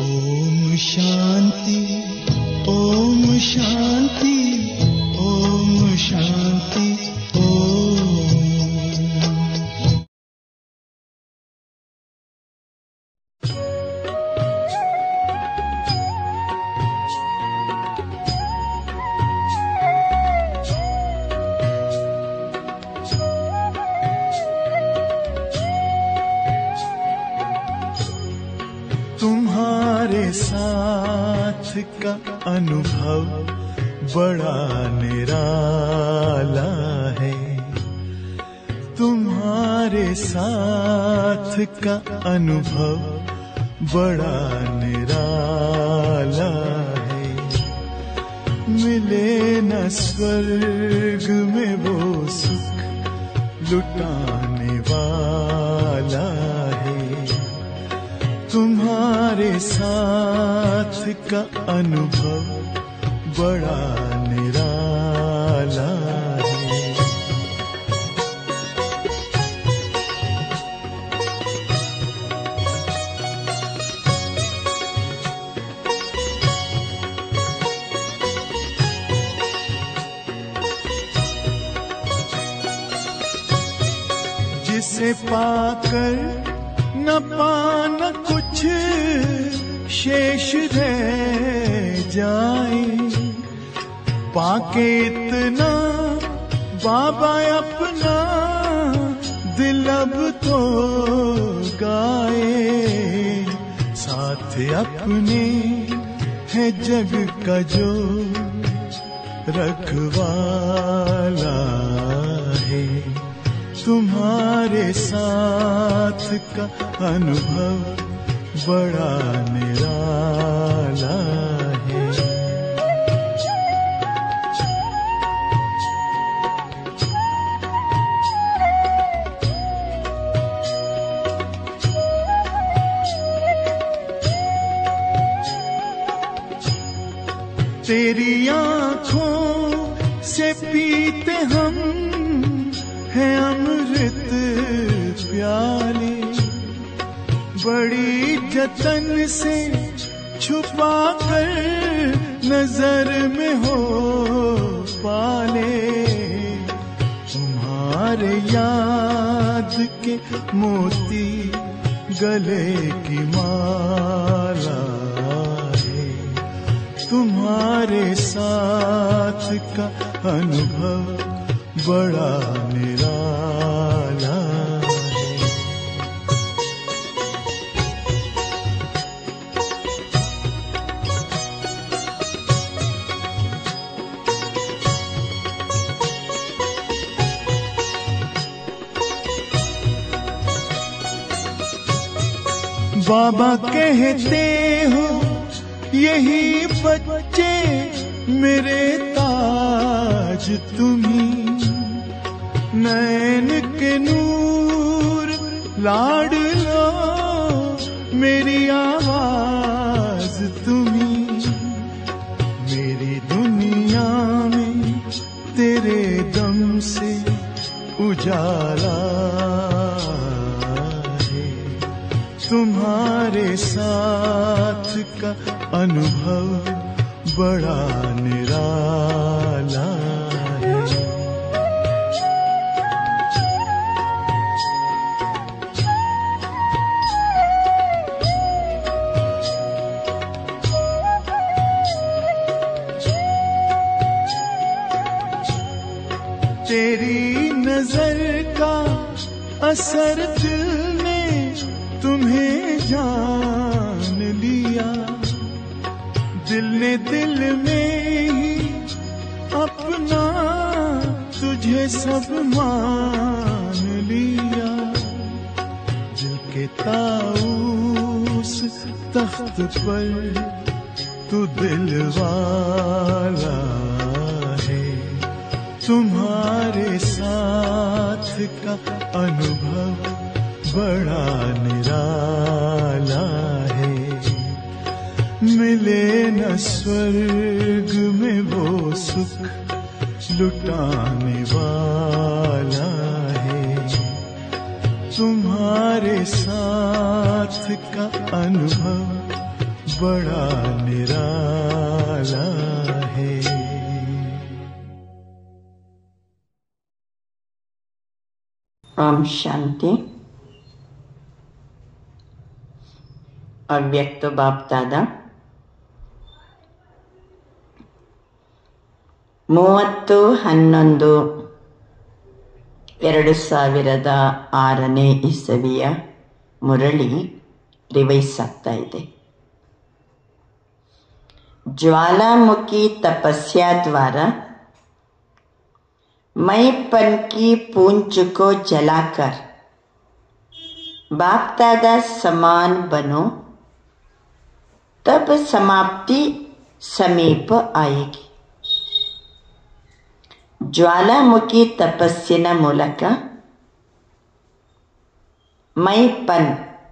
ओम शांति, ओम शांति, ओम शांति, ओम। तुम्हारे साथ का अनुभव बड़ा निराला है। तुम्हारे साथ का अनुभव बड़ा निराला है। मिले न स्वर्ग में वो सुख लुटाने वाला है। तुम्हारे साथ का अनुभव बड़ा निराला है। जिसे पाकर न पाना कुछ शेष रह जाए, पाके इतना बाबा अपना दिल अब तो गाए। साथ अपने है जग का जो रखवाला है। तुम्हारे साथ का अनुभव बड़ा निराला है। तेरी आँखों से पीते हम है अमृत प्याले। बड़ी जतन से छुपा कर नजर में हो पाले। तुम्हारे याद के मोती गले की माला है। तुम्हारे साथ का अनुभव बड़ा निराला है। बाबा कहते हो यही बच्चे मेरे ताज तुम्ही। नैन के नूर लाड लो मेरी आवाज तुम्ही। मेरी दुनिया में तेरे दम से उजाला है। तुम्हारे साथ का अनुभव बड़ा निराला है। तेरी नजर का असर दिल ने तुम्हें जान लिया। दिल ने दिल में ही अपना तुझे सब मान लिया। दिल के ताऊस तख्त पर तू दिल वाला है। तुम्हारे साथ का अनुभव बड़ा निराला है। मिले न स्वर्ग में वो सुख लुटाने वाला है। तुम्हारे साथ का अनुभव बड़ा निराला है। ओम शांति। ಅವ್ಯಕ್ತ ಬಾಪ್ದಾದ 30/11/2006 ಇಸವಿಯ ಮುರಳಿ ರಿವೈಸ್ ಆಗ್ತಾ ಇದೆ. ज्वालामुखी तपस्या द्वारा मैपन की पूंछ को जलाकर बाप दादा समान बनो, तब समाप्ति समीप आएगी. ज्वालामुखी ತಪಸ್ಸಿನ ಮೂಲಕ ಮೈಪನ್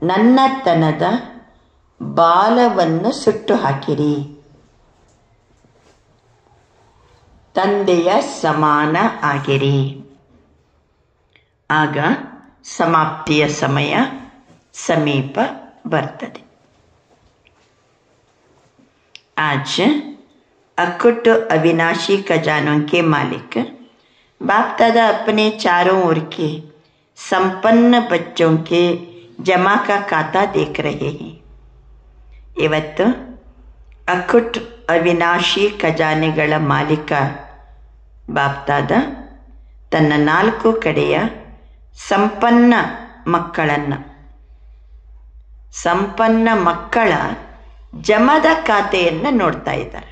ನನ್ನತನದ ಬಾಲವನ್ನು ಸುಟ್ಟು ಹಾಕಿರಿ, ತಂದೆಯ ಸಮಾನ ಆಗಿರಿ. ಆಗ ಸಮಾಪ್ತಿಯ ಸಮಯ ಸಮೀಪ ಬರ್ತದೆ. आज अखुट अविनाशी खजानों के मालिक बाप दादा अपने चारों ओर के संपन्न बच्चों के जमा का खाता देख रहे हैं. ಇವತ್ತು ಅಖುಟ್ ಅವಿನಾಶಿ ಖಜಾನೆಗಳ ಮಾಲೀಕ ಬಾಪ್ದಾದ ತನ್ನ 4 ಕಡೆಯ ಸಂಪನ್ನ ಮಕ್ಕಳ ಜಮದ ಖಾತೆಯನ್ನು ನೋಡ್ತಾ ಇದ್ದಾರೆ.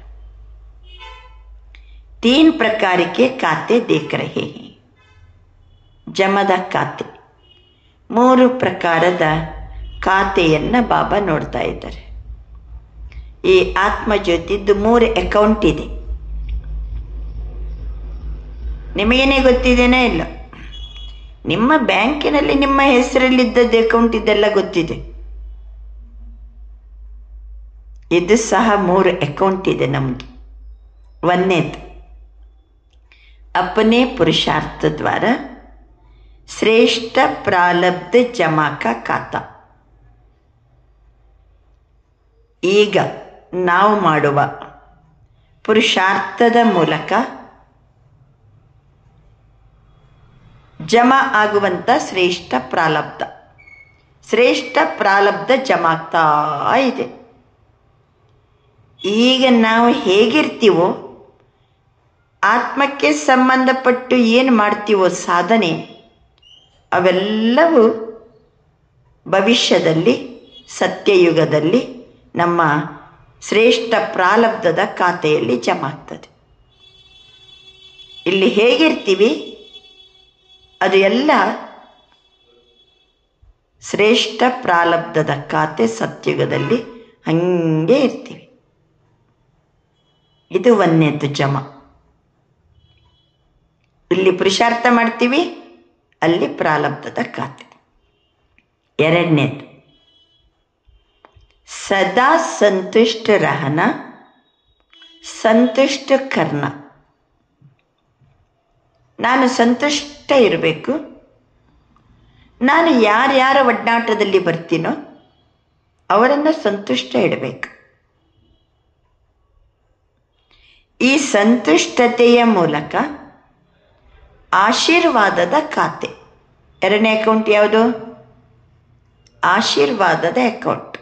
3 प्रकार के खाते देख रहे हैं. ಜಮದ ಖಾತೆ 3 ಪ್ರಕಾರದ ಖಾತೆಯನ್ನು ಬಾಬಾ ನೋಡ್ತಾ ಇದ್ದಾರೆ. ಈ ಆತ್ಮಜ್ಯೋತಿದ್ದು 3 ಅಕೌಂಟ್ ಇದೆ. ನಿಮಗೇನೇ ಗೊತ್ತಿದೆಯೇ ಇಲ್ಲ? ನಿಮ್ಮ ಬ್ಯಾಂಕಿನಲ್ಲಿ ನಿಮ್ಮ ಹೆಸರಲ್ಲಿದ್ದದ್ದು ಅಕೌಂಟ್ ಇದೆಲ್ಲ ಗೊತ್ತಿದೆ. ಇದು ಸಹ 3 ಅಕೌಂಟ್ ಇದೆ ನಮಗೆ. ಒಂದನೇದು अपने पुरुषार्थ द्वारा श्रेष्ठ प्रारब्ध जमा का खाता. ಈಗ ನಾವು ಮಾಡುವ ಪುರುಷಾರ್ಥದ ಮೂಲಕ ಜಮಾ ಆಗುವಂಥ ಶ್ರೇಷ್ಠ ಪ್ರಾರಬ್ಧ ಜಮಾ ಆಗ್ತಾ ಇದೆ. ಈಗ ನಾವು ಹೇಗಿರ್ತೀವೋ, ಆತ್ಮಕ್ಕೆ ಸಂಬಂಧಪಟ್ಟು ಏನು ಮಾಡ್ತೀವೋ ಸಾಧನೆ, ಅವೆಲ್ಲವೂ ಭವಿಷ್ಯದಲ್ಲಿ ಸತ್ಯಯುಗದಲ್ಲಿ ನಮ್ಮ ಶ್ರೇಷ್ಠ ಪ್ರಾರಬ್ಧದ ಖಾತೆಯಲ್ಲಿ ಜಮಾ ಆಗ್ತದೆ. ಇಲ್ಲಿ ಹೇಗಿರ್ತೀವಿ ಅದು ಎಲ್ಲ ಶ್ರೇಷ್ಠ ಪ್ರಾರಬ್ಧದ ಖಾತೆ ಸತ್ಯಯುಗದಲ್ಲಿ ಹಂಗೆ ಇರ್ತೀವಿ. ಇದು ಒಂದನೇದು ಜಮಾ. ಇಲ್ಲಿ ಪುರುಷಾರ್ಥ ಮಾಡ್ತೀವಿ, ಅಲ್ಲಿ ಪ್ರಾರಬ್ಧದ ಖಾತೆ. ಎರಡನೇದು सदा संतुष्ट रहना, संतुष्ट करना. ನಾನು ಸಂತುಷ್ಟ ಇರಬೇಕು. ನಾನು ಯಾರ್ಯಾರ ಒಡನಾಟದಲ್ಲಿ ಬರ್ತೀನೋ ಅವರನ್ನು ಸಂತುಷ್ಟ ಇಡಬೇಕು. ಈ ಸಂತುಷ್ಟತೆಯ ಮೂಲಕ ಆಶೀರ್ವಾದದ ಖಾತೆ. ಎರಡನೇ ಅಕೌಂಟ್ ಯಾವುದು? ಆಶೀರ್ವಾದದ ಅಕೌಂಟ್.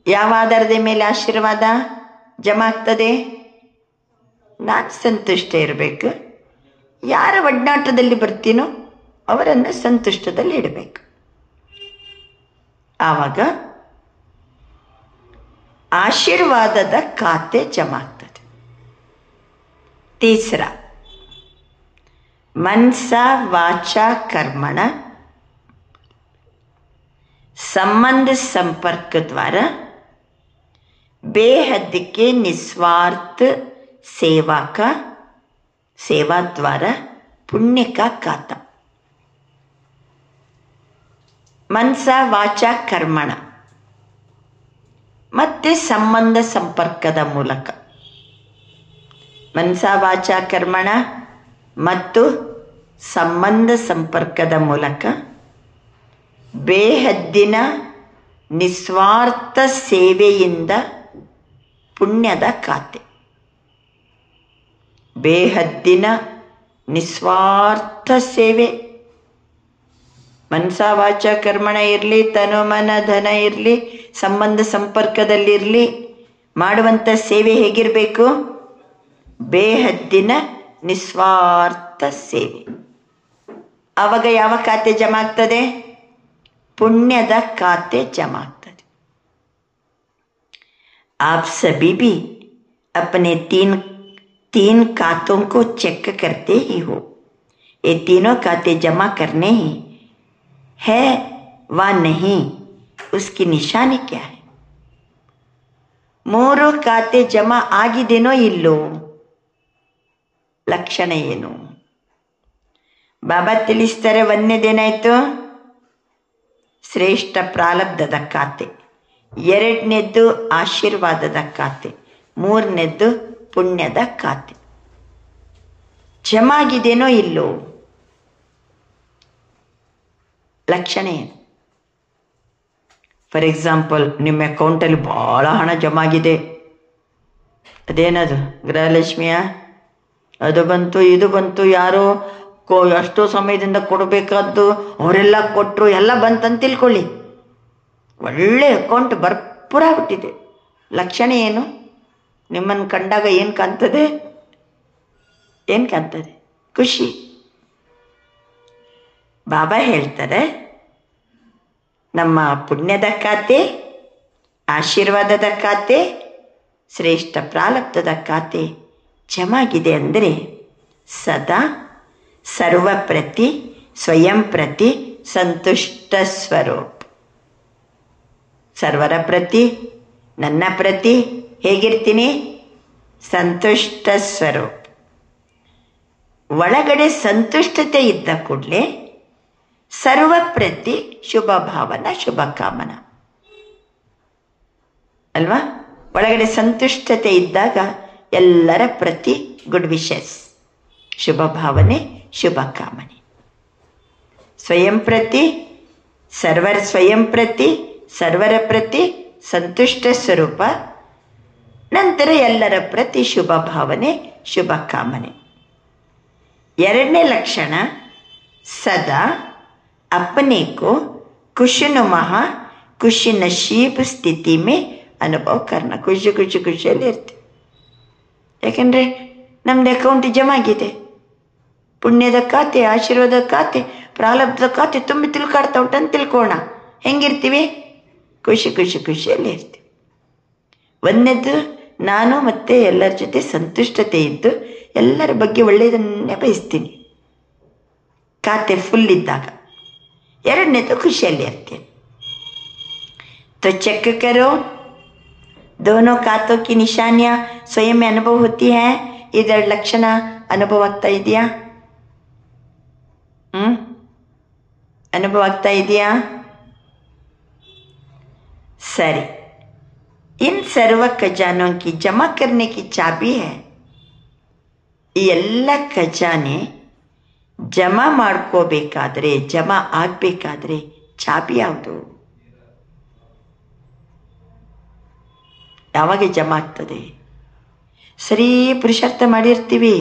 ಯಾವ ಆಧಾರದ ಮೇಲೆ ಆಶೀರ್ವಾದ ಜಮಾ ಆಗ್ತದೆ? ನಾನು ಸಂತುಷ್ಟ ಇರಬೇಕು. ಯಾರ ಒಡನಾಟದಲ್ಲಿ ಬರ್ತೀನೋ ಅವರನ್ನು ಸಂತುಷ್ಟದಲ್ಲಿ ಇಡಬೇಕು. ಆವಾಗ ಆಶೀರ್ವಾದದ ಖಾತೆ ಜಮಾ ಆಗ್ತದೆ. तीसरा मनसा वाचा कर्मण संबंध संपर्क द्वारा बेहद के निस्वार्थ सेवा द्वारा पुण्य का खाता. मनसा वाचा कर्मण ಮತ್ತೆ ಸಂಬಂಧ ಸಂಪರ್ಕದ ಮೂಲಕ, ಮನಸಾ ವಾಚಾ ಕರ್ಮಣ ಮತ್ತು ಸಂಬಂಧ ಸಂಪರ್ಕದ ಮೂಲಕ ಬೇಹದ್ದಿನ ನಿಸ್ವಾರ್ಥ ಸೇವೆಯಿಂದ ಪುಣ್ಯದ ಖಾತೆ. ಬೇಹದ್ದಿನ ನಿಸ್ವಾರ್ಥ ಸೇವೆ, ಮನಸ ವಾಚ ಕರ್ಮಣ ಇರಲಿ, ತನು ಮನ ಧನ ಇರಲಿ, ಸಂಬಂಧ ಸಂಪರ್ಕದಲ್ಲಿರಲಿ, ಮಾಡುವಂಥ ಸೇವೆ ಹೇಗಿರಬೇಕು? ಬೇಹದ್ದಿನ ನಿಸ್ವಾರ್ಥ ಸೇವೆ. ಆವಾಗ ಯಾವ ಖಾತೆ ಜಮಾ ಆಗ್ತದೆ? ಪುಣ್ಯದ ಖಾತೆ ಜಮಾ ಆಗ್ತದೆ. आप सभी भी अपने तीन खातों को चेक करते ही हो. ये तीनों खाते जमा करने ही है व नहीं, उसकी निशानी क्या है? ಮೂರು ಖಾತೆ ಜಮಾ ಆಗಿದೆನೋ ಇಲ್ಲೋ, ಲಕ್ಷಣ ಏನು? ಬಾಬಾ ತಿಳಿಸ್ತಾರೆ. ಒಂದನೇದೇನಾಯ್ತು? ಶ್ರೇಷ್ಠ ಪ್ರಾರಬ್ಧದ ಖಾತೆ. ಎರಡನೇದ್ದು ಆಶೀರ್ವಾದದ ಖಾತೆ. ಮೂರನೇದ್ದು ಪುಣ್ಯದ ಖಾತೆ. ಜಮಾ ಆಗಿದೆನೋ ಇಲ್ಲೋ, ಲಕ್ಷಣ ಏನು? ಫಾರ್ ಎಕ್ಸಾಂಪಲ್, ನಿಮ್ಮ ಅಕೌಂಟಲ್ಲಿ ಭಾಳ ಹಣ ಜಮಾ ಆಗಿದೆ. ಅದೇನದು ಗೃಹಲಕ್ಷ್ಮಿಯ? ಅದು ಬಂತು, ಇದು ಬಂತು, ಯಾರೋ ಎಷ್ಟೋ ಸಮಯದಿಂದ ಕೊಡಬೇಕಾದ್ದು ಅವರೆಲ್ಲ ಕೊಟ್ಟರು, ಎಲ್ಲ ಬಂತಂತ ತಿಳ್ಕೊಳ್ಳಿ. ಒಳ್ಳೆ ಅಕೌಂಟ್ ಭರ್ಪೂರ ಆಗ್ಬಿಟ್ಟಿದೆ. ಲಕ್ಷಣ ಏನು? ನಿಮ್ಮನ್ನು ಕಂಡಾಗ ಏನು ಕಾಣ್ತದೆ? ಏನು ಕಾಣ್ತದೆ? ಖುಷಿ. ಬಾಬಾ ಹೇಳ್ತಾರೆ, ನಮ್ಮ ಪುಣ್ಯದ ಖಾತೆ, ಆಶೀರ್ವಾದದ ಖಾತೆ, ಶ್ರೇಷ್ಠ ಪ್ರಾರಬ್ಧದ ಖಾತೆ ಜಮಾಗಿದೆ ಅಂದರೆ ಸದಾ ಸರ್ವ ಪ್ರತಿ ಸ್ವಯಂ ಪ್ರತಿ ಸಂತುಷ್ಟ ಸ್ವರೂಪ. ಸರ್ವರ ಪ್ರತಿ, ನನ್ನ ಪ್ರತಿ ಹೇಗಿರ್ತೀನಿ? ಸಂತುಷ್ಟ ಸ್ವರೂಪ. ಒಳಗಡೆ ಸಂತುಷ್ಟತೆ ಇದ್ದ ಕೂಡಲೇ ಸರ್ವ ಪ್ರತಿ ಶುಭ ಭಾವನ, ಶುಭ ಕಾಮನ ಅಲ್ವಾ? ಒಳಗಡೆ ಸಂತುಷ್ಟತೆ ಇದ್ದಾಗ ಎಲ್ಲರ ಪ್ರತಿ ಗುಡ್ ವಿಶಸ್, ಶುಭ ಭಾವನೆ, ಶುಭ ಕಾಮನೆ. ಸ್ವಯಂ ಪ್ರತಿ ಸರ್ವರ ಪ್ರತಿ ಸಂತುಷ್ಟ ಸ್ವರೂಪ. ನಂತರ ಎಲ್ಲರ ಪ್ರತಿ ಶುಭ ಭಾವನೆ, ಶುಭ ಕಾಮನೆ. ಎರಡನೇ ಲಕ್ಷಣ, ಸದಾ अपने को खुशनुमा खुशी नशीब ಸ್ಥಿತಿ ಮೇ ಅನುಭವ ಕರ್ನ. ಖುಷಿಯಲ್ಲಿ ಇರ್ತೀವಿ. ಯಾಕೆಂದರೆ ನಮ್ದು ಅಕೌಂಟ್ ಜಮಾ ಆಗಿದೆ. ಪುಣ್ಯದ ಖಾತೆ, ಆಶೀರ್ವಾದ ಖಾತೆ, ಪ್ರಾರಬ್ಧದ ಖಾತೆ ತುಂಬಿ ತಿಳ್ಕಾಡ್ತಾ ಉಂಟಂತ ತಿಳ್ಕೋಣ. ಹೆಂಗಿರ್ತೀವಿ? ಖುಷಿಯಲ್ಲಿ ಇರ್ತೀವಿ. ಒಂದನೇದು, ನಾನು ಮತ್ತೆ ಎಲ್ಲರ ಜೊತೆ ಸಂತುಷ್ಟತೆ ಇದ್ದು ಎಲ್ಲರ ಬಗ್ಗೆ ಒಳ್ಳೆಯದನ್ನೇ ಬಯಸ್ತೀನಿ, ಖಾತೆ ಫುಲ್ ಇದ್ದಾಗ. ಎರಡನೇದು, ಖುಷಿಯಲ್ಲಿ ಇರ್ತೀನಿ. तो चेक करो, दोनों खातों की निशानियां स्वयं में अनुभव होती है. ಇದರ ಲಕ್ಷಣ ಅನುಭವ ಆಗ್ತಾ ಇದೆಯಾ? ಅನುಭವ ಆಗ್ತಾ ಇದೆಯಾ? सरी. इन सर्व खजानों की जमा करने की चाबी है. ಈ ಎಲ್ಲ ಖಜಾನೆ ಜಮಾ ಮಾಡ್ಕೋಬೇಕಾದ್ರೆ, ಜಮಾ ಆಗಬೇಕಾದ್ರೆ ಚಾಬಿ ಯಾವುದು? ಯಾವಾಗ ಜಮಾ ಆಗ್ತದೆ? ಸರಿ ಪುರುಷಾರ್ಥ ಮಾಡಿರ್ತೀವಿ,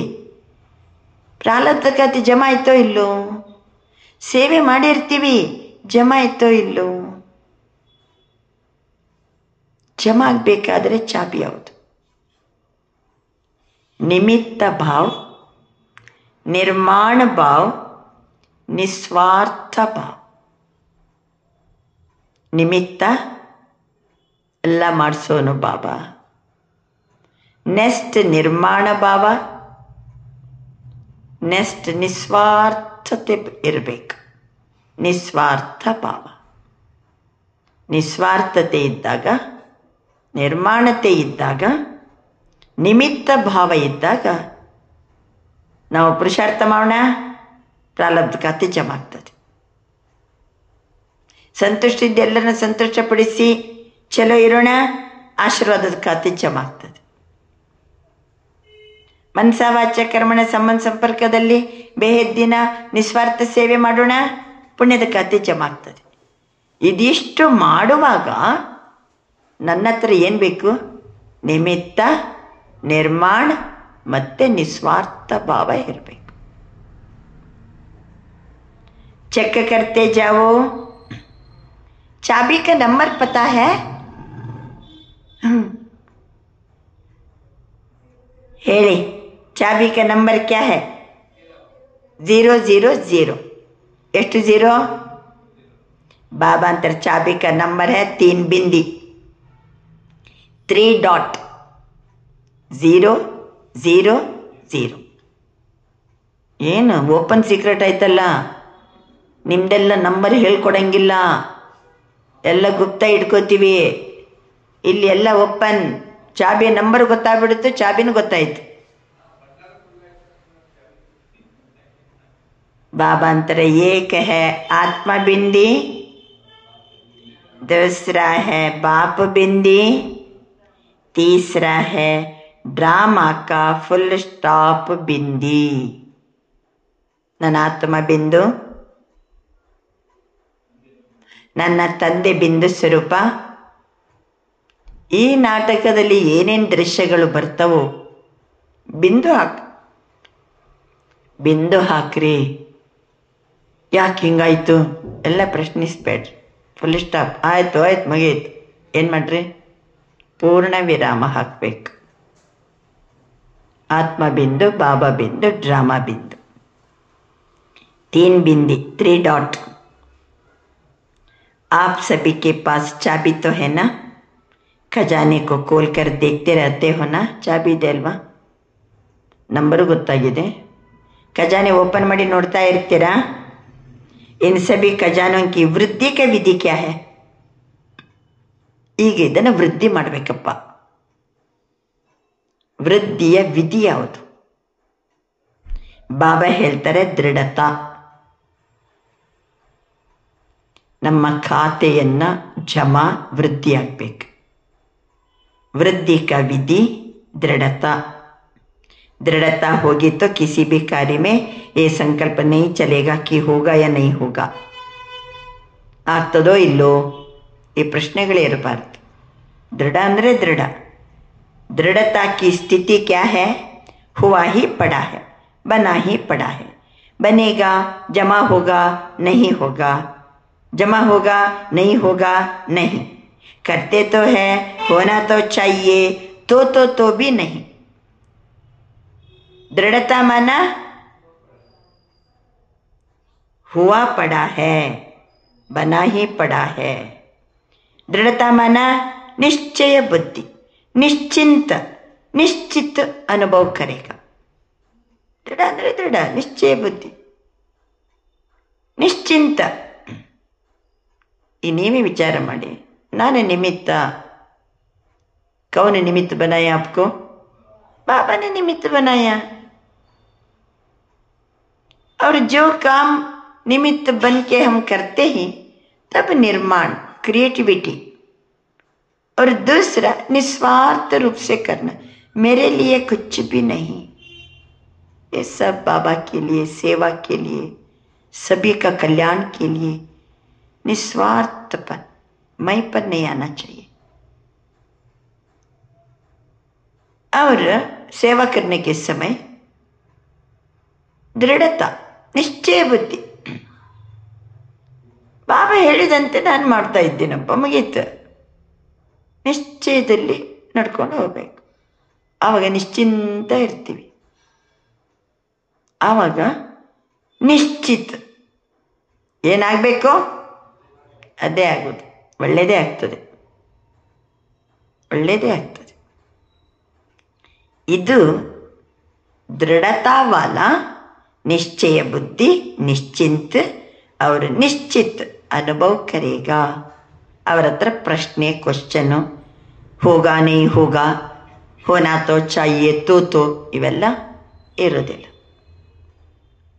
ಪ್ರಾರಬ್ಧ ಖಾತೆ ಜಮಾ ಆಯ್ತೋ ಇಲ್ಲೋ? ಸೇವೆ ಮಾಡಿರ್ತೀವಿ, ಜಮಾ ಆಯ್ತೋ ಇಲ್ಲೋ? ಜಮಾ ಆಗಬೇಕಾದ್ರೆ ಚಾಬಿ ಯಾವುದು? ನಿಮಿತ್ತ ಭಾವ, ನಿರ್ಮಾಣ ಭಾವ, ನಿಸ್ವಾರ್ಥ ಭಾವ. ನಿಮಿತ್ತ ಎಲ್ಲ ಮಾಡಿಸೋನು ಬಾಬಾ. ನೆಕ್ಸ್ಟ್ ನಿರ್ಮಾಣ ಭಾವ, ನೆಕ್ಸ್ಟ್ ನಿಸ್ವಾರ್ಥತೆ ಇರಬೇಕು. ನಿಸ್ವಾರ್ಥ ಭಾವ. ನಿಸ್ವಾರ್ಥತೆ ಇದ್ದಾಗ, ನಿರ್ಮಾಣತೆ ಇದ್ದಾಗ, ನಿಮಿತ್ತ ಭಾವ ಇದ್ದಾಗ ನಾವು ಪುರುಷಾರ್ಥ ಮಾಡೋಣ, ಪ್ರಾರಬ್ಧ ಖಾತೆ ಜಮಾ ಆಗ್ತದೆ. ಸಂತುಷ್ಟ ಇದ್ದು ಎಲ್ಲರನ್ನ ಸಂತೋಷಪಡಿಸಿ ಚಲೋ ಇರೋಣ, ಆಶೀರ್ವಾದದ ಖಾತೆ ಜಮಾ ಆಗ್ತದೆ. ಮನಸ ವಾಚ ಕರ್ಮಣ ಸಂಬಂಧ ಸಂಪರ್ಕದಲ್ಲಿ ಬೇಹದ್ದಿನ ನಿಸ್ವಾರ್ಥ ಸೇವೆ ಮಾಡೋಣ, ಪುಣ್ಯದ ಖಾತೆ ಜಮಾ ಆಗ್ತದೆ. ಇದಿಷ್ಟು ಮಾಡುವಾಗ ನನ್ನ ಹತ್ರ ಏನು ಬೇಕು? ನಿಮಿತ್ತ, ನಿರ್ಮಾಣ ಮತ್ತು ನಿಸ್ವಾರ್ಥ ಭಾವ ಇರಬೇಕು. ಚೆಕ್ करते जाओ. चाबी का नंबर पता है? ಹೇಳಿ, ಚಾಬಿ का नंबर क्या है? 000. ಎಷ್ಟು ಝೀರೋ? बाबा अंतर चाबी का नंबर है 3 बिंदी 3 डॉट 000. ಏನು ಓಪನ್ ಸೀಕ್ರೆಟ್ ಆಯ್ತಲ್ಲ, ನಿಮ್ದೆಲ್ಲ ನಂಬರ್ ಹೇಳ್ಕೊಡಂಗಿಲ್ಲ, ಎಲ್ಲ ಗುಪ್ತ ಇಟ್ಕೋತೀವಿ. ಇಲ್ಲಿ ಎಲ್ಲ ಓಪನ್. ಚಾಬಿಯ ನಂಬರ್ ಗೊತ್ತಾಗ್ಬಿಡುತ್ತೆ, ಚಾಬಿನೂ ಗೊತ್ತಾಯ್ತು. बाबा अंतर एक है आत्मा बिंदी, दूसरा है बाप बिंदी, तीसरा है ड्रामा का फुल स्टॉप बिंदी. ನನ್ನ ಆತ್ಮ ಬಿಂದು, ನನ್ನ ತಂದೆ ಬಿಂದು ಸ್ವರೂಪ. ಈ ನಾಟಕದಲ್ಲಿ ಏನೇನು ದೃಶ್ಯಗಳು ಬರ್ತವೋ ಬಿಂದು ಹಾಕ್ರಿ. ಯಾಕೆ ಹಿಂಗಾಯ್ತು ಎಲ್ಲ ಪ್ರಶ್ನಿಸ್ಬೇಡ್ರಿ. Full stop. ಆಯ್ತು ಮುಗಿಯಿತು. ಏನು ಮಾಡ್ರಿ? ಪೂರ್ಣ ವಿರಾಮ ಹಾಕಬೇಕು. ಆತ್ಮ ಬಿಂದು, ಬಾಬಾ ಬಿಂದು, ಡ್ರಾಮಾ ಬಿಂದು. 3 बिंदी 3 डॉट. आप सभी के पास चाबी तो है ना? खजाने को खोल कर देखते रहते हो ना? चाबी ಇದೆ ಅಲ್ವಾ? ನಂಬರು ಗೊತ್ತಾಗಿದೆ. ಖಜಾನೆ ಓಪನ್ ಮಾಡಿ ನೋಡ್ತಾ ಇರ್ತೀರಾ? इन सभी खजानों की वृद्धि का विधि क्या है? ಈಗ ಇದನ್ನು ವೃದ್ಧಿ ಮಾಡಬೇಕಪ್ಪ. ವೃದ್ಧಿಯ ವಿಧಿ ಯಾವುದು? ಬಾಬಾ ಹೇಳ್ತಾರೆ ದೃಢತಾ. ನಮ್ಮ ಖಾತೆಯನ್ನು ಜಮಾ ವೃದ್ಧಿ ಆಗಬೇಕು. वृद्धि का विधि दृढ़ता. दृढ़ता होगी तो किसी भी कार्य में ये संकल्प नहीं चलेगा कि होगा या नहीं होगा. ಆಗ್ತದೋ ಇಲ್ಲೋ ಈ ಪ್ರಶ್ನೆಗಳೇ ಇರಬಾರ್ದು. दृढ़ ಅಂದರೆ दृढ़. दृढ़ता की स्थिति क्या है? हुआ ही पड़ा है, बना ही पड़ा है. बनेगा, जमा होगा, नहीं होगा, जमा होगा, नहीं होगा, नहीं. करते तो है, होना तो चाहिए, तो भी नहीं. दृढ़ता माना हुआ पड़ा है, बना ही पड़ा है. दृढ़ता माना निश्चय बुद्धि, निश्चिंत, निश्चित अनुभव करेगा. दृढ़ ಅಂದ್ರೆ दृढ़, निश्चय बुद्धि, निश्चिंत. ಈ ನೀವೇ ವಿಚಾರ ಮಾಡಿ. ನಾನು निमित्त, कौन निमित्त बनाया आपको? बाबा ने निमित्त बनाया. और जो काम निमित्त बन के हम करते हैं तब निर्माण, क्रिएटिविटी. और दूसरा निस्वार्थ रूप से करना, मेरे लिए कुछ भी नहीं, ये सब बाबा के लिए, सेवा के लिए, सभी का कल्याण के लिए. निस्वार्थपन, मैं पर नहीं आना चाहिए. और सेवा करने के समय दृढ़ता, निश्चय बुद्धि. ಬಾಬಾ ಹೇಳಿದಂತೆ ನಾನು ಮಾಡ್ತಾ ಇದ್ದೀನಪ್ಪ, ಮುಗೀತು. ನಿಶ್ಚಯದಲ್ಲಿ ನಡ್ಕೊಂಡು ಹೋಗ್ಬೇಕು. ಆವಾಗ ನಿಶ್ಚಿಂತ ಇರ್ತೀವಿ. ಆವಾಗ ನಿಶ್ಚಿತ ಏನಾಗಬೇಕು ಅದೇ ಆಗೋದು. ಒಳ್ಳೆಯದೇ ಆಗ್ತದೆ, ಒಳ್ಳೆಯದೇ ಆಗ್ತದೆ. ಇದು दृढ़ता वाला निश्चय बुद्धि, निश्चिंत और निश्चित अनुभव करेगा. ಅವರ ಹತ್ರ ಪ್ರಶ್ನೆ, ಕ್ವಶನು, ಹೋಗಾ नहीं होगा, होना तो चाहिए, तो ಇವೆಲ್ಲ ಇರೋದಿಲ್ಲ.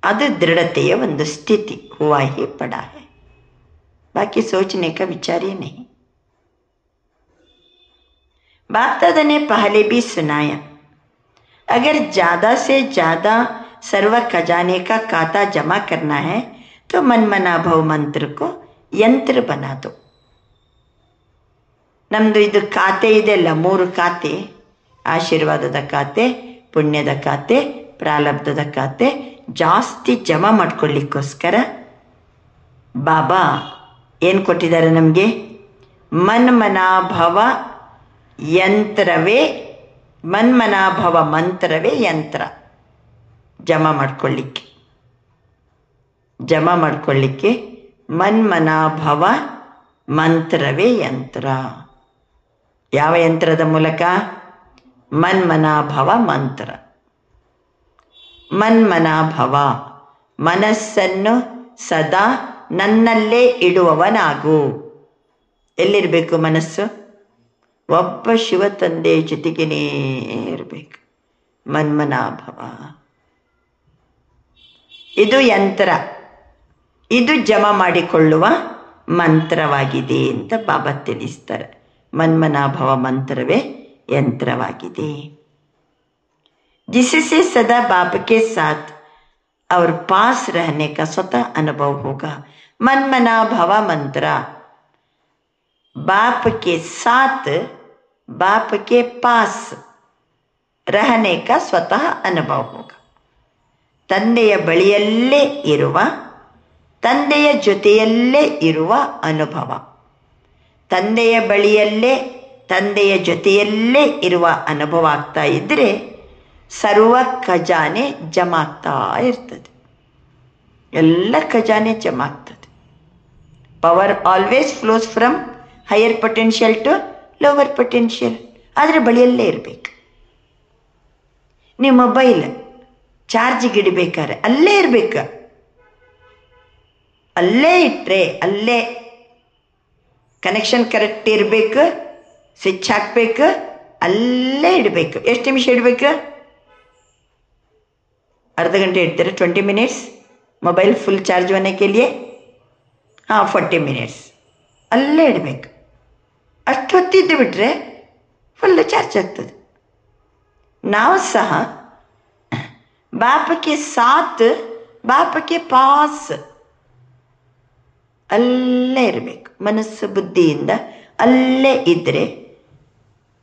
ಅದು ದೃಢತೆಯ ಒಂದು ಸ್ಥಿತಿ. हुआ ही पड़ा है, बाकी सोचने का विचार ही नहीं. बाप दादा ने पहले भी सुनाया, अगर ज़्यादा से ज़्यादा सर्व खजाने का खाता जमा करना है तो मन मना भव मंत्र को ಯಂತ್ರ ಬನಾದು. ನಮ್ಮದು ಇದು ಖಾತೆ ಇದೆಲ್ಲ 3 ಖಾತೆ, ಆಶೀರ್ವಾದದ ಖಾತೆ, ಪುಣ್ಯದ ಖಾತೆ, ಪ್ರಾರಬ್ಧದ ಖಾತೆ. ಜಾಸ್ತಿ ಜಮಾ ಮಾಡ್ಕೊಳ್ಳಿಕ್ಕೋಸ್ಕರ ಬಾಬಾ ಏನು ಕೊಟ್ಟಿದ್ದಾರೆ ನಮಗೆ? ಮನ್ಮನಾಭವ ಯಂತ್ರವೇ, ಮನ್ಮನಾಭವ ಮಂತ್ರವೇ ಯಂತ್ರ. ಜಮಾ ಮಾಡ್ಕೊಳ್ಳಿಕ್ಕೆ ಮನ್ಮನಾಭವ ಮಂತ್ರವೇ ಯಂತ್ರ. ಯಾವ ಯಂತ್ರದ ಮೂಲಕ? ಮನ್ಮನಾಭವ ಮಂತ್ರ. ಮನ್ಮನಾಭವ, ಮನಸ್ಸನ್ನು ಸದಾ ನನ್ನಲ್ಲೇ ಇಡುವವನಾಗು. ಎಲ್ಲಿರಬೇಕು ಮನಸ್ಸು? ಒಬ್ಬ ಶಿವ ತಂದೆ ಜೊತೆಗೇನೇ ಇರಬೇಕು. ಮನ್ಮನಾಭವ ಇದು ಯಂತ್ರ, ಇದು ಜಮಾ ಮಾಡಿಕೊಳ್ಳುವ ಮಂತ್ರವಾಗಿದೆ ಅಂತ ಬಾಬಾ ತಿಳಿಸ್ತಾರೆ. ಮನ್ಮನಾಭವ ಮಂತ್ರವೇ यंत्रवाಗಿದೆ. जिससे सदा बाप के साथ और पास रहने का स्वतः अनुभव होगा. मनमना भव मंत्र बाप के साथ, बाप के पास रहने का स्वतः अनुभव होगा. ತಂದೆಯ ಬಳಿಯಲ್ಲೇ ಇರುವ, ತಂದೆಯ ಜೊತೆಯಲ್ಲೇ ಇರುವ ಅನುಭವ. ತಂದೆಯ ಬಳಿಯಲ್ಲೇ, ತಂದೆಯ ಜೊತೆಯಲ್ಲೇ ಇರುವ ಅನುಭವ ಆಗ್ತಾ ಇದ್ದರೆ ಸರ್ವ ಖಜಾನೆ ಜಮಾಗ್ತಾ ಇರ್ತದೆ. ಎಲ್ಲ ಖಜಾನೆ ಜಮಾಗ್ತದೆ. Power always flows from higher potential to lower potential. ಆದರೆ ಬಳಿಯಲ್ಲೇ ಇರಬೇಕು. ನೀವು ಮೊಬೈಲ್ ಚಾರ್ಜಿಗೆ ಇಡಬೇಕಾದ್ರೆ ಅಲ್ಲೇ ಇರಬೇಕು. ಅಲ್ಲೇ ಇಟ್ಟರೆ ಅಲ್ಲೇ ಕನೆಕ್ಷನ್ ಕರೆಕ್ಟ್ ಇರಬೇಕು. ಸ್ವಿಚ್ ಹಾಕಬೇಕು, ಅಲ್ಲೇ ಇಡಬೇಕು. ಎಷ್ಟು ನಿಮಿಷ ಇಡಬೇಕು? अर्ध घंटे इಡ್ತೀರಾ? 20 मिनट्स मोबाइल फुल चार्ज होने के लिए. हाँ, 40 मिनट्स ಅಲ್ಲೇ ಇಡಬೇಕು. ಅಷ್ಟು ಹೊತ್ತಿದ್ದು ಬಿಟ್ಟರೆ ಫುಲ್ ಚಾರ್ಜ್ ಆಗ್ತದೆ. ನಾವು ಸಹ ಬಾಪ್ ಕೆ ಸಾಥ್, ಬಾಪ್ ಕೆ ಪಾಸ್ ಅಲ್ಲೇ ಇರಬೇಕು. ಮನಸ್ಸು ಬುದ್ಧಿಯಿಂದ ಅಲ್ಲೇ ಇದ್ದರೆ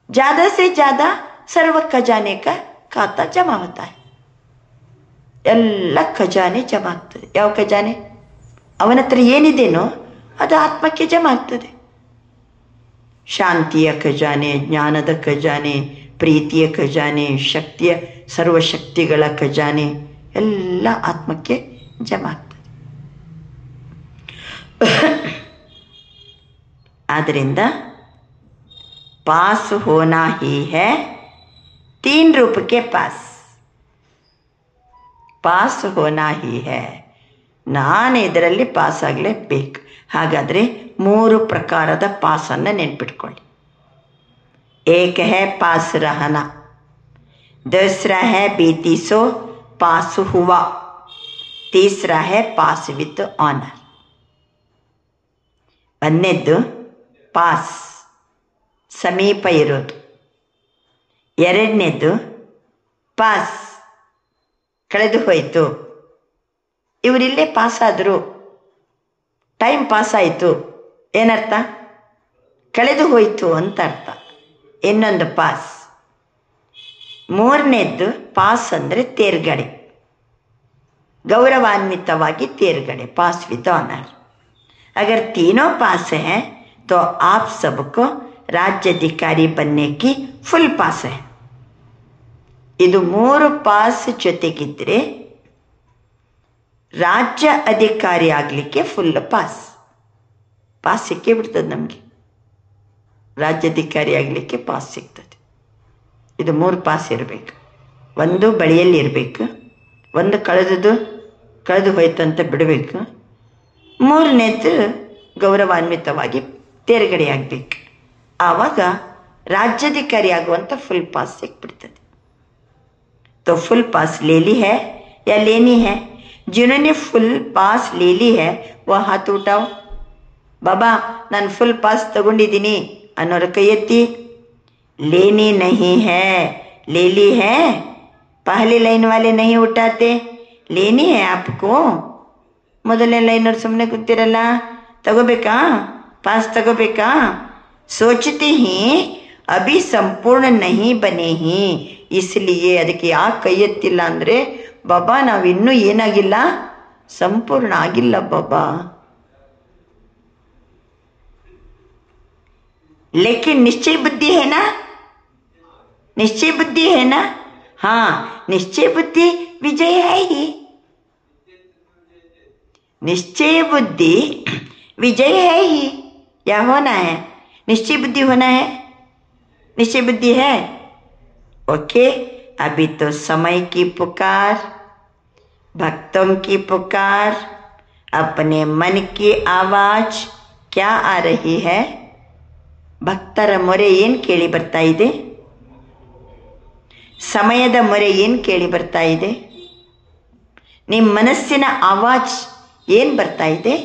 ज़्यादा से ज़्यादा सर्व खजाने का खाता जमा होता है. ಎಲ್ಲ ಖಜಾನೆ ಜಮಾ ಆಗ್ತದೆ. ಯಾವ ಖಜಾನೆ? ಅವನ ಹತ್ರ ಏನಿದೆನೋ ಅದು ಆತ್ಮಕ್ಕೆ ಜಮಾ ಆಗ್ತದೆ. ಶಾಂತಿಯ ಖಜಾನೆ, ಜ್ಞಾನದ ಖಜಾನೆ, ಪ್ರೀತಿಯ ಖಜಾನೆ, ಶಕ್ತಿಯ ಸರ್ವಶಕ್ತಿಗಳ ಖಜಾನೆ ಎಲ್ಲ ಆತ್ಮಕ್ಕೆ ಜಮಾ ಆಗ್ತದೆ. ಆದ್ದರಿಂದ पास होना ही है. 3 रूप के पास होना ही है. ನಾನು ಇದರಲ್ಲಿ ಪಾಸ್ ಆಗಲೇಬೇಕು. ಹಾಗಾದರೆ 3 ಪ್ರಕಾರದ ಪಾಸನ್ನು ನೆನ್ಪಿಟ್ಕೊಳ್ಳಿ. एक है पास रहना, दूसरा है बीती सो पास हुआ, तीसरा है पास विथ ऑनर. ಒಂದನೇದ್ದು ಪಾಸ್, ಸಮೀಪ ಇರೋದು. ಎರಡನೇದು ಪಾಸ್, ಕಳೆದು ಹೋಯಿತು. ಇವರಿಲ್ಲೇ ಪಾಸಾದರು, ಟೈಮ್ ಪಾಸ್ ಆಯಿತು. ಏನರ್ಥ? ಕಳೆದು ಹೋಯಿತು ಅಂತ ಅರ್ಥ. ಇನ್ನೊಂದು ಪಾಸ್. ಮೂರನೇದ್ದು ಪಾಸ್ ಅಂದರೆ ತೇರ್ಗಡೆ, ಗೌರವಾನ್ವಿತವಾಗಿ ತೇರ್ಗಡೆ, ಪಾಸ್ ವಿತ್ ऑनर. अगर तीनों पास हैं तो आप सबको राज्याधिकारी बनने की फुल पास है. ಇದು 3 ಪಾಸ್ ಜೊತೆಗಿದ್ರೆ ರಾಜ್ಯ ಅಧಿಕಾರಿ ಆಗಲಿಕ್ಕೆ ಫುಲ್ ಪಾಸ್ ಸಿಕ್ಕೇ ಬಿಡ್ತದೆ. ನಮಗೆ ರಾಜ್ಯಾಧಿಕಾರಿ ಆಗಲಿಕ್ಕೆ ಪಾಸ್ ಸಿಗ್ತದೆ. ಇದು 3 ಪಾಸ್ ಇರಬೇಕು. ಒಂದು ಬಳಿಯಲ್ಲಿ ಇರಬೇಕು, ಒಂದು ಕಳೆದು ಹೋಯ್ತು ಅಂತ ಬಿಡಬೇಕು, ಮೂರನೇದು ಗೌರವಾನ್ವಿತವಾಗಿ ತೇರ್ಗಡೆಯಾಗಬೇಕು. ಆವಾಗ राज्याधिकारी आಗುವಂತ फुल पास सिक्बिಡ್ತದೆ. तो फुल पास ले ली है या लेनी है? जिन्होंने फुल पास ले ली है वो हाथ उठाओ. बाबा ನಾನು फुल पास ತಗೊಂಡಿದ್ದೀನಿ ಅನ್ನೋರ ಕೈ ಎತ್ತಿ. लेनी नहीं है, ले ली है. पहली लाइन वाले नहीं उठाते. लेनी है आपको. ಮೊದಲನೇ ಲೈನರ್ ಸುಮ್ಮನೆ ಕೂತಿರಲ್ಲ, ತಗೋಬೇಕಾ? ಪಾಸ್ ತಗೋಬೇಕಾ? ಸೋಚತೆ ಹಿ ಅಭಿ ಸಂಪೂರ್ಣ ನಹಿ ಬನೆ ಹಿ, ಇಸ್ಲಿಯೇ ಅದಕ್ಕೆ ಯಾಕೆ ಕೈ ಎತ್ತಿಲ್ಲ ಅಂದರೆ ಬಾಬಾ ನಾವಿನ್ನೂ ಏನಾಗಿಲ್ಲ, ಸಂಪೂರ್ಣ ಆಗಿಲ್ಲ ಬಾಬಾ. ಲೇಕಿನ್ ನಿಶ್ಚಯ ಬುದ್ಧಿ है ना, निश्चय बुद्धि है ना? हाँ, निश्चय बुद्धि विजय है ही. निश्चय बुद्धि विजय है ही. क्या होना है? निश्चय बुद्धि होना है. निश्चय बुद्धि है. ओके, अभी तो समय की पुकार, भक्तों की पुकार, अपने मन की आवाज क्या आ रही है? ಭಕ್ತರ ಮೊರೆ ಏನು ಕೇಳಿ ಬರ್ತಾ ಇದೆ? ಸಮಯದ ಮೊರೆ ಏನು ಕೇಳಿ ಬರ್ತಾ ಇದೆ? ನಿಮ್ಮ ಮನಸ್ಸಿನ ಆವಾಜ್ ಏನು ಬರ್ತಾ ಇದೆ?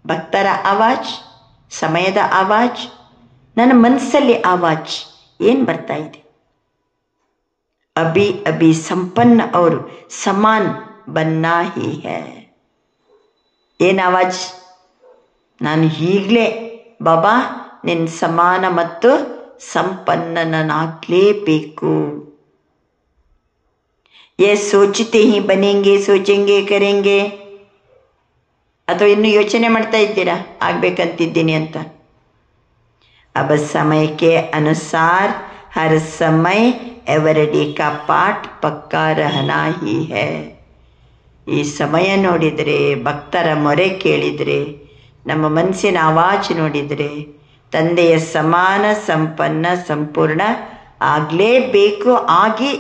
ಭಕ್ತರ ಆವಾಜ್, ಸಮಯದ ಆವಾಜ್, ನನ್ನ ಮನಸ್ಸಲ್ಲಿ ಆವಾಜ್ ಏನು ಬರ್ತಾ ಇದೆ? ಅಭಿ ಅಭಿ ಸಂಪನ್ನ और समान बनना ही है. ಏನು ಆವಾಜ್? ನಾನು ಈಗಲೇ ಬಾಬಾ ನಿನ್ನ ಸಮಾನ ಮತ್ತು ಸಂಪನ್ನನಾಗಲೇಬೇಕು. ये सोचते ही बनेंगे, सोचेंगे, करेंगे, ಅಥವಾ ಇನ್ನು ಯೋಚನೆ ಮಾಡ್ತಾ ಇದ್ದೀರಾ ಆಗ್ಬೇಕಂತಿದ್ದೀನಿ ಅಂತ? अब समय के अनुसार हर समय एवरडी का पाठ पक्का रहना ही है. ಈ ಸಮಯ ನೋಡಿದರೆ, ಭಕ್ತರ ಮೊರೆ ಕೇಳಿದರೆ, ನಮ್ಮ ಮನಸ್ಸಿನ ಆವಾಜ್ ನೋಡಿದರೆ, ತಂದೆಯ ಸಮಾನ ಸಂಪನ್ನ ಸಂಪೂರ್ಣ ಆಗಲೇಬೇಕು. ಆಗಿ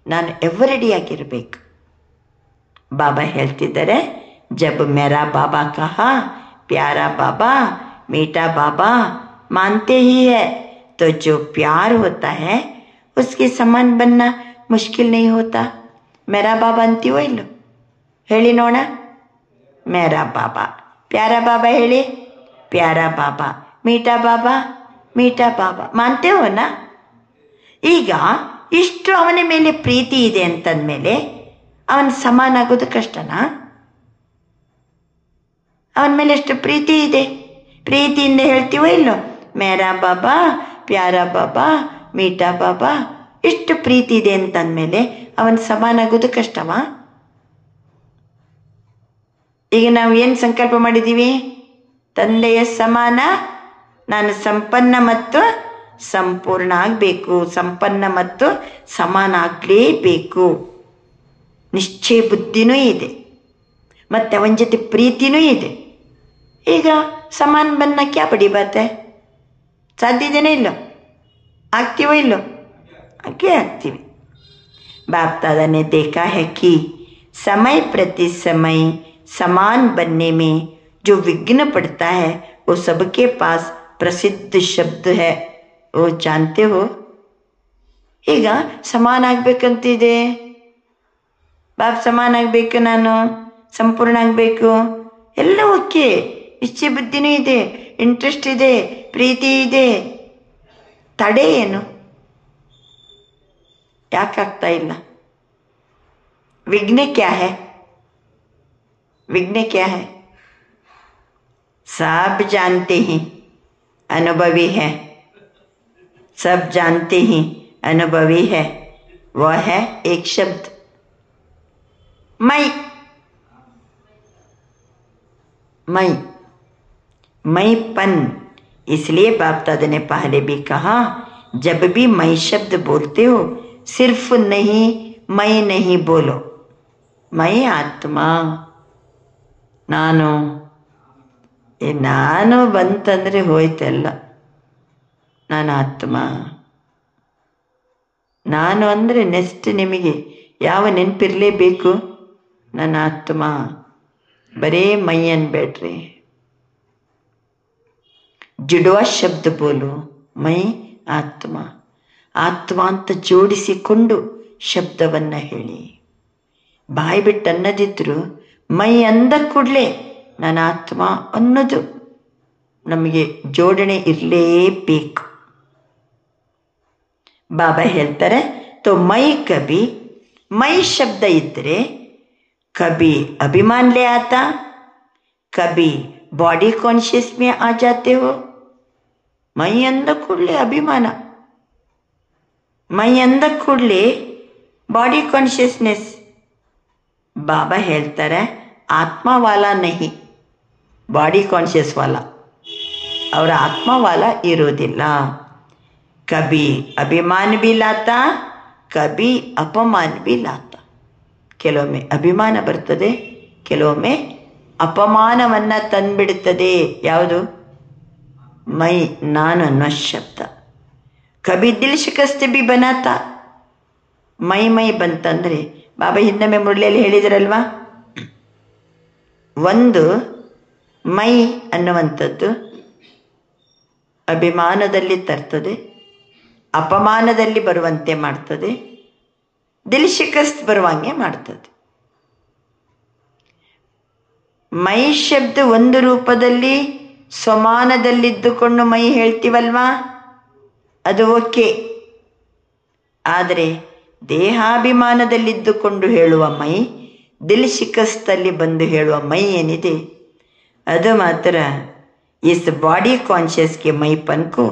ನಾನು ಎವರಡಿ ಆಗಿರಬೇಕು. ಬಾಬಾ ಹೇಳ್ತಿದ್ದಾರೆ, ಜಬ್ ಮೇರಾ ಬಾಬಾ ಕಹಾ ಪ್ಯಾರಾ ಬಾಬಾ मीठा बाबा मानते ही है तो जो प्यार होता है उसके समान बनना मुश्किल नहीं होता. मेरा बाबा ಅಂತೀವೋ ಇಲ್ಲೋ ಹೇಳಿ ನೋಡ. ಮೇರಾ ಬಾಬಾ, ಪ್ಯಾರಾ ಬಾಬಾ ಹೇಳಿ. ಪ್ಯಾರಾ ಬಾಬಾ, ಮೀಠಾ ಬಾಬಾ, ಮೀಠಾ ಬಾಬಾ ಮಾನ್ತೇ ಹೋನಾ? ಈಗ ಇಷ್ಟು ಅವನ ಮೇಲೆ ಪ್ರೀತಿ ಇದೆ ಅಂತಂದಮೇಲೆ ಅವನ ಸಮಾನ ಆಗೋದು ಕಷ್ಟನಾ? ಅವನ ಮೇಲೆ ಎಷ್ಟು ಪ್ರೀತಿ ಇದೆ, ಪ್ರೀತಿಯಿಂದ ಹೇಳ್ತೀವೋ ಇಲ್ಲೋ? ಮೇರಾ ಬಾಬಾ, ಪ್ಯಾರಾ ಬಾಬಾ, ಮೀಠಾ ಬಾಬಾ, ಇಷ್ಟು ಪ್ರೀತಿ ಇದೆ ಅಂತಂದಮೇಲೆ ಅವನ ಸಮಾನ ಆಗೋದು ಕಷ್ಟವಾ? ಈಗ ನಾವು ಏನು ಸಂಕಲ್ಪ ಮಾಡಿದ್ದೀವಿ? ತಂದೆಯ ಸಮಾನ ನಾನು ಸಂಪನ್ನ ಮತ್ತು ಸಂಪೂರ್ಣ ಆಗಬೇಕು, ಸಂಪನ್ನ ಮತ್ತು ಸಮಾನ ಆಗಲೇಬೇಕು. ನಿಶ್ಚಯ ಬುದ್ಧಿನೂ ಇದೆ ಮತ್ತು ಅವನ ಜೊತೆ ಪ್ರೀತಿನೂ ಇದೆ. ಈಗ ಸಮಾನ बनना क्या बड़ी बात है? ಸಾಧ್ಯ ಇದೆಯೋ ಇಲ್ಲೋ? ಆಗ್ತೀವೋ ಇಲ್ಲೋ? ಹಾಗೆ ಆಗ್ತೀವಿ. बाप दादा ने देखा है कि समय प्रति समय समान बनने में जो विघ्न पड़ता है वो सबके पास प्रसिद्ध शब्द है. वो जानते हो? ಈಗ ಸಮಾನ ಆಗಬೇಕಂತಿದೆ. ಬಾಪ್ ಸಮಾನ ಆಗಬೇಕು, ನಾನು ಸಂಪೂರ್ಣ ಆಗಬೇಕು, ಎಲ್ಲ ಓಕೆ. ಇಚ್ಛೆ ಬುದ್ಧಿನೂ ಇದೆ, ಇಂಟ್ರೆಸ್ಟ್ ಇದೆ, ಪ್ರೀತಿ ಇದೆ. ತಡೆ ಏನು? ಯಾಕಾಗ್ತಾ ಇಲ್ಲ? विघ्न क्या है? विघ्न क्या है? सब जानते ही अनुभवी है, सब जानते ही अनुभवी है. वह है एक शब्द मैं. मैं, मैंपन. इसलिए बाप दादा ने पहले भी कहा, जब भी मैं शब्द बोलते हो सिर्फ नहीं मैं नहीं बोलो. मैं आत्मा, ನಾನು ಬಂತಂದರೆ ಹೋಯ್ತೆಲ್ಲ. ನಾನು ಆತ್ಮ. ನಾನು ಅಂದರೆ ನೆಕ್ಸ್ಟ್ ನಿಮಗೆ ಯಾವ ನೆನಪಿರಲೇಬೇಕು? ನನ್ನ ಆತ್ಮ. ಬರೇ ಮೈ ಅನ್ಬೇಡ್ರಿ, ಜುಡುವ ಶಬ್ದ ಬೋಲು. ಮೈ ಆತ್ಮ, ಆತ್ಮ ಅಂತ ಜೋಡಿಸಿಕೊಂಡು ಶಬ್ದವನ್ನು ಹೇಳಿ. ಬಾಯಿ ಬಿಟ್ಟು ಅನ್ನದಿದ್ರು ಮೈ ಅಂದ ಕೂಡಲೇ ನನ್ನ ಆತ್ಮ ಅನ್ನೋದು ನಮಗೆ ಜೋಡಣೆ ಇರಲೇಬೇಕು. ಬಾಬಾ ಹೇಳ್ತಾರೆ, ತೋ ಮೈ ಕಬಿ, ಮೈ ಶಬ್ದ ಇದ್ದರೆ ಕಬಿ ಅಭಿಮಾನ್ ಲೇ ಆತ, कभी बॉडी कॉन्शियस में आ जाते हो. ಮೈ ಅಂದ ಕೂಡಲೇ ಅಭಿಮಾನ, ಮೈ ಅಂದ ಕೂಡಲೇ ಬಾಡಿ ಕಾನ್ಷಿಯಸ್ನೆಸ್. ಬಾಬಾ ಹೇಳ್ತಾರೆ ಆತ್ಮವಾಲ ನಹಿ, ಬಾಡಿ ಕಾನ್ಷಿಯಸ್ ವಾಲ, ಅವರ ಆತ್ಮವಾಲ ಇರೋದಿಲ್ಲ. ಕಭಿ ಅಭಿಮಾನ ಬಿ ಲಾತಾ, ಕಭಿ ಅಪಮಾನ ಬಿ ಲಾತಾ. ಕೆಲವೊಮ್ಮೆ ಅಭಿಮಾನ ಬರ್ತದೆ, ಕೆಲವೊಮ್ಮೆ ಅಪಮಾನವನ್ನು ತಂದುಬಿಡುತ್ತದೆ. ಯಾವುದು? ಮೈ, ನಾನು ಅನ್ನೋ ಶಬ್ದ. ಕಭಿ ದಿಲ್ ಶಿಕಸ್ತ್ ಬಿ ಬನಾತಾ. ಮೈ ಬಂತಂದರೆ ಬಾಬಾ ಹಿಂದೊಮ್ಮೆ ಮುರಳಿಯಲ್ಲಿ ಹೇಳಿದ್ರಲ್ವಾ, ಒಂದು ಮೈ ಅನ್ನುವಂಥದ್ದು ಅಭಿಮಾನದಲ್ಲಿ ತರ್ತದೆ, ಅಪಮಾನದಲ್ಲಿ ಬರುವಂತೆ ಮಾಡ್ತದೆ, ದಿಲ್ ಶಿಕಸ್ತ್ ಬರುವಂಗೆ ಮಾಡ್ತದೆ. ಮೈ ಶಬ್ದ ಒಂದು ರೂಪದಲ್ಲಿ ಸಮಾನದಲ್ಲಿದ್ದುಕೊಂಡು ಮೈ ಹೇಳ್ತೀವಲ್ವಾ, ಅದು ಓಕೆ. ಆದರೆ ದೇಹಾಭಿಮಾನದಲ್ಲಿದ್ದುಕೊಂಡು ಹೇಳುವ ಮೈ, ದಿಲ್ ಶಿಕಸ್ತಲ್ಲಿ ಬಂದು ಹೇಳುವ ಮೈ ಏನಿದೆ ಅದು ಮಾತ್ರ इस बॉडी कॉन्शियस के मैपन को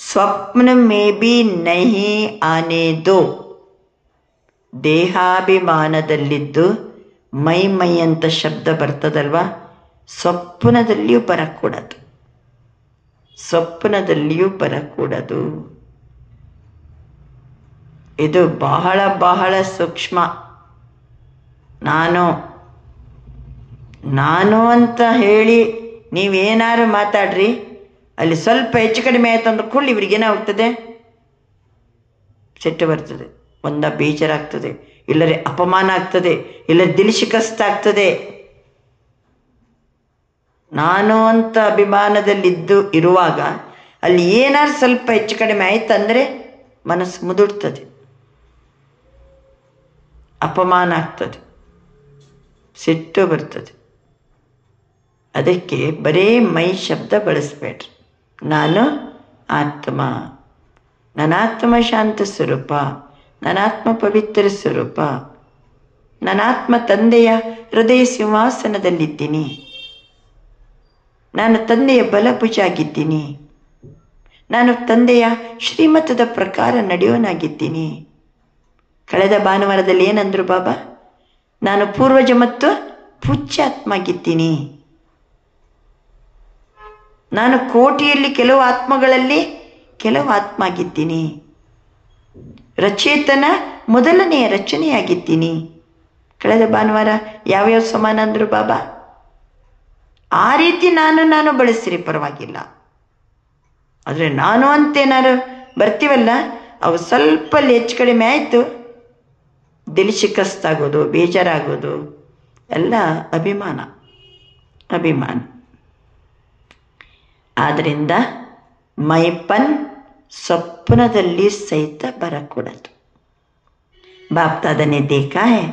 स्वप्न में भी नहीं आने दो. ದೇಹಾಭಿಮಾನದಲ್ಲಿದ್ದು ಮೈ ಅಂತ ಶಬ್ದ ಬರ್ತದಲ್ವಾ, ಸ್ವಪ್ನದಲ್ಲಿಯೂ ಬರಕೂಡದು, ಸ್ವಪ್ನದಲ್ಲಿಯೂ ಬರಕೂಡದು. ಇದು ಬಹಳ ಬಹಳ ಸೂಕ್ಷ್ಮ. ನಾನು ಅಂತ ಹೇಳಿ ನೀವೇನಾರು ಮಾತಾಡ್ರಿ, ಅಲ್ಲಿ ಸ್ವಲ್ಪ ಹೆಚ್ಚು ಕಡಿಮೆ ಆಯ್ತು ಅಂದ್ರೆ ಕೂಡಲೇ ಇವ್ರಿಗೇನಾಗ್ತದೆ? ಸಿಟ್ಟು ಬರ್ತದೆ, ಒಂದ ಬೇಜಾರಾಗ್ತದೆ, ಇಲ್ಲರೆ ಅಪಮಾನ ಆಗ್ತದೆ, ಇಲ್ಲ ದಿಲ್ ಶಿಕಸ್ತ್ ಆಗ್ತದೆ. ನಾನು ಅಂತ ಅಭಿಮಾನದಲ್ಲಿದ್ದು ಇರುವಾಗ ಅಲ್ಲಿ ಏನಾರು ಸ್ವಲ್ಪ ಹೆಚ್ಚು ಕಡಿಮೆ ಆಯ್ತಂದರೆ ಮನಸ್ಸು ಮುದುಡ್ತದೆ, ಅಪಮಾನ ಆಗ್ತದೆ, ಸಿಟ್ಟು ಬರ್ತದೆ. ಅದಕ್ಕೆ ಬರೇ ಮೈ ಶಬ್ದ ಬಳಸಬೇಡ್ರಿ. ನಾನು ಆತ್ಮ, ನನಾತ್ಮ ಶಾಂತ ಸ್ವರೂಪ, ನನಾತ್ಮ ಪವಿತ್ರ ಸ್ವರೂಪ, ನನಾತ್ಮ ತಂದೆಯ ಹೃದಯ ಸಿಂಹಾಸನದಲ್ಲಿದ್ದೀನಿ, ನಾನು ತಂದೆಯ ಬಲಭುಜಾಗಿದ್ದೀನಿ, ನಾನು ತಂದೆಯ ಶ್ರೀಮತದ ಪ್ರಕಾರ ನಡೆಯೋನಾಗಿದ್ದೀನಿ. ಕಳೆದ ಭಾನುವಾರದಲ್ಲಿ ಏನಂದ್ರು ಬಾಬಾ? ನಾನು ಪೂರ್ವಜ ಮತ್ತು ಪೂಜ್ಯಾತ್ಮ ಆಗಿದ್ದೀನಿ. ನಾನು ಕೋಟಿಯಲ್ಲಿ ಕೆಲವು ಆತ್ಮಗಳಲ್ಲಿ ಕೆಲವು ಆತ್ಮ ಆಗಿದ್ದೀನಿ. ರಚೇತನ ಮೊದಲನೆಯ ರಚನೆಯಾಗಿದ್ದೀನಿ. ಕಳೆದ ಭಾನುವಾರ ಯಾವ್ಯಾವ ಸಮಾನ ಅಂದರು ಬಾಬಾ? ಆ ರೀತಿ ನಾನು ಬಳಸಿರಿ, ಪರವಾಗಿಲ್ಲ. ಆದರೆ ನಾನು ಅಂತೇನಾರು ಬರ್ತೀವಲ್ಲ, ಅವು ಸ್ವಲ್ಪ ಹೆಚ್ಚು ಕಡಿಮೆ ಆಯಿತು, ದಿಲ್ ಶಿಕಸ್ತಾಗೋದು, ಬೇಜಾರಾಗೋದು ಎಲ್ಲ ಅಭಿಮಾನ. ಆದ್ದರಿಂದ ಮೈಪನ್ ಸ್ವಪ್ನದಲ್ಲಿ ಸಹಿತ ಬರಕೂಡದು. बाप दादा ने देखा है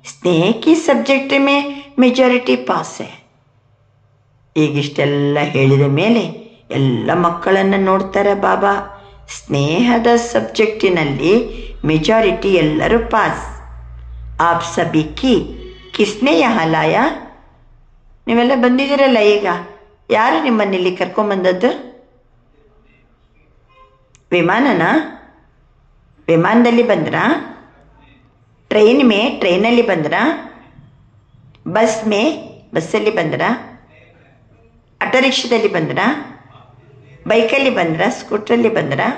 स्नेह की सब्जेक्ट में मेजॉरिटी पास है. ಈಗಿಷ್ಟೆಲ್ಲ ಹೇಳಿದ ಮೇಲೆ ಎಲ್ಲ ಮಕ್ಕಳನ್ನು ನೋಡ್ತಾರೆ ಬಾಬಾ. ಸ್ನೇಹದ ಸಬ್ಜೆಕ್ಟಿನಲ್ಲಿ ಮೆಜಾರಿಟಿ ಎಲ್ಲರೂ ಪಾಸ್. ಆಪ್ ಸಭಿ ಕಿಸ್ನೆ ಯಹಾ ಲಾಯಾ? ನೀವೆಲ್ಲ ಬಂದಿದ್ದೀರಲ್ಲ, ಈಗ ಯಾರು ನಿಮ್ಮನ್ನಿಲ್ಲಿ ಕರ್ಕೊಂಬಂದದ್ದು? ವಿಮಾನದಲ್ಲಿ ಬಂದ್ರಾ? ಟ್ರೈನಲ್ಲಿ ಬಂದ್ರಾ? ಬಸ್ಸಲ್ಲಿ ಬಂದ್ರಾ? ಆಟೋ ರಿಕ್ಷಾದಲ್ಲಿ ಬಂದ್ರಾ? ಬೈಕಲ್ಲಿ ಬಂದ್ರಾ? ಸ್ಕೂಟ್ರಲ್ಲಿ ಬಂದ್ರಾ?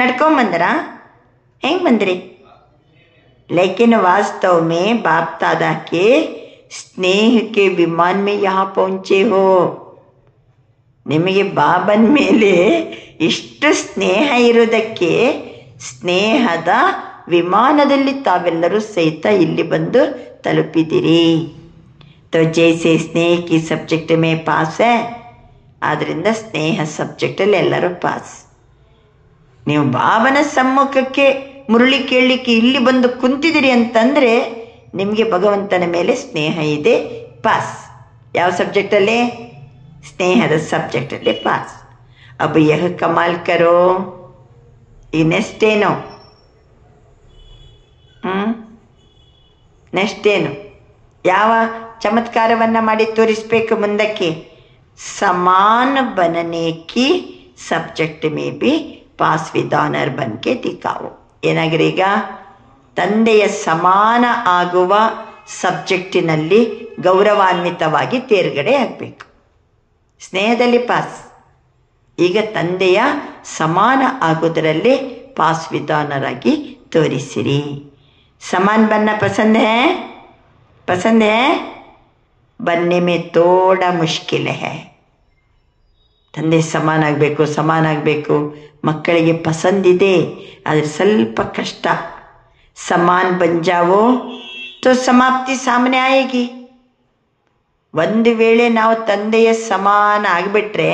ನಡ್ಕೊಂಬಂದ್ರಾ? ಹೆಂಗೆ ಬಂದ್ರಿ? लेकिन वास्तव में बाप दादा के स्नेह के विमान में यहाँ पहुँचे हो. ನಿಮಗೆ ಬಾಬನ ಮೇಲೆ ಇಷ್ಟು ಸ್ನೇಹ ಇರೋದಕ್ಕೆ ಸ್ನೇಹದ ವಿಮಾನದಲ್ಲಿ ತಾವೆಲ್ಲರೂ ಸಹಿತ ಇಲ್ಲಿ ಬಂದು ತಲುಪಿದಿರಿ. तो जैसे स्नेह की सब्जेक्ट में पास है, ಆದ್ದರಿಂದ ಸ್ನೇಹ ಸಬ್ಜೆಕ್ಟಲ್ಲಿ ಎಲ್ಲರೂ ಪಾಸ್. ನೀವು ಬಾಬನ ಸಮ್ಮುಖಕ್ಕೆ ಮುರಳಿ ಕೇಳಲಿಕ್ಕೆ ಇಲ್ಲಿ ಬಂದು ಕುಂತಿದ್ದೀರಿ ಅಂತಂದರೆ ನಿಮಗೆ ಭಗವಂತನ ಮೇಲೆ ಸ್ನೇಹ ಇದೆ, ಪಾಸ್. ಯಾವ ಸಬ್ಜೆಕ್ಟಲ್ಲಿ? ಸ್ನೇಹದ ಸಬ್ಜೆಕ್ಟಲ್ಲಿ ಪಾಸ್. अब यह कमाल करो. ಈ ನೆಕ್ಸ್ಟ್ ಏನು? ಯಾವ ಚಮತ್ಕಾರವನ್ನು ಮಾಡಿ ತೋರಿಸ್ಬೇಕು ಮುಂದಕ್ಕೆ. ಸಮಾನ ಬನನೆ ಕಿ ಸಬ್ಜೆಕ್ಟ್ ಮೇ ಬಿ ಪಾಸ್ ವಿತ್ ಆನರ್ ಬನ್ಕೆ ದಿಕ್ಕಾವು. ಏನಾಗಿರಿ ಈಗ ತಂದೆಯ ಸಮಾನ ಆಗುವ ಸಬ್ಜೆಕ್ಟಿನಲ್ಲಿ ಗೌರವಾನ್ವಿತವಾಗಿ ತೇರ್ಗಡೆ ಆಗಬೇಕು. ಸ್ನೇಹದಲ್ಲಿ ಪಾಸ್, ಈಗ ತಂದೆಯ ಸಮಾನ ಆಗೋದರಲ್ಲಿ ಪಾಸ್ ವಿತ್ ಆನರ್ ಆಗಿ ತೋರಿಸಿರಿ. ಸಮಾನ್ ಬನ್ನ ಪಸಂದ್ ಹೈ? ಪಸಂದ್ ಹೈ? ಬನ್ನೆ ಮೇ ತೋಡ ಮುಷ್ಕಿಲ್ ಹೈ. ತಂದೆ ಸಮಾನ ಆಗಬೇಕು, ಸಮಾನ ಆಗಬೇಕು. ಮಕ್ಕಳಿಗೆ ಪಸಂದಿದೆ, ಆದರೆ ಸ್ವಲ್ಪ ಕಷ್ಟ. ಸಮಾನ್ ಬಂಜಾವೋ ತೋ ಸಮಾಪ್ತಿ ಸಾಮನೆ ಆಯೇಗಿ. ಒಂದು ವೇಳೆ ನಾವು ತಂದೆಯ ಸಮಾನ ಆಗಿಬಿಟ್ರೆ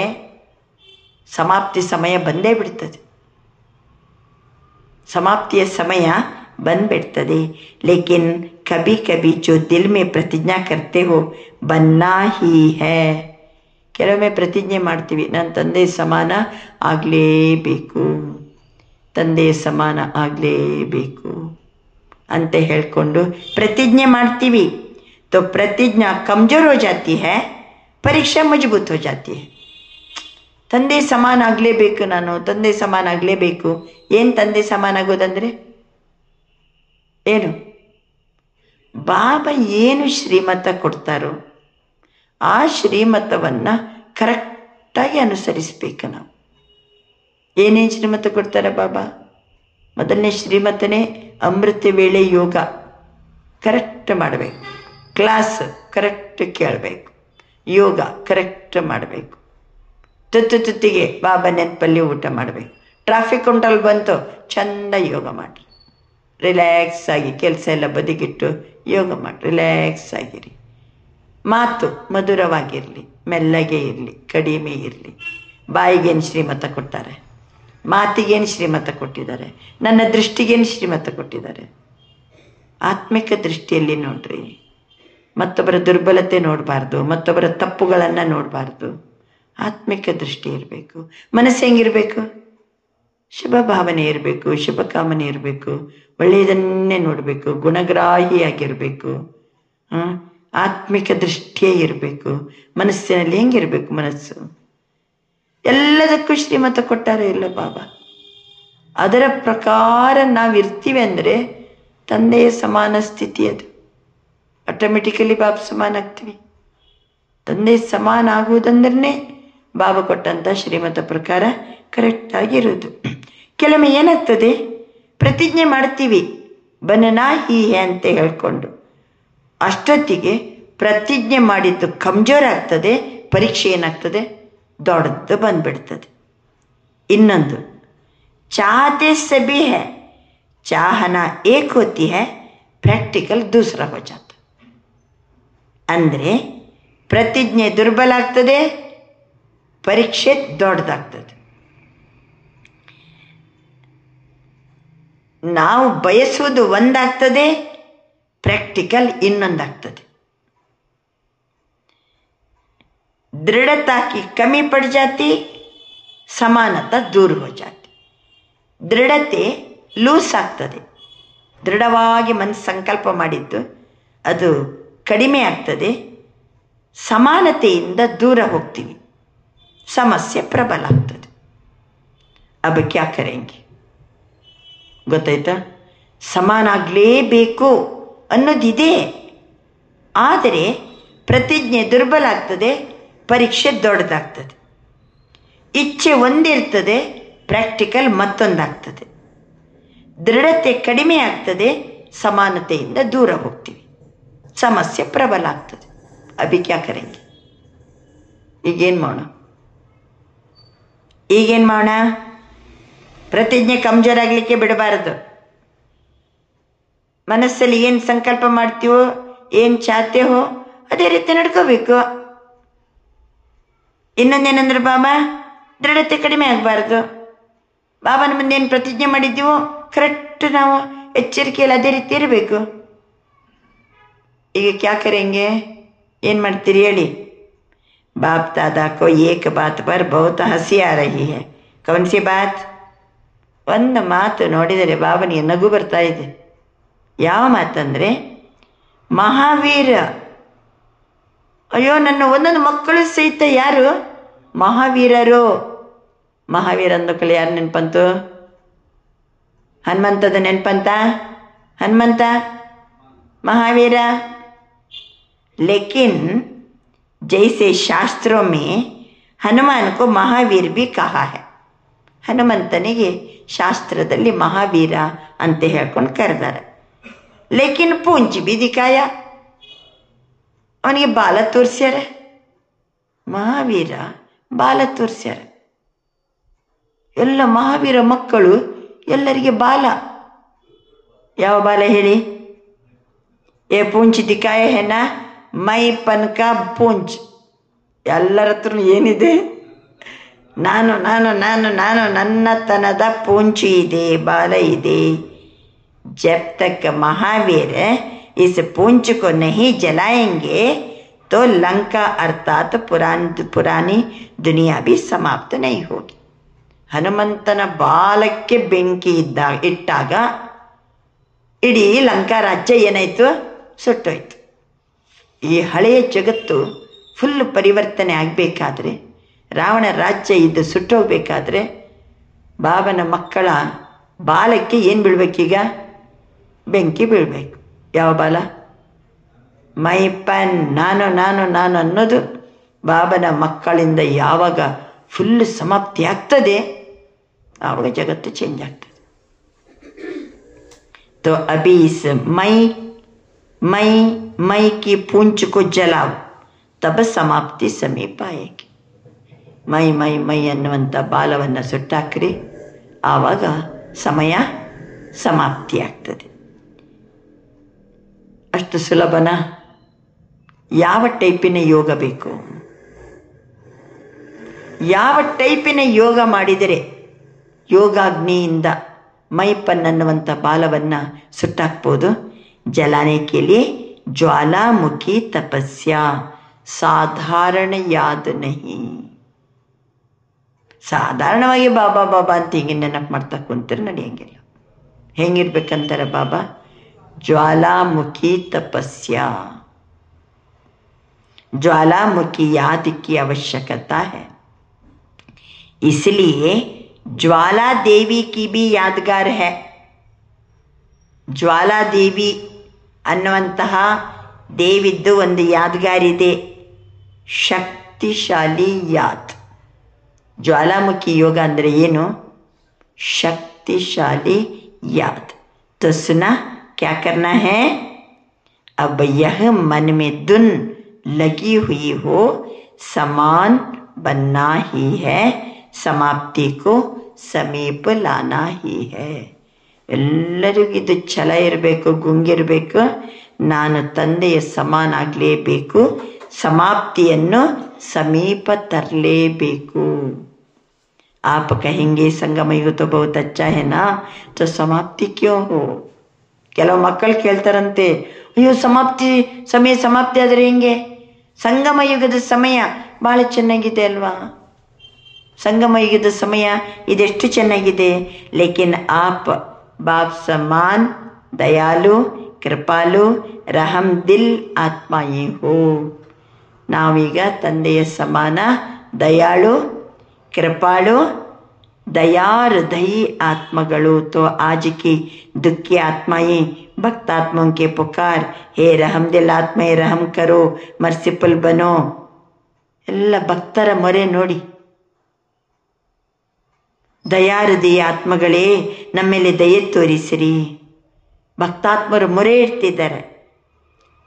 ಸಮಾಪ್ತಿ ಸಮಯ ಬಂದೇ ಬಿಡ್ತದೆ, ಸಮಾಪ್ತಿಯ ಸಮಯ ಬಂದ್ಬಿಡ್ತದೆ. ಲೇಕಿನ್ ಕಭಿ ಕಭಿ ಜೋ ದಿಲ್ ಮೇ ಪ್ರತಿಜ್ಞಾ ಕರ್ತೆ ಹೋ ಬನ್ನಾ ಹೀ ಹೈ. ಕೆಲವೊಮ್ಮೆ ಪ್ರತಿಜ್ಞೆ ಮಾಡ್ತೀವಿ, ನಾನು ತಂದೆ ಸಮಾನ ಆಗಲೇಬೇಕು, ತಂದೆ ಸಮಾನ ಆಗಲೇಬೇಕು ಅಂತ ಹೇಳ್ಕೊಂಡು ಪ್ರತಿಜ್ಞೆ ಮಾಡ್ತೀವಿ. तो प्रतिज्ञा कमजोर हो जाती है, परीक्षा मजबूत हो जाती है. ತಂದೆ ಸಮಾನ ಆಗಲೇಬೇಕು, ನಾನು ತಂದೆ ಸಮಾನ ಆಗಲೇಬೇಕು. ಏನು ತಂದೆ ಸಮಾನ ಆಗೋದಂದ್ರೆ ಏನು? ಬಾಬಾ ಏನು ಶ್ರೀಮತ ಕೊಡ್ತಾರೋ ಆ ಶ್ರೀಮತವನ್ನು ಕರೆಕ್ಟಾಗಿ ಅನುಸರಿಸಬೇಕು ನಾವು. ಏನೇನು ಶ್ರೀಮತ ಕೊಡ್ತಾರೆ ಬಾಬಾ? ಮೊದಲನೇ ಶ್ರೀಮತನೇ ಅಮೃತ ವೇಳೆ ಯೋಗ ಕರೆಕ್ಟ್ ಮಾಡಬೇಕು, ಕ್ಲಾಸ್ ಕರೆಕ್ಟ್ ಕೇಳಬೇಕು, ಯೋಗ ಕರೆಕ್ಟ್ ಮಾಡಬೇಕು, ತುತ್ತಿಗೆ ಬಾಬಾ ನೆನಪಲ್ಲಿ ಊಟ ಮಾಡಬೇಕು. ಟ್ರಾಫಿಕ್ ಉಂಟಲ್ಲಿ ಬಂತು, ಚಂದ ಯೋಗ ಮಾಡಿರಿ, ರಿಲ್ಯಾಕ್ಸ್ ಆಗಿ ಕೆಲಸ ಎಲ್ಲ ಬದಿಗಿಟ್ಟು ಯೋಗ ಮಾಡಿ ರಿಲ್ಯಾಕ್ಸ್ ಆಗಿರಿ. ಮಾತು ಮಧುರವಾಗಿರಲಿ, ಮೆಲ್ಲಗೆ ಇರಲಿ, ಕಡಿಮೆ ಇರಲಿ. ಬಾಯಿಗೇನು ಶ್ರೀಮತ ಕೊಡ್ತಾರೆ, ಮಾತಿಗೇನು ಶ್ರೀಮತ ಕೊಟ್ಟಿದ್ದಾರೆ, ನನ್ನ ದೃಷ್ಟಿಗೇನು ಶ್ರೀಮತ ಕೊಟ್ಟಿದ್ದಾರೆ? ಆತ್ಮಿಕ ದೃಷ್ಟಿಯಲ್ಲಿ ನೋಡ್ರಿ. ಮತ್ತೊಬ್ಬರ ದುರ್ಬಲತೆ ನೋಡಬಾರ್ದು, ಮತ್ತೊಬ್ಬರ ತಪ್ಪುಗಳನ್ನು ನೋಡಬಾರ್ದು. ಆತ್ಮಿಕ ದೃಷ್ಟಿ ಇರಬೇಕು. ಮನಸ್ಸು ಹೆಂಗಿರಬೇಕು? ಶುಭ ಭಾವನೆ ಇರಬೇಕು, ಶುಭ ಕಾಮನೆ ಇರಬೇಕು, ಒಳ್ಳೆಯದನ್ನೇ ನೋಡಬೇಕು, ಗುಣಗ್ರಾಹಿಯಾಗಿರಬೇಕು, ಆತ್ಮಿಕ ದೃಷ್ಟಿಯೇ ಇರಬೇಕು. ಮನಸ್ಸಿನಲ್ಲಿ ಹೆಂಗಿರಬೇಕು? ಮನಸ್ಸು ಎಲ್ಲದಕ್ಕೂ ಶ್ರೀಮತ ಕೊಟ್ಟಾರೆ ಇಲ್ಲ ಬಾಬಾ? ಅದರ ಪ್ರಕಾರ ನಾವಿರ್ತೀವಿ ಅಂದರೆ ತಂದೆಯ ಸಮಾನ ಸ್ಥಿತಿ ಅದು. ಆಟೋಮೆಟಿಕಲಿ ಬಾಬಾ ಸಮಾನ ಆಗ್ತೀವಿ. ತಂದೆ ಸಮಾನ ಆಗುವುದಂದ್ರೆ ಬಾಬಾ ಕೊಟ್ಟಂಥ ಶ್ರೀಮತ ಪ್ರಕಾರ ಕರೆಕ್ಟಾಗಿರೋದು. ಕೆಲವೊಮ್ಮೆ ಏನಾಗ್ತದೆ, ಪ್ರತಿಜ್ಞೆ ಮಾಡ್ತೀವಿ ಬನನಾ ಹೀಗೆ ಅಂತ ಹೇಳ್ಕೊಂಡು, ಅಷ್ಟೊತ್ತಿಗೆ ಪ್ರತಿಜ್ಞೆ ಮಾಡಿದ್ದು ಕಮ್ಜೋರ್ ಆಗ್ತದೆ, ಪರೀಕ್ಷೆ ಏನಾಗ್ತದೆ, ದೊಡ್ಡದು ಬಂದ್ಬಿಡ್ತದೆ. ಇನ್ನೊಂದು ಚಾಹತೆ ಸಭಿ ಹೈ, ಚಾಹನಾ ಏಕ್ ಹೋತಿ ಹೈ, ಪ್ರಾಕ್ಟಿಕಲ್ ದೂಸರಾ ಹೋ ಜಾತ. ಅಂದರೆ ಪ್ರತಿಜ್ಞೆ ದುರ್ಬಲ ಆಗ್ತದೆ, ಪರೀಕ್ಷೆ ದೊಡ್ಡದಾಗ್ತದೆ. ನಾವು ಬಯಸುವುದು ಒಂದಾಗ್ತದೆ, ಪ್ರಾಕ್ಟಿಕಲ್ ಇನ್ನೊಂದಾಗ್ತದೆ. दृढ़ता की कमी पड़ जाती, समानता दूर हो जाती. ದೃಢತೆ ಲೂಸ್ ಆಗ್ತದೆ, ದೃಢವಾಗಿ ಮನಸ್ಸು ಸಂಕಲ್ಪ ಮಾಡಿದ್ದು ಅದು ಕಡಿಮೆ ಆಗ್ತದೆ, ಸಮಾನತೆಯಿಂದ ದೂರ ಹೋಗ್ತೀವಿ, ಸಮಸ್ಯೆ ಪ್ರಬಲ ಆಗ್ತದೆ. ಅಬ್ ಕ್ಯಾ ಕರೆಂಗೆ? ಗೊತ್ತಾಯ್ತಾ? ಸಮಾನ ಆಗಲೇಬೇಕು ಅನ್ನೋದಿದೆ, ಆದರೆ ಪ್ರತಿಜ್ಞೆ ದುರ್ಬಲ ಆಗ್ತದೆ, ಪರೀಕ್ಷೆ ದೊಡ್ಡದಾಗ್ತದೆ. ಇಚ್ಛೆ ಒಂದಿರ್ತದೆ, ಪ್ರಾಕ್ಟಿಕಲ್ ಮತ್ತೊಂದಾಗ್ತದೆ. ದೃಢತೆ ಕಡಿಮೆ ಆಗ್ತದೆ, ಸಮಾನತೆಯಿಂದ ದೂರ ಹೋಗ್ತೀವಿ, ಸಮಸ್ಯೆ ಪ್ರಬಲ ಆಗ್ತದೆ. ಅಭಿ ಕ್ಯಾ ಕರೆಂಗೆ? ಈಗೇನು ಮಾಡೋಣ? ಈಗೇನು ಮಾಡೋಣ? ಪ್ರತಿಜ್ಞೆ ಕಮ್ಜೋರ್ ಆಗಲಿಕ್ಕೆ ಬಿಡಬಾರದು. ಮನಸ್ಸಲ್ಲಿ ಏನು ಸಂಕಲ್ಪ ಮಾಡ್ತೀವೋ, ಏನು ಚಾಹತೆ ಹೋ ಅದೇ ರೀತಿ ನಡ್ಕೋಬೇಕು. ಇನ್ನೊಂದೇನೆಂದ್ರೆ ಬಾಬಾ ದೃಢತೆ ಕಡಿಮೆ ಆಗಬಾರ್ದು. ಬಾಬಾನ ಮುಂದೆ ಏನು ಪ್ರತಿಜ್ಞೆ ಮಾಡಿದ್ದೀವೋ ಕರೆಕ್ಟ್ ನಾವು ಎಚ್ಚರಿಕೆಯಲ್ಲಿ ಅದೇ ರೀತಿ ಇರಬೇಕು. ಈಗ ಕ್ಯಾ ಕರೆಂಗೆ? ಏನು ಮಾಡ್ತೀರಿ ಹೇಳಿ? ಬಾಪ್ ದಾದಾ ಕೋ ಏಕ ಬಾತ್ ಪರ್ ಬಹುತ ಹಸಿ ಆ ರಹಿ ಹೈ. ಕೌನ್ ಸಿ ಬಾತ್? ಒಂದು ಮಾತು ನೋಡಿದರೆ ಬಾಬನಿಗೆ ನಗು ಬರ್ತಾ ಇದೆ. ಯಾವ ಮಾತಂದರೆ, ಮಹಾವೀರ ಅಯ್ಯೋ, ನನ್ನ ಒಂದೊಂದು ಮಕ್ಕಳು ಸಹಿತ ಯಾರು? ಮಹಾವೀರರು. ಮಹಾವೀರ ಅಂದಕ್ಕಲ್ಲಿ ಯಾರು ನೆನಪಂತು? ಹನುಮಂತದ ನೆನಪಂತ? हनुमंत महावीर। लेकिन जैसे शास्त्रों में हनुमान को महावीर भी कहा है, ಹನುಮಂತನಿಗೆ ಶಾಸ್ತ್ರದಲ್ಲಿ ಮಹಾವೀರ ಅಂತ ಹೇಳ್ಕೊಂಡು ಕರೆದಾರೆ. ಲೇಕಿನ್ ಪೂಂಚ್ ಬಿ ದಿಕಾಯ, ಅವನಿಗೆ ಬಾಲ ತೋರಿಸ್ಯಾರ. ಮಹಾವೀರ ಬಾಲ ತೋರಿಸ್ಯಾರ. ಎಲ್ಲ ಮಹಾವೀರ ಮಕ್ಕಳು ಎಲ್ಲರಿಗೆ ಬಾಲ. ಯಾವ ಬಾಲ ಹೇಳಿ? ಏ ಪೂಂಚ್ ದಿಕಾಯ ಹೆನ ಮೈ ಪನ್ಕ ಪೂಂಚ್. ಎಲ್ಲರ ಹತ್ರ ಏನಿದೆ? ನಾನು ನಾನು ನಾನು ನಾನು ನನ್ನತನದ ಪೂಂಚು ಇದೆ, ಬಾಲ ಇದೆ. जब तक महावीर इस पूंछ को नहीं जलाएंगे तो लंका अर्थात पुरानी दुनिया भी समाप्त नहीं होगी. ಹನುಮಂತನ ಬಾಲಕ್ಕೆ ಬೆಂಕಿ ಇಟ್ಟಾಗ ಇಡೀ ಲಂಕಾ ರಾಜ್ಯ ಏನಾಯ್ತು? ಸುಟ್ಟೋಯ್ತು. ಈ ಹಳೆಯ ಜಗತ್ತು ಫುಲ್ ಪರಿವರ್ತನೆ ಆಗಬೇಕಾದ್ರೆ, ರಾವಣ ರಾಜ್ಯ ಇದು ಸುಟ್ಟೋಗ್ಬೇಕಾದ್ರೆ ಬಾಬನ ಮಕ್ಕಳ ಬಾಲಕ್ಕೆ ಏನು ಬೀಳ್ಬೇಕೀಗ? ಬೆಂಕಿ ಬೀಳ್ಬೇಕು. ಯಾವ ಬಾಲ? ಮೈಪನ್, ನಾನು ನಾನು ನಾನು ಅನ್ನೋದು ಬಾಬನ ಮಕ್ಕಳಿಂದ ಯಾವಾಗ ಫುಲ್ ಸಮಾಪ್ತಿ ಆಗ್ತದೆ ಆವಾಗ ಜಗತ್ತು ಚೇಂಜ್ ಆಗ್ತದೆ. तो अभी इस मई की पूंछ को जलाओ तब समाप्ति समीप आएगी. ಮೈ ಮೈ ಮೈ ಅನ್ನುವಂಥ ಬಾಲವನ್ನು ಸುಟ್ಟಾಕ್ರಿ, ಆವಾಗ ಸಮಯ ಸಮಾಪ್ತಿ ಆಗ್ತದೆ. ಅಷ್ಟು ಸುಲಭನಾ? ಯಾವ ಟೈಪಿನ ಯೋಗ ಬೇಕು? ಯಾವ ಟೈಪಿನ ಯೋಗ ಮಾಡಿದರೆ ಯೋಗಾಗ್ನಿಯಿಂದ ಮೈಪನ್ ಅನ್ನುವಂಥ ಬಾಲವನ್ನು ಸುಟ್ಟಾಕ್ಬೋದು? ಜಲಾನೆ ಕೆ ಲಿಯೆ ಜ್ವಾಲಾಮುಖಿ ತಪಸ್ಯ, ಸಾಧಾರಣ ಯಾದ್ ನಹಿ. ಸಾಧಾರಣವಾಗಿ ಬಾಬಾ ಬಾಬಾ ಅಂತ ಹಿಂಗೆ ನೆನಪು ಮಾಡ್ತಾ ಕುಂತಾರೆ ನಡೆಯಂಗಿಲ್ಲ. ಹೆಂಗಿರ್ಬೇಕಂತಾರೆ ಬಾಬಾ? ज्वालामुखी तपस्या, ज्वालामुखी याद की आवश्यकता है. इसलिए ज्वाला देवी की भी यादगार है. ज्वाला देवी ಅನ್ನುವಂತಹ ದೇವಿದ್ದು ಒಂದು ಯಾದಗಾರಿದೆ, ಶಕ್ತಿಶಾಲಿ ಯಾದ್. ಜ್ವಾಲಾಮುಖಿ ಯೋಗ ಅಂದರೆ ಏನು? ಶಕ್ತಿಶಾಲಿ याद. तो सुना क्या करना है? अब यह मन में धुन लगी हुई हो, समान बनना ही है, समाप्ति को समीप लाना ही है. ಎಲ್ಲರಿಗೂ ಇದು ಛಲ ಇರಬೇಕು, ಗುಂಗಿರಬೇಕು. ನಾನು ತಂದೆಯ ಸಮಾನ ಆಗಲೇಬೇಕು, ಸಮಾಪ್ತಿಯನ್ನು ಸಮೀಪ ತರಲೇಬೇಕು. आप कहेंगे संगम युग तो बहुत अच्छा है ना, तो समाप्ति क्यों हो? ಕೆಲವು ಮಕ್ಕಳು ಕೇಳ್ತಾರಂತೆ, ಅಯ್ಯೋ ಸಮಾಪ್ತಿ ಆದರೆ ಹೆಂಗೆ? ಸಂಗಮ ಯುಗದ ಸಮಯ ಬಹಳ ಚೆನ್ನಾಗಿದೆ ಅಲ್ವಾ? ಸಂಗಮ ಯುಗದ ಸಮಯ ಇದೆಷ್ಟು ಚೆನ್ನಾಗಿದೆ. ಲೇಕಿನ್ ಆಪ್ ಬಾಪ್ ಸಮಾನ್ ದಯಾಲು ಕೃಪಾಲು ರಹಂ ದಿಲ್ ಆತ್ಮಾಯಿ ಹೋ. ನಾವೀಗ ತಂದೆಯ ಸಮಾನ ದಯಾಳು कृपालु दयार दही आत्मगणु. तो आज की दुखी आत्माएं भक्त आत्माओं के पुकार, हे रहम दिल आत्माएं रहम करो, मर्सिफुल बनो. ಎಲ್ಲ ಭಕ್ತರ ಮೊರೆ ನೋಡಿ. ದಯಾರದಿ ಆತ್ಮಗಳೇ ನಮ್ಮ ಮೇಲೆ ದಯೆ ತೋರಿಸಿರಿ. ಭಕ್ತಾತ್ಮರು ಮೊರೆ ಇಡ್ತಿದ್ದಾರೆ.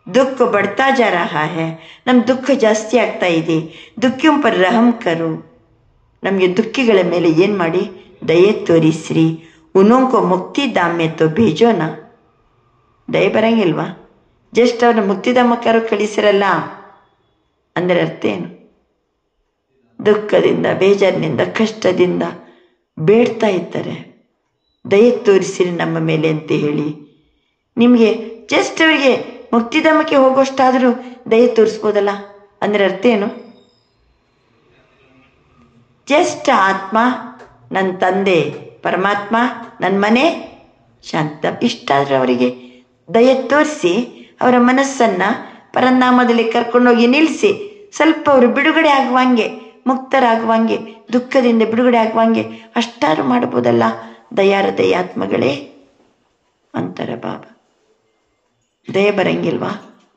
ದುಃಖ ಬಡ್ತಾ ಜಾ ರಹಾ ಹೈ, ನಮ್ಮ ದುಃಖ ಜಾಸ್ತಿ ಆಗ್ತಾ ಇದೆ. ದುಃಖಿಯಂ ಪರ್ ರಹಮ್ ಕರು. ನಮಗೆ ದುಃಖಿಗಳ ಮೇಲೆ ಏನು ಮಾಡಿ? ದಯೆ ತೋರಿಸ್ರಿ. ಉನೋಂಕೋ ಮುಕ್ತಿಧಾಮ್ಯ ತೋ ಭೇಜೋನ. ದಯೆ ಬರಂಗಿಲ್ವಾ? ಜಸ್ಟ್ ಅವ್ರನ್ನ ಮುಕ್ತಿಧಾಮಕ್ಕಾರು ಕಳಿಸಿರಲ್ಲ ಅಂದರೆ ಅರ್ಥ ಏನು? ದುಃಖದಿಂದ, ಬೇಜಾರಿನಿಂದ, ಕಷ್ಟದಿಂದ ಬೇಡ್ತಾ ಇದ್ದಾರೆ. ದಯೆ ತೋರಿಸಿರಿ ನಮ್ಮ ಮೇಲೆ ಅಂತ ಹೇಳಿ. ನಿಮಗೆ ಜಸ್ಟ್ ಅವರಿಗೆ ಮುಕ್ತಿಧಾಮಕ್ಕೆ ಹೋಗೋಷ್ಟಾದರೂ ದಯೆ ತೋರಿಸ್ಬೋದಲ್ಲ ಅಂದರೆ ಅರ್ಥ ಏನು? ಜಸ್ಟ್ ಆತ್ಮ, ನನ್ನ ತಂದೆ ಪರಮಾತ್ಮ, ನನ್ನ ಮನೆ ಶಾಂತ, ಇಷ್ಟಾದರೆ ಅವರಿಗೆ ದಯೆ ತೋರಿಸಿ ಅವರ ಮನಸ್ಸನ್ನು ಪರನಾಮದಲ್ಲಿ ಕರ್ಕೊಂಡೋಗಿ ನಿಲ್ಲಿಸಿ ಸ್ವಲ್ಪ ಅವರು ಬಿಡುಗಡೆ ಆಗುವಂಗೆ, ಮುಕ್ತರಾಗುವಂಗೆ, ದುಃಖದಿಂದ ಬಿಡುಗಡೆ ಆಗುವಂಗೆ ಅಷ್ಟಾರು ಮಾಡ್ಬೋದಲ್ಲ ದಯಾತ್ಮಗಳೇ ಅಂತಾರೆ ಬಾಬಾ. ದಯ ಬರಂಗಿಲ್ವಾ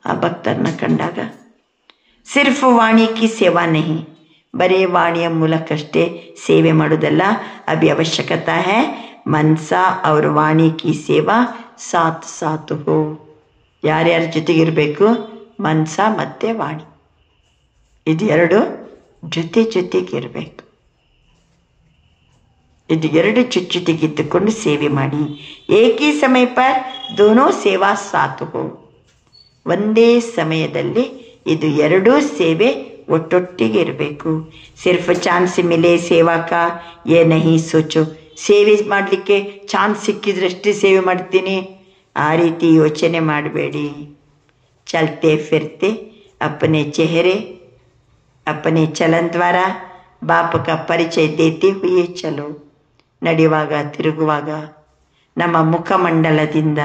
ಆ ಭಕ್ತರನ್ನ ಕಂಡಾಗ? ಸಿರ್ಫ್ ವಾಣಿ ಕಿ ಸೇವಾ ನಹಿ, ಬರೀ ವಾಣಿಯ ಮೂಲಕಷ್ಟೇ ಸೇವೆ ಮಾಡೋದಲ್ಲ. ಅಭಿ ಅವಶ್ಯಕತಾ ಹೈ ಮನ್ಸಾ ಅವ್ರ ವಾಣಿ ಕಿ ಸೇವಾ ಸಾತ್ ಸಾತ್ ಹೋ. ಯಾರ್ಯಾರ ಜೊತೆಗಿರಬೇಕು? ಮನ್ಸ ಮತ್ತೆ ವಾಣಿ, ಇದು ಎರಡು ಜೊತೆಗಿರಬೇಕು. ಇದು ಎರಡು ಜೊತೆಗಿದ್ದುಕೊಂಡು ಸೇವೆ ಮಾಡಿ. ಏಕೀ ಸಮಯ ಪರ್ ದೋನೋ ಸೇವಾ ಸಾತ್ ಹೋ. ಒಂದೇ ಸಮಯದಲ್ಲಿ ಇದು ಎರಡೂ ಸೇವೆ ಒಟ್ಟೊಟ್ಟಿಗೆ ಇರಬೇಕು. ಸಿರ್ಫ್ ಚಾನ್ಸ್ ಮಿಲೆ ಸೇವಾ ಕಾ ಯೇ ನಹಿ ಸೋಚೋ. ಸೇವೆ ಮಾಡಲಿಕ್ಕೆ ಚಾನ್ಸ್ ಸಿಕ್ಕಿದ್ರಷ್ಟೇ ಸೇವೆ ಮಾಡ್ತೀನಿ, ಆ ರೀತಿ ಯೋಚನೆ ಮಾಡಬೇಡಿ. ಚಲ್ತೆ ಫಿರ್ತೆ अपने चेहरे अपने चलन द्वारा बाप का परिचय देते हुए चलो. ನಡೆಯುವಾಗ ತಿರುಗುವಾಗ ನಮ್ಮ ಮುಖಮಂಡಲದಿಂದ,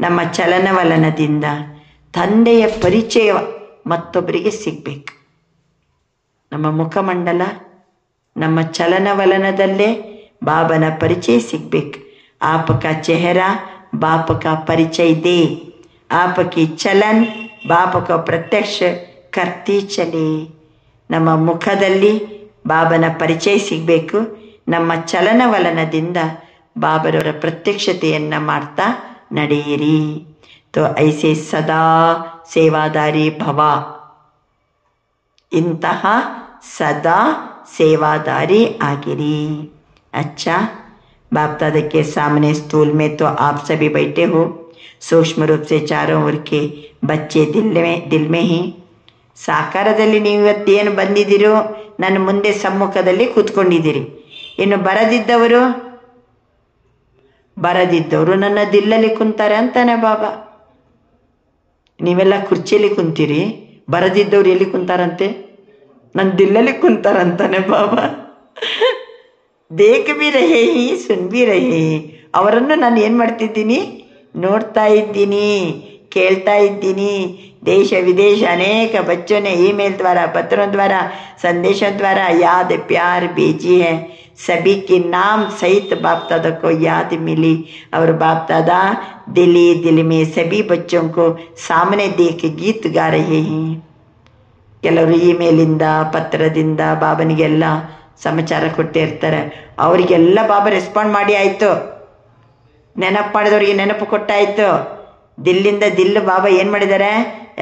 ನಮ್ಮ ಚಲನವಲನದಿಂದ ತಂದೆಯ ಪರಿಚಯ ಮತ್ತೊಬ್ಬರಿಗೆ ಸಿಗಬೇಕು. ನಮ್ಮ ಮುಖಮಂಡಲ, ನಮ್ಮ ಚಲನವಲನದಲ್ಲೇ ಬಾಬನ ಪರಿಚಯ ಸಿಗಬೇಕು. ಆಪಕ ಚೆಹರ ಬಾಪಕ ಪರಿಚಯ ದೇ, ಆಪಕಿ ಚಲನ್ ಬಾಪಕ ಪ್ರತ್ಯಕ್ಷ ಕರ್ತಿ ಚಲೆ. ನಮ್ಮ ಮುಖದಲ್ಲಿ ಬಾಬನ ಪರಿಚಯ ಸಿಗಬೇಕು, ನಮ್ಮ ಚಲನವಲನದಿಂದ ಬಾಬರವರ ಪ್ರತ್ಯಕ್ಷತೆಯನ್ನು ಮಾಡ್ತಾ ನಡೆಯಿರಿ. ತೋ ಐಸೆ ಸದಾ ಸೇವಾದಾರಿ ಭವ. ಇಂತಹ सदा सेवादारी आगिरी. अच्छा, बाप दादा के सामने स्टूल में तो आप सभी बैठे हो. सूक्ष्म रूप से चारों ओर के बच्चे दिल में ही. ಸಾಕಾರದಲ್ಲಿ ನೀವು ಇವತ್ತೇನು ಬಂದಿದ್ದೀರೋ ನನ್ನ ಮುಂದೆ ಸಮ್ಮುಖದಲ್ಲಿ ಕೂತ್ಕೊಂಡಿದ್ದೀರಿ. ಇನ್ನು ಬರದಿದ್ದವರು ನನ್ನ ದಿಲ್ಲಲ್ಲಿ ಕುಂತಾರೆ ಅಂತಾನೆ ಬಾಬಾ. ನೀವೆಲ್ಲ ಕುರ್ಚಿಯಲ್ಲಿ ಕುಂತೀರಿ, ಬರದಿದ್ದವ್ರು ಎಲ್ಲಿ ಕುಂತಾರಂತೆ? ನನ್ನ ದಿಲ್ಲಲ್ಲಿ ಕುಂತಾರಂತಾನೆ ಬಾಬಾ. ದೇಖ್ ಬಿ ರಹೇ ಹಿ ಸುನ್ ಬಿ ರಹೇ. ಅವರನ್ನು ನಾನು ಏನು ಮಾಡ್ತಿದ್ದೀನಿ? ನೋಡ್ತಾ ಇದ್ದೀನಿ, ಕೇಳ್ತಾ ಇದ್ದೀನಿ. देश विदेश अनेक बच्चों ने ईमेल द्वारा, पत्रों द्वारा, संदेशों द्वारा याद प्यार भेजी है. सभी के नाम सहित बाप दादा को याद मिली और बाप दादा दिल में सभी बच्चों को सामने देख गीत गा रहे हैं. ಕೆಲವರು ಇಮೇಲಿಂದ ಪತ್ರದಿಂದ ಬಾಬನಿಗೆಲ್ಲ ಸಮಾಚಾರ ಕೊಟ್ಟಿರ್ತಾರೆ. ಅವರಿಗೆಲ್ಲ ಬಾಬಾ ರೆಸ್ಪಾಂಡ್ ಮಾಡಿ ಆಯಿತು. ನೆನಪು ಮಾಡಿದವ್ರಿಗೆ ನೆನಪು ಕೊಟ್ಟಾಯಿತು. ದಿಲ್ಲಿಂದ ದಿಲ್ಲು ಬಾಬಾ ಏನು ಮಾಡಿದ್ದಾರೆ?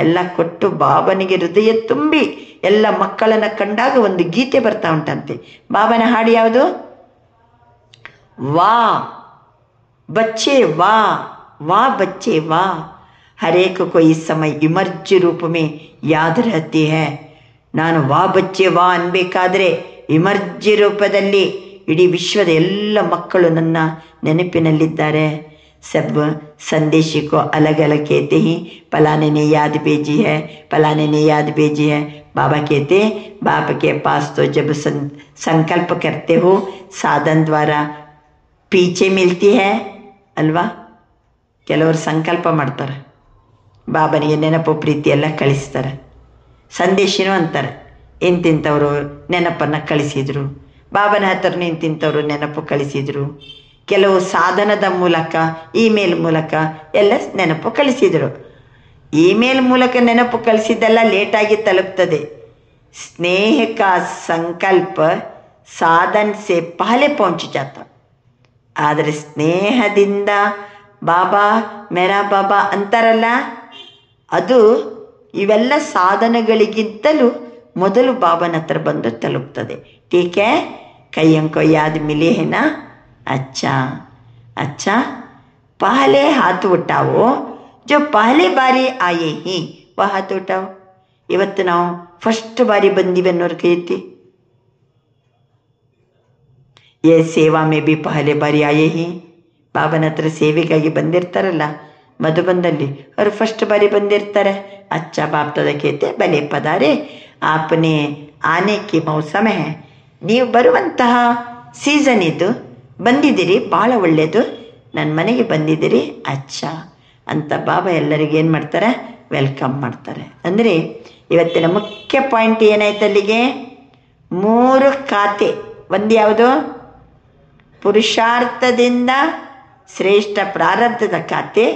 ಎಲ್ಲ ಕೊಟ್ಟು ಬಾಬನಿಗೆ ಹೃದಯ ತುಂಬಿ ಎಲ್ಲ ಮಕ್ಕಳನ್ನು ಕಂಡಾಗ ಒಂದು ಗೀತೆ ಬರ್ತಾ ಉಂಟಂತೆ. ಬಾಬನ ಹಾಡು ಯಾವುದು? ವಾ ಬಚ್ಚೆ ವಾ, ವಾ ಬಚ್ಚೆ ವಾ. हर एक को इस समय इमर्ज रूप में याद रहती है. ನಾನು ವಾ ಬಚ್ಚೆ ವಾ ಅನ್ಬೇಕಾದ್ರೆ ಇಮರ್ಜಿ ರೂಪದಲ್ಲಿ ಇಡೀ ವಿಶ್ವದ ಎಲ್ಲ ಮಕ್ಕಳು ನನ್ನ ನೆನಪಿನಲ್ಲಿದ್ದಾರೆ. सब संदेशी को अलग अलग कहते ही फलाने ने याद भेजी है, फलाने ने याद भेजी है. बाबा कहते बाप के पास तो जब संकल्प करते हो साधन द्वारा पीछे मिलती है अल्वा. ಕೆಲವರು ಸಂಕಲ್ಪ ಮಾಡ್ತಾರೆ, ಬಾಬನಿಗೆ ನೆನಪು ಪ್ರೀತಿ ಎಲ್ಲ ಕಳಿಸ್ತಾರೆ. ಸಂದೇಶಿನೂ ಅಂತಾರೆ, ಇಂತಿಂಥವರು ನೆನಪನ್ನು ಕಳಿಸಿದರು, ಬಾಬನ ಹತ್ರನೂ ಇಂತಿಂಥವರು ನೆನಪು ಕಳಿಸಿದರು. ಕೆಲವು ಸಾಧನದ ಮೂಲಕ, ಇಮೇಲ್ ಮೂಲಕ ಎಲ್ಲ ನೆನಪು ಕಳಿಸಿದರು. ಇಮೇಲ್ ಮೂಲಕ ನೆನಪು ಕಳಿಸಿದ್ದೆಲ್ಲ ಲೇಟಾಗಿ ತಲುಪ್ತದೆ. ಸ್ನೇಹ ಕಾ ಸಂಕಲ್ಪ ಸಾಧನ ಸೆ ಪಹಲೆ ಪਹੁಂಚಿ ಜಾತ. ಆದರೆ ಸ್ನೇಹದಿಂದ ಬಾಬಾ ಮೇರಾ ಬಾಬಾ ಅಂತಾರಲ್ಲ, ಅದು ಇವೆಲ್ಲ ಸಾಧನಗಳಿಗಿಂತಲೂ ಮೊದಲು ಬಾಬನ ಹತ್ರ ಬಂದು ತಲುಪ್ತದೆ. ಟೀಕೆ ಕೈಯಂಕೋ ಯಾದ್ ಮಿಲೆ ಹೇನಾ? अच्छा अच्छा, पहले हाथ उठाओ जो पहले बारी आए ही वह हाथ उठाओ. ಇವತ್ತು ನಾವು ಫಸ್ಟ್ ಬಾರಿ ಬಂದಿವೆ ಅನ್ನೋರು ಕೈ ಎತ್ತಿ. ये सेवा में भी पहले बारी आए ही. ಬಾಬನ ಹತ್ರ ಸೇವೆಗಾಗಿ ಬಂದಿರ್ತಾರಲ್ಲ ಮಧುಬಂದಲ್ಲಿ, ಅವರು ಫಸ್ಟ್ ಬಾರಿ ಬಂದಿರ್ತಾರೆ. ಅಚ್ಚ ಬಾಪ್ ದಾದಾ ಕೇತೆ ಬಲೆ ಪದಾರೆ ಆಪನೆ ಆನೆ ಕಿ ಮೌಸಮ ಹೈ. ನೀವು ಬರುವಂತಹ ಸೀಸನ್ ಇದು, ಬಂದಿದ್ದೀರಿ, ಭಾಳ ಒಳ್ಳೆಯದು, ನನ್ನ ಮನೆಗೆ ಬಂದಿದ್ದೀರಿ ಅಚ್ಚ ಅಂತ ಬಾಬಾ ಎಲ್ಲರಿಗೂ ಏನು ಮಾಡ್ತಾರೆ? ವೆಲ್ಕಮ್ ಮಾಡ್ತಾರೆ. ಅಂದರೆ ಇವತ್ತಿನ ಮುಖ್ಯ ಪಾಯಿಂಟ್ ಏನಾಯ್ತು ಅಲ್ಲಿಗೆ? 3 ಖಾತೆ. ಒಂದು ಯಾವುದು? ಪುರುಷಾರ್ಥದಿಂದ ಶ್ರೇಷ್ಠ ಪ್ರಾರಬ್ಧದ ಖಾತೆ,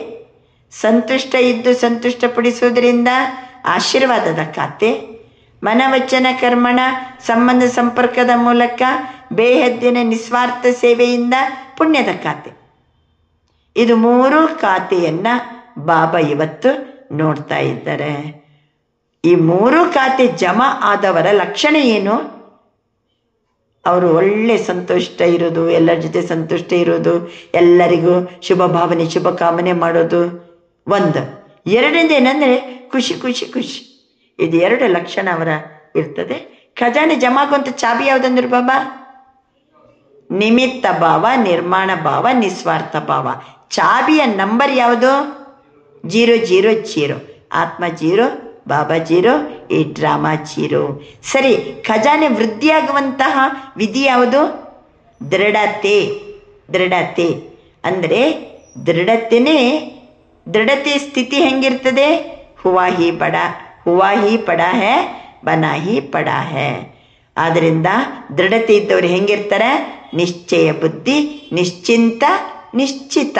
ಸಂತುಷ್ಟ ಇದ್ದು ಸಂತುಷ್ಟಪಡಿಸುವುದರಿಂದ ಆಶೀರ್ವಾದದ ಖಾತೆ, ಮನವಚನ ಕರ್ಮಣ ಸಂಬಂಧ ಸಂಪರ್ಕದ ಮೂಲಕ ಬೇಹದ್ದಿನ ನಿಸ್ವಾರ್ಥ ಸೇವೆಯಿಂದ ಪುಣ್ಯದ ಖಾತೆ. ಇದು 3 ಖಾತೆಯನ್ನ ಬಾಬಾ ಇವತ್ತು ನೋಡ್ತಾ ಇದ್ದಾರೆ. ಈ 3 ಖಾತೆ ಜಮಾ ಆದವರ ಲಕ್ಷಣ ಏನು? ಅವರು ಒಳ್ಳೆ ಸಂತುಷ್ಟ ಇರೋದು, ಎಲ್ಲರ ಜೊತೆ ಸಂತುಷ್ಟ ಇರೋದು, ಎಲ್ಲರಿಗೂ ಶುಭ ಭಾವನೆ ಶುಭ ಕಾಮನೆ ಮಾಡೋದು ಒಂದು. ಎರಡನೇದು ಏನಂದ್ರೆ ಖುಷಿ ಖುಷಿ ಖುಷಿ. ಇದು 2 ಲಕ್ಷಣ ಅವರ ಇರ್ತದೆ. ಖಜಾನೆ ಜಮಾಗುವಂತ ಚಾಬಿ ಯಾವುದಂದ್ರು ಬಾಬಾ? ನಿಮಿತ್ತ ಭಾವ, ನಿರ್ಮಾಣ ಭಾವ, ನಿಸ್ವಾರ್ಥ ಭಾವ. ಚಾಬಿಯ ನಂಬರ್ ಯಾವುದು? 000. ಆತ್ಮ 0, ಬಾಬಾ 0, ಈ ಡ್ರಾಮಾ 0. ಸರಿ, ಖಜಾನೆ ವೃದ್ಧಿಯಾಗುವಂತಹ ವಿಧಿ ಯಾವುದು? ದೃಢತೆ. ಅಂದರೆ ದೃಢತೆ ಸ್ಥಿತಿ ಹೆಂಗಿರ್ತದೆ? ಹುವಾ ಹಿ ಪಡಾ ಹೇ ಬನಾ ಹಿ ಪಡಾ ಹೇ. ಆದ್ರಿಂದ ದೃಢತೆ ಇದ್ದವರು ಹೆಂಗಿರ್ತಾರೆ? ನಿಶ್ಚಯ ಬುದ್ಧಿ, ನಿಶ್ಚಿತ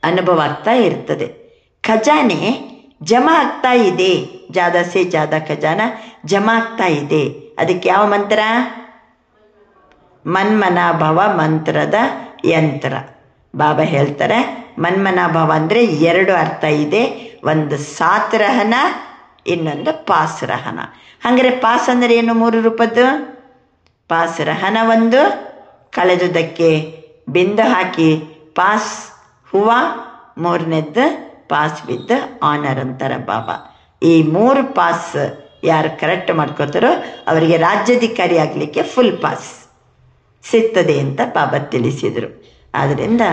ಅನುಭವ ಆಗ್ತಾ ಇರ್ತದೆ. ಖಜಾನೆ ಜಮಾ ಆಗ್ತಾ ಇದೆ, ಜಾದಾ ಸೆ ಜಾದಾ ಖಜಾನ ಜಮಾ ಆಗ್ತಾ ಇದೆ. ಅದಕ್ಕೆ ಯಾವ ಮಂತ್ರ? ಮನ್ಮನಾಭವ ಮಂತ್ರದ ಯಂತ್ರ. ಬಾಬಾ ಹೇಳ್ತಾರೆ ಮನ್ಮನಾಭವ ಅಂದರೆ 2 ಅರ್ಥ ಇದೆ. ಒಂದು ಸಾತ್ರಹನ, ಇನ್ನೊಂದು ಪಾಸ್ರಹನ. ಹಂಗಾರೆ ಪಾಸ್ ಅಂದರೆ ಏನು? 3 ರೂಪದ್ದು. ಪಾಸ್ರಹನ ಒಂದು, ಕಳೆದುದಕ್ಕೆ ಬಿಂದು ಹಾಕಿ ಪಾಸ್ ಹೂವ, 3ನೇದ್ದು ಪಾಸ್ ವಿತ್ ಆನರ್ ಅಂತಾರೆ ಬಾಬಾ. ಈ 3 ಪಾಸ್ ಯಾರು ಕರೆಕ್ಟ್ ಮಾಡ್ಕೋತಾರೋ ಅವರಿಗೆ ರಾಜ್ಯಾಧಿಕಾರಿ ಆಗಲಿಕ್ಕೆ ಫುಲ್ ಪಾಸ್ ಸಿಗ್ತದೆ ಅಂತ ಬಾಬಾ ತಿಳಿಸಿದರು. ಆದ್ದರಿಂದ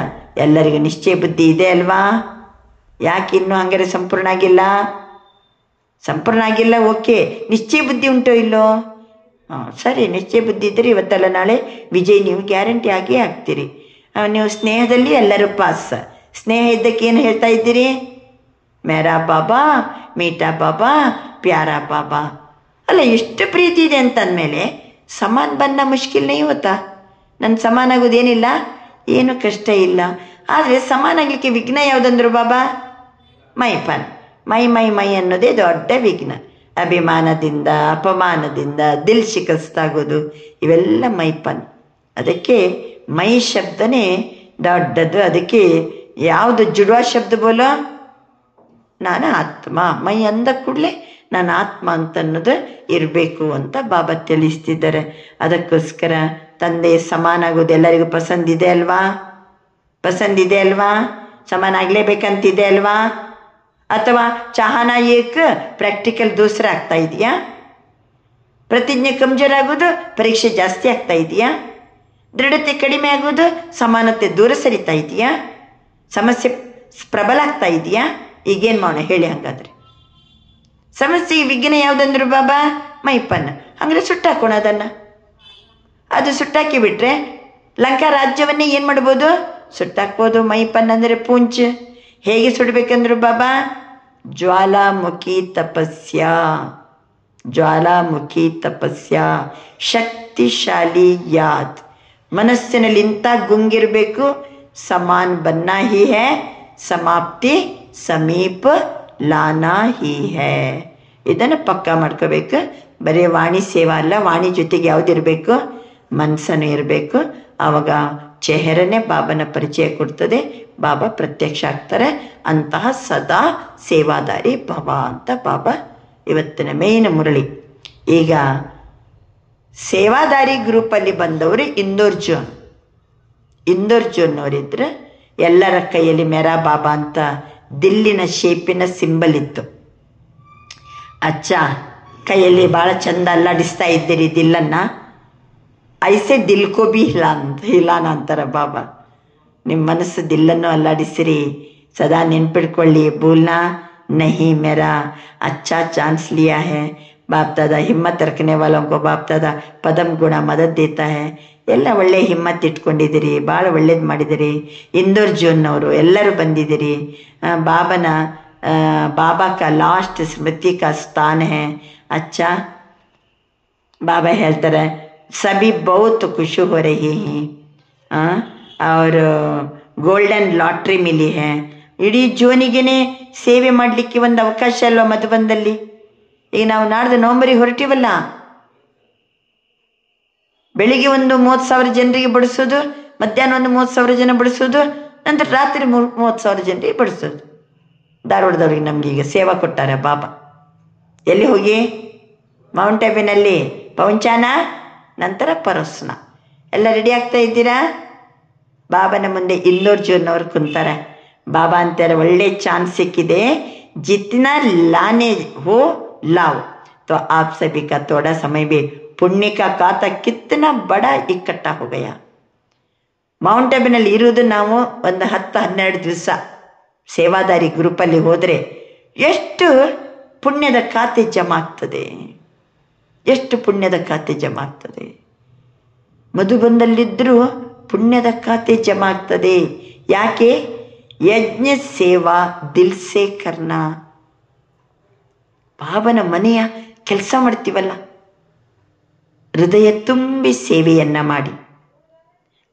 ಎಲ್ಲರಿಗೂ ನಿಶ್ಚಯ ಬುದ್ಧಿ ಇದೆ ಅಲ್ವಾ? ಯಾಕೆ ಇನ್ನೂ ಹಂಗಾರೆ ಸಂಪೂರ್ಣ ಆಗಿಲ್ಲ? ಓಕೆ, ನಿಶ್ಚಯ ಬುದ್ಧಿ ಉಂಟೋ ಇಲ್ಲೋ? ಸರಿ, ನಿಶ್ಚಯ ಬುದ್ಧಿ ಇದ್ದರೆ ಇವತ್ತಲ್ಲ ನಾಳೆ ವಿಜಯ್ ನೀವು ಗ್ಯಾರಂಟಿ ಆಗಿ ಆಗ್ತೀರಿ. ನೀವು ಸ್ನೇಹದಲ್ಲಿ ಎಲ್ಲರೂ ಪಾಸ್. ಸ್ನೇಹ ಇದ್ದಕ್ಕೆ ಏನು ಹೇಳ್ತಾ ಇದ್ದೀರಿ? ಮೇರಾ ಬಾಬಾ, ಮೀಠಾ ಬಾಬಾ, ಪ್ಯಾರಾ ಬಾಬಾ. ಅಲ್ಲ, ಎಷ್ಟು ಪ್ರೀತಿ ಇದೆ ಅಂತಂದಮೇಲೆ ಸಮಾನ ಬನ್ನ ಮುಷ್ಕಿಲ್ ನೈ ಹೋತಾ. ನನ್ನ ಸಮಾನ ಆಗೋದೇನಿಲ್ಲ, ಏನು ಕಷ್ಟ ಇಲ್ಲ. ಆದರೆ ಸಮಾನ ಆಗಲಿಕ್ಕೆ ವಿಘ್ನ ಯಾವುದಂದ್ರು ಬಾಬಾ? ಮೈಪನ್. ಮೈ ಅನ್ನೋದೇ ದೊಡ್ಡ ವಿಘ್ನ. ಅಭಿಮಾನದಿಂದ, ಅಪಮಾನದಿಂದ ದಿಲ್ ಶಿಕಸ್ತಾಗೋದು, ಇವೆಲ್ಲ ಮೈಪನ್. ಅದಕ್ಕೆ ಮೈ ಶಬ್ದನೇ ದೊಡ್ಡದು. ಅದಕ್ಕೆ ಯಾವುದು ಜುಡ್ವಾ ಶಬ್ದ ಬೋಲೋ? ನಾನು ಆತ್ಮ. ಮೈ ಅಂದ ಕೂಡಲೇ ನಾನು ಆತ್ಮ ಅಂತನ್ನೋದು ಇರಬೇಕು ಅಂತ ಬಾಬಾ ತಿಳಿಸ್ತಿದ್ದಾರೆ. ಅದಕ್ಕೋಸ್ಕರ ತಂದೆ ಸಮಾನ ಆಗೋದು ಎಲ್ಲರಿಗೂ ಪಸಂದಿದೆ ಅಲ್ವಾ? ಸಮಾನ ಆಗಲೇಬೇಕಂತಿದೆ ಅಲ್ವಾ? ಅಥವಾ ಚಾಹನಾ ಏಕ್ ಪ್ರಾಕ್ಟಿಕಲ್ ದೂಸರ ಆಗ್ತಾ ಇದೆಯಾ? ಪ್ರತಿಜ್ಞೆ ಕಮ್ಜೋರ್ ಆಗೋದು, ಪರೀಕ್ಷೆ ಜಾಸ್ತಿ ಆಗ್ತಾ ಇದೆಯಾ? ದೃಢತೆ ಕಡಿಮೆ ಆಗೋದು, ಸಮಾನತೆ ದೂರ ಸರಿತಾ ಇದೆಯಾ? ಸಮಸ್ಯೆ ಪ್ರಬಲ ಆಗ್ತಾ ಇದೆಯಾ? ಈಗೇನು ಮಾಡೋಣ ಹೇಳಿ? ಹಾಗಾದ್ರೆ ಸಮಸ್ಯೆಗೆ ವಿಘ್ನ ಯಾವುದಂದ್ರು ಬಾಬಾ? ಮೈಪನ್ನ. ಹಂಗಾರೆ ಸುಟ್ಟಾಕೋಣ ಅದನ್ನು. ಅದು ಸುಟ್ಟಾಕಿ ಬಿಟ್ರೆ ಲಂಕಾ ರಾಜ್ಯವನ್ನೇ ಏನು ಮಾಡ್ಬೋದು? ಸುಟ್ಟಾಕ್ಬೋದು. ಮೈಪನ್ ಅಂದರೆ ಪೂಂಚ್. ಹೇಗೆ ಸುಡಬೇಕಂದ್ರು ಬಾಬಾ? ಜ್ವಾಲಾಮುಖಿ ತಪಸ್ಯ, ಶಕ್ತಿಶಾಲಿ ಯಾದ್. ಮನಸ್ಸಿನಲ್ಲಿ ಇಂಥ ಗುಂಗಿರಬೇಕು. ಸಮಾನ್ ಬನ್ನ ಹಿ ಹೈ, ಸಮಾಪ್ತಿ ಸಮೀಪ ಲಾನಾ ಹಿ ಹೈ. ಇದನ್ನು ಪಕ್ಕಾ ಮಾಡ್ಕೋಬೇಕು. ಬರೀ ವಾಣಿ ಸೇವಾ ಅಲ್ಲ, ವಾಣಿ ಜೊತೆಗೆ ಯಾವುದಿರಬೇಕು? ಮನಸ್ಸನ್ನು ಇರಬೇಕು. ಆವಾಗ ಚೆಹರನೇ ಬಾಬನ ಪರಿಚಯ ಕೊಡ್ತದೆ. ಬಾಬಾ ಪ್ರತ್ಯಕ್ಷ ಆಗ್ತಾರೆ. ಅಂತಹ ಸದಾ ಸೇವಾದಾರಿ ಭವ ಅಂತ ಬಾಬಾ ಇವತ್ತಿನ ಮೇನ್ ಮುರಳಿ. ಈಗ ಸೇವಾದಾರಿ ಗ್ರೂಪಲ್ಲಿ ಬಂದವರು ಇಂದೋರ್ ಜೋನ್ ಅವರಿದ್ರೆ ಎಲ್ಲರ ಕೈಯಲ್ಲಿ ಮೇರಾ ಬಾಬಾ ಅಂತ ದಿಲ್ಲಿನ ಶೇಪಿನ ಸಿಂಬಲ್ ಇತ್ತು. ಅಚ್ಚ, ಕೈಯಲ್ಲಿ ಭಾಳ ಚಂದ ಅಲ್ಲಾಡಿಸ್ತಾ ಇದ್ದೀರಿ ದಿಲ್ಲನ್ನು. ಐಸೆ ದಿಲ್ಕೋ ಬಿ ಹಿಲಾನ ಅಂತಾರೆ ಬಾಬಾ. ನಿಮ್ಮ ಮನಸ್ಸು ದಿಲ್ಲನ್ನು ಅಲ್ಲಾಡಿಸಿರಿ. ಸದಾ ನೆನ್ಪಿಡ್ಕೊಳ್ಳಿ, ಭೂಲ್ನಾ ನಹಿ ಮೇರಾ ಅಚ್ಚಾ ಚಾನ್ಸ್ ಲಿಯಾ ಹೈ. ಬಾಪ್ ದಾದಾ ಹಿಮ್ಮತ್ ರಖನೆ ವಾಲೋಂ ಕೋ ಬಾಪ್ ದಾದಾ ಪದಂ ಗುಣ ಮದದ್ ದೇತಾ ಹೈ. ಎಲ್ಲ ಒಳ್ಳೆ ಹಿಮ್ಮತ್ ಇಟ್ಕೊಂಡಿದ್ದೀರಿ, ಭಾಳ ಒಳ್ಳೇದು ಮಾಡಿದಿರಿ. ಇಂದೋರ್ ಜೋನ್ನವರು ಎಲ್ಲರೂ ಬಂದಿದ್ದೀರಿ. ಬಾಬನ बाबा का लास्ट स्मृति का स्थान है. अच्छा, बाबा ಹೇಳ್ತಾರೆ सभी बहुत खुश हो रहे हैं और ಗೋಲ್ಡನ್ ಲಾಟ್ರಿ ಮಿಲಿ है. ಇಡೀ ಜೀವನಿಗೆನೆ ಸೇವೆ ಮಾಡಲಿಕ್ಕೆ ಒಂದು ಅವಕಾಶ ಅಲ್ವಾ ಮಧುಬನದಲ್ಲಿ. ಈಗ ನಾವು ನಾಡ್ದು ನವಂಬರಿಗೆ ಹೊರಟಿವಲ್ಲ, ಬೆಳಿಗ್ಗೆ ಒಂದು 30,000 ಜನರಿಗೆ ಬಡಿಸೋದು, ಮಧ್ಯಾಹ್ನ ಒಂದು 30,000 ಜನ ಬಡಿಸೋದು, ನಂತರ ರಾತ್ರಿ 30,000 ಜನರಿಗೆ ಬಡಿಸೋದು. ಧಾರವಾಡದವ್ರಿಗೆ ನಮ್ಗೆ ಈಗ ಸೇವಾ ಕೊಟ್ಟಾರೆ ಬಾಬಾ. ಎಲ್ಲಿ ಹೋಗಿ? ಮೌಂಟ್ ಅಬಿನಲ್ಲಿ ಪೌಂಚಾನ, ನಂತರ ಪರೋಸ್ನ. ಎಲ್ಲ ರೆಡಿ ಆಗ್ತಾ ಇದ್ದೀರಾ? ಬಾಬನ ಮುಂದೆ 200 ಜನವ್ರು ಕುಂತಾರೆ. ಬಾಬಾ ಅಂತಾರೆ, ಒಳ್ಳೆ ಚಾನ್ಸ್ ಸಿಕ್ಕಿದೆ, जितना लाने हो लाओ. तो आप सभी का थोड़ा समय भी पुण्य का खाता कितना बड़ा इकट्ठा हो गया. ಮೌಂಟ್ ಅಬಿನಲ್ಲಿ ಇರುವುದು ನಾವು ಒಂದು 10-12 ದಿವಸ ಸೇವಾದಾರಿ ಗ್ರೂಪಲ್ಲಿ ಹೋದರೆ ಎಷ್ಟು ಪುಣ್ಯದ ಖಾತೆ ಜಮಾ ಆಗ್ತದೆ, ಎಷ್ಟು ಪುಣ್ಯದ ಖಾತೆ ಜಮಾ ಆಗ್ತದೆ. ಮಧುಬನದಲ್ಲಿದ್ದರೂ ಪುಣ್ಯದ ಖಾತೆ ಜಮಾ ಆಗ್ತದೆ. ಯಾಕೆ? ಯಜ್ಞ ಸೇವಾ ದಿಲ್ ಸೇ ಕರ್ನಾ. ಬಾಬನ ಮನೆಯ ಕೆಲಸ ಮಾಡ್ತೀವಲ್ಲ, ಹೃದಯ ತುಂಬಿ ಸೇವೆಯನ್ನ ಮಾಡಿ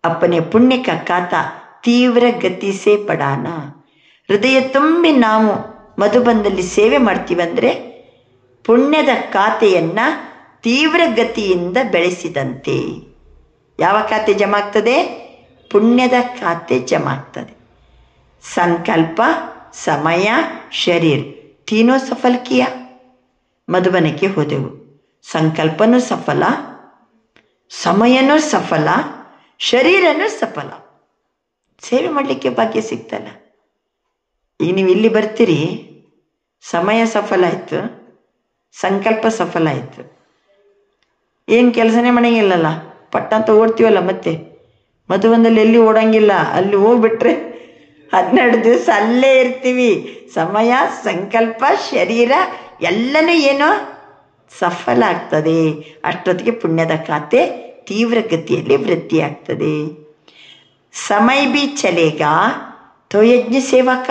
अपने पुण्य का खाता ತೀವ್ರ ಗತಿ ಸೇ ಪಡಾನ. ಹೃದಯ ತುಂಬಿ ನಾವು ಮಧುಬನದಲ್ಲಿ ಸೇವೆ ಮಾಡ್ತೀವಂದ್ರೆ ಪುಣ್ಯದ ಖಾತೆಯನ್ನ ತೀವ್ರ ಗತಿಯಿಂದ ಬೆಳೆಸಿದಂತೆ. ಯಾವ ಖಾತೆ ಜಮಾ ಆಗ್ತದೆ? ಪುಣ್ಯದ ಖಾತೆ ಜಮಾ ಆಗ್ತದೆ. ಸಂಕಲ್ಪ, ಸಮಯ, ಶರೀರ ತೀನೋ ಸಫಲ ಕಿಯ. ಮಧುಬನಕ್ಕೆ ಹೋದೆವು, ಸಂಕಲ್ಪನೂ ಸಫಲ, ಸಮಯನೂ ಸಫಲ, ಶರೀರನೂ ಸಫಲ. ಸೇವೆ ಮಾಡಲಿಕ್ಕೆ ಭಾಗ್ಯ ಸಿಗ್ತಲ್ಲ. ಈಗ ನೀವು ಇಲ್ಲಿ ಬರ್ತೀರಿ, ಸಮಯ ಸಫಲ ಆಯಿತು, ಸಂಕಲ್ಪ ಸಫಲ ಆಯಿತು, ಏನು ಕೆಲಸನೇ ಮಾಡಂಗಿಲ್ಲಲ್ಲ, ಪಟ್ಟ ಅಂತ ಓಡ್ತೀವಲ್ಲ. ಮತ್ತೆ ಮಧುಬನದಲ್ಲಿ ಎಲ್ಲಿ ಓಡಂಗಿಲ್ಲ, ಅಲ್ಲಿ ಹೋಗ್ಬಿಟ್ರೆ 12 ದಿವಸ ಅಲ್ಲೇ ಇರ್ತೀವಿ. ಸಮಯ, ಸಂಕಲ್ಪ, ಶರೀರ ಎಲ್ಲನೂ ಏನೋ ಸಫಲ ಆಗ್ತದೆ. ಅಷ್ಟೊತ್ತಿಗೆ ಪುಣ್ಯದ ಖಾತೆ ತೀವ್ರ ಗತಿಯಲ್ಲಿ ವೃದ್ಧಿ ಆಗ್ತದೆ. ಸಮಯ ಬಿ ಚಲೇಗಾ ತೋ ಯಜ್ಞ ಸೇವಾಕ.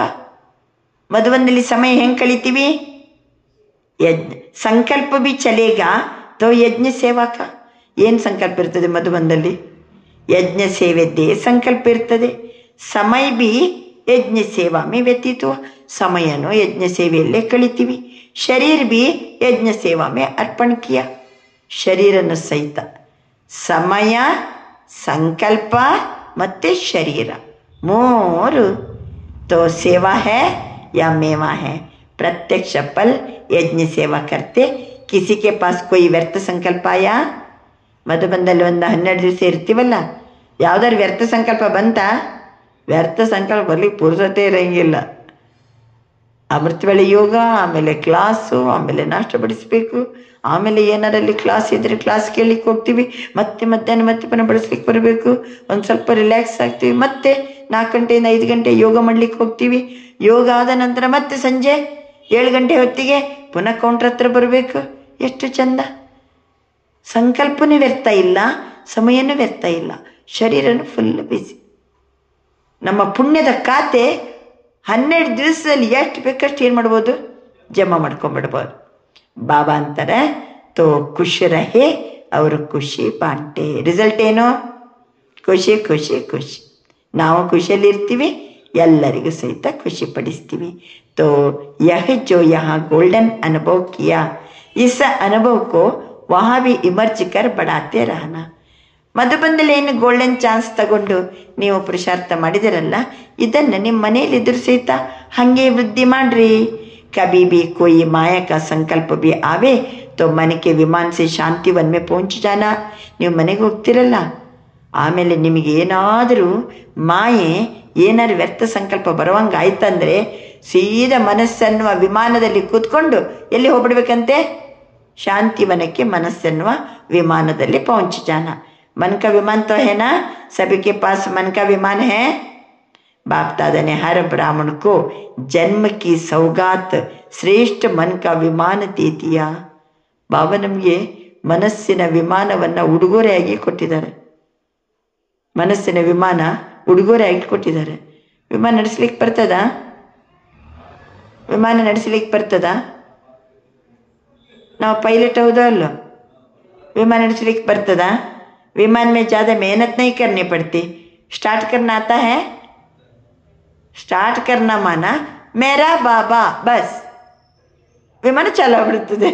ಮಧುಬನದಲ್ಲಿ ಸಮಯ ಹೆಂಗೆ ಕಳಿತೀವಿ? ಸಂಕಲ್ಪ ಬಿ ಚಲೇಗಾ ತೋ ಯಜ್ಞ ಸೇವಾಕ. ಏನು ಸಂಕಲ್ಪ ಇರ್ತದೆ ಮಧುಬನದಲ್ಲಿ? ಯಜ್ಞ ಸೇವೆದ್ದೇ ಸಂಕಲ್ಪ ಇರ್ತದೆ. ಸಮಯ ಬಿ ಯಜ್ಞ ಸೇವಾ ಮೇ ವ್ಯತೀತ. ಸಮಯನೂ ಯಜ್ಞ ಸೇವೆಯಲ್ಲೇ ಕಳಿತೀವಿ. ಶರೀರ ಬಿ ಯಜ್ಞ ಸೇವಾ ಮೇ ಅರ್ಪಣ ಕಿಯ. ಶರೀರನ ಸಹಿತ ಸಮಯ, ಸಂಕಲ್ಪ ಮತ್ತು ಶರೀರ ಮೂರು तो सेवा है या मेवा है. प्रत्यक्ष फल यज्ञ सेवा करते. किसी के पास कोई व्यर्थ संकल्प आया? ಮಧುಬನದಲ್ಲಿ ಒಂದು 12 ದಿವಸ ಇರ್ತೀವಲ್ಲ, ಯಾವ್ದಾದ್ರು ವ್ಯರ್ಥ ಸಂಕಲ್ಪ ಬಂತ? ವ್ಯರ್ಥ ಸಂಕಲ್ಪ ಬರ್ಲಿಕ್ಕೆ ಪುರ್ಸತೆ ಇರೋಂಗಿಲ್ಲ. ಅಮೃತ ವೇಳೆ ಯೋಗ, ಆಮೇಲೆ ಕ್ಲಾಸು, ಆಮೇಲೆ ನಾಷ್ಟ ಬಡಿಸ್ಬೇಕು, ಆಮೇಲೆ ಏನಾರಲ್ಲಿ ಕ್ಲಾಸ್ ಇದ್ರೆ ಕ್ಲಾಸ್ ಕೇಳಲಿಕ್ಕೆ ಹೋಗ್ತೀವಿ, ಮತ್ತೆ ಮಧ್ಯಾಹ್ನ ಮತ್ತೆ ಪುನಃ ಬಡಿಸ್ಲಿಕ್ಕೆ ಬರಬೇಕು, ಒಂದು ಸ್ವಲ್ಪ ರಿಲ್ಯಾಕ್ಸ್ ಆಗ್ತೀವಿ, ಮತ್ತೆ 4 ಗಂಟೆಯಿಂದ 5 ಗಂಟೆ ಯೋಗ ಮಾಡ್ಲಿಕ್ಕೆ ಹೋಗ್ತೀವಿ. ಯೋಗ ಆದ ನಂತರ ಮತ್ತೆ ಸಂಜೆ 7 ಗಂಟೆ ಹೊತ್ತಿಗೆ ಪುನಃ ಕೌಂಟ್ರ್ ಹತ್ರ ಬರಬೇಕು. ಎಷ್ಟು ಚಂದ. ಸಂಕಲ್ಪನೂ ವ್ಯರ್ಥ ಇಲ್ಲ, ಸಮಯನೂ ವ್ಯರ್ಥ ಇಲ್ಲ, ಶರೀರನೂ ಫುಲ್ ಬಿಸಿ. ನಮ್ಮ ಪುಣ್ಯದ ಖಾತೆ 12 ದಿವಸದಲ್ಲಿ ಎಷ್ಟು ಬೇಕಷ್ಟು ಏನು ಮಾಡ್ಬೋದು? ಜಮಾ ಮಾಡ್ಕೊಂಡ್ಬಿಡ್ಬೋದು. ಬಾಬಾ ಅಂತಾರೆ, ತೋ ಖುಷಿ ರಹೆ ಅವರು ಖುಷಿ ಬಾಂಟೆ. ರಿಸಲ್ಟ್ ಏನು? ಖುಷಿ ಖುಷಿ ಖುಷಿ. ನಾವು ಖುಷಿಯಲ್ಲಿ ಇರ್ತೀವಿ, ಎಲ್ಲರಿಗೂ ಸಹಿತ ಖುಷಿ ಪಡಿಸ್ತೀವಿ. ತೋ ಯಹ ಜೋ ಯಹ ಗೋಲ್ಡನ್ ಅನುಭವ ಕಿಯಾ, ಇಸ ಅನುಭವ ಕೋ ವಹಾ ಭಿ ಇಮರ್ಜ್ ಕರ್ ಬಡಾತೆ ರಹನಾ. ಮಧುಬನದಲ್ಲಿ ಏನು ಗೋಲ್ಡನ್ ಚಾನ್ಸ್ ತಗೊಂಡು ನೀವು ಪುರುಷಾರ್ಥ ಮಾಡಿದಿರಲ್ಲ, ಇದನ್ನು ನಿಮ್ಮ ಮನೆಯಲ್ಲಿದ್ದರೂ ಸಹಿತ ಹಾಗೆ ವೃದ್ಧಿ ಮಾಡ್ರಿ. कभी भी कोई माया का संकल्प भी आवे तो मन के विमान से शांति वन में पहुंच जाना. ನೀವು ಮನೆಗೆ ಹೋಗ್ತಿರಲ್ಲ, ಆಮೇಲೆ ನಿಮಗೆ ಏನಾದರೂ ಮಾಯೆ ಏನಾದ್ರು ವ್ಯರ್ಥ ಸಂಕಲ್ಪ ಬರುವಂಗೆ ಆಯ್ತಂದ್ರೆ ಸೀದಾ ಮನಸ್ಸನ್ನುವ ವಿಮಾನದಲ್ಲಿ ಕೂತ್ಕೊಂಡು ಎಲ್ಲಿ ಹೋಗ್ಬಿಡ್ಬೇಕಂತೆ? ಶಾಂತಿವನಕ್ಕೆ ಮನಸ್ಸನ್ನುವ ವಿಮಾನದಲ್ಲಿ ಪहुंच जाना. मन का विमान तो है ना, सभी के पास मन का विमान है. बाप दादा ने हर ब्राह्मण को जन्म की सौगात श्रेष्ठ मन का विमान दे दिया. ಬಾಬಾ ನಮಗೆ ಮನಸ್ಸಿನ ವಿಮಾನವನ್ನು ಉಡುಗೊರೆಯಾಗಿ ಕೊಟ್ಟಿದ್ದಾರೆ. ಮನಸ್ಸಿನ ವಿಮಾನ ಉಡುಗೊರೆಯಾಗಿ ಕೊಟ್ಟಿದ್ದಾರೆ. ವಿಮಾನ ನಡೆಸ್ಲಿಕ್ಕೆ ಬರ್ತದಾ? ವಿಮಾನ ನಡೆಸಲಿಕ್ಕೆ ಬರ್ತದ? ನಾವು ಪೈಲಟ್ ಹೌದೋ ಅಲ್ಲೋ? विमान ನಡೆಸಲಿಕ್ಕೆ ಬರ್ತದ? विमान में ज़्यादा मेहनत नहीं करनी पड़ती. स्टार्ट करना आता है? स्टार्ट करना माना मेरा बाबा, बस विमान चालू बिಡ್ತದೆ.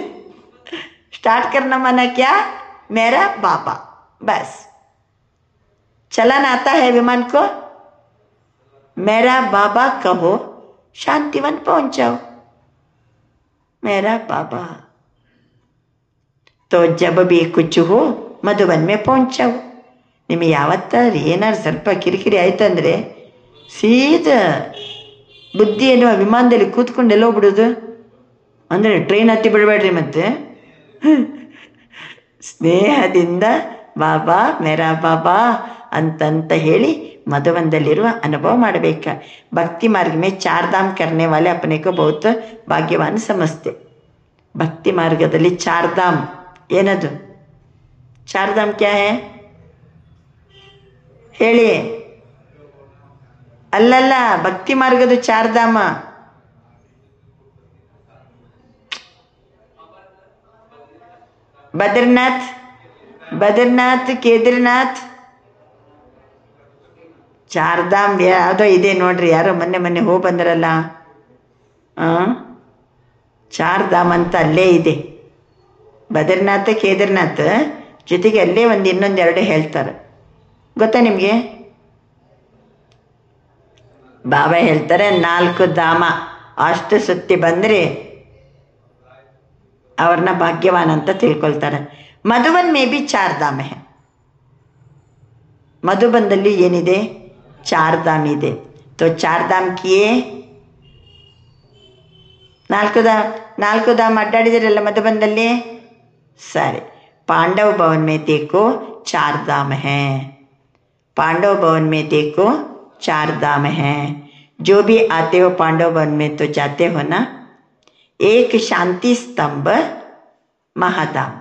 स्टार्ट करना माना क्या? मेरा बाबा, बस. चलाना आता है विमान को? मेरा बाबा कहो, शांतिवन पहुंच जाओ. मेरा बाबा. तो जब भी कुछ हो मधुबन में पहुंच जाओ. ನಿಮಗೆ ಯಾವತ್ತಾದ್ರೂ ಏನಾದ್ರು ಸ್ವಲ್ಪ ಕಿರಿಕಿರಿ ಆಯ್ತಂದ್ರೆ ಸೀದಾ ಬುದ್ಧಿ ಎನ್ನುವ ವಿಮಾನದಲ್ಲಿ ಕೂತ್ಕೊಂಡು ಎಲ್ಲೋಗ್ಬಿಡೋದು. ಅಂದರೆ ಟ್ರೈನ್ ಹತ್ತಿ ಬಿಡಬೇಡ್ರಿ. ಮತ್ತೆ ಸ್ನೇಹದಿಂದ ಬಾಬಾ ಮೇರಾ ಬಾಬಾ ಅಂತಂತ ಹೇಳಿ मधुबनದಲ್ಲಿರುವ अनुभव ಮಾಡಬೇಕ. भक्ति मार्ग में 4 धाम करने वाले अपने को बहुत भाग्यवान समझते. भक्ति मार्गದಲ್ಲಿ 4 धाम ಏನದು? 4 धाम क्या है ಹೇಳಿ? ಅಲ್ಲಲ್ಲ, ಭಕ್ತಿ ಮಾರ್ಗದ 4 धाम ಬದ್ರಿನಾಥ್, ಬದ್ರಿನಾಥ್, ಕೇದಾರನಾಥ್, 4 धाम ಯಾವುದೋ ಇದೆ ನೋಡ್ರಿ. ಯಾರೋ ಮೊನ್ನೆ ಹೋಗಿ ಬಂದ್ರಲ್ಲ, 4 धाम ಅಂತ ಅಲ್ಲೇ ಇದೆ. ಬದ್ರಿನಾಥ್, ಕೇದಾರನಾಥ್ ಜೊತೆಗೆ ಅಲ್ಲೇ ಇನ್ನೊಂದೆರಡು ಹೇಳ್ತಾರೆ. ಗೊತ್ತಾ ನಿಮಗೆ? ಬಾಬಾ ಹೇಳ್ತಾರೆ 4 ಧಾಮ ಅಷ್ಟು ಸುತ್ತಿ ಬಂದರೆ ಅವ್ರನ್ನ ಭಾಗ್ಯವಾನ್ ಅಂತ ತಿಳ್ಕೊಳ್ತಾರೆ. ಮಧುಬನ್ ಮೇ ಬಿ 4 धाम है. ಮಧುಬನದಲ್ಲಿ ಏನಿದೆ? 4 धाम ಇದೆ. तो 4 धाम किए. 4 धाम ಅಡ್ಡಾಡಿದಿರಲ್ಲ ಮಧುಬನದಲ್ಲಿ. ಸರಿ, पांडव भवन में देखो 4 धाम है. पांडव भवन में देखो 4 धाम है. जो भी आते हो पांडव भवन में तो जाते हो ना. एक शांति स्तंभ महाधाम,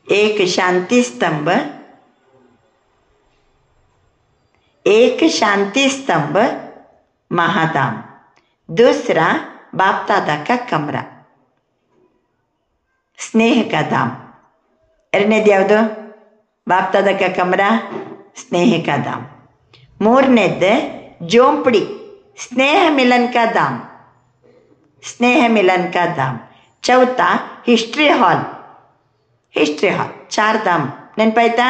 एक शांति स्तंभ, एक शांति स्तंभ महाधाम. दूसरा बाप दादा का कमरा, स्नेह का धाम. ಎರಡನೇದು ಯಾವುದು? ಬಾಪ್ ದಾದಾ का कमरा, स्नेह का धाम. ಮೂರನೇದು झोंपड़ी, स्नेह मिलन का धाम, स्नेह मिलन का धाम. चौथा हिस्ट्री हॉल, हिस्ट्री हॉल. 4 धाम ನೆನಪಾಯ್ತಾ?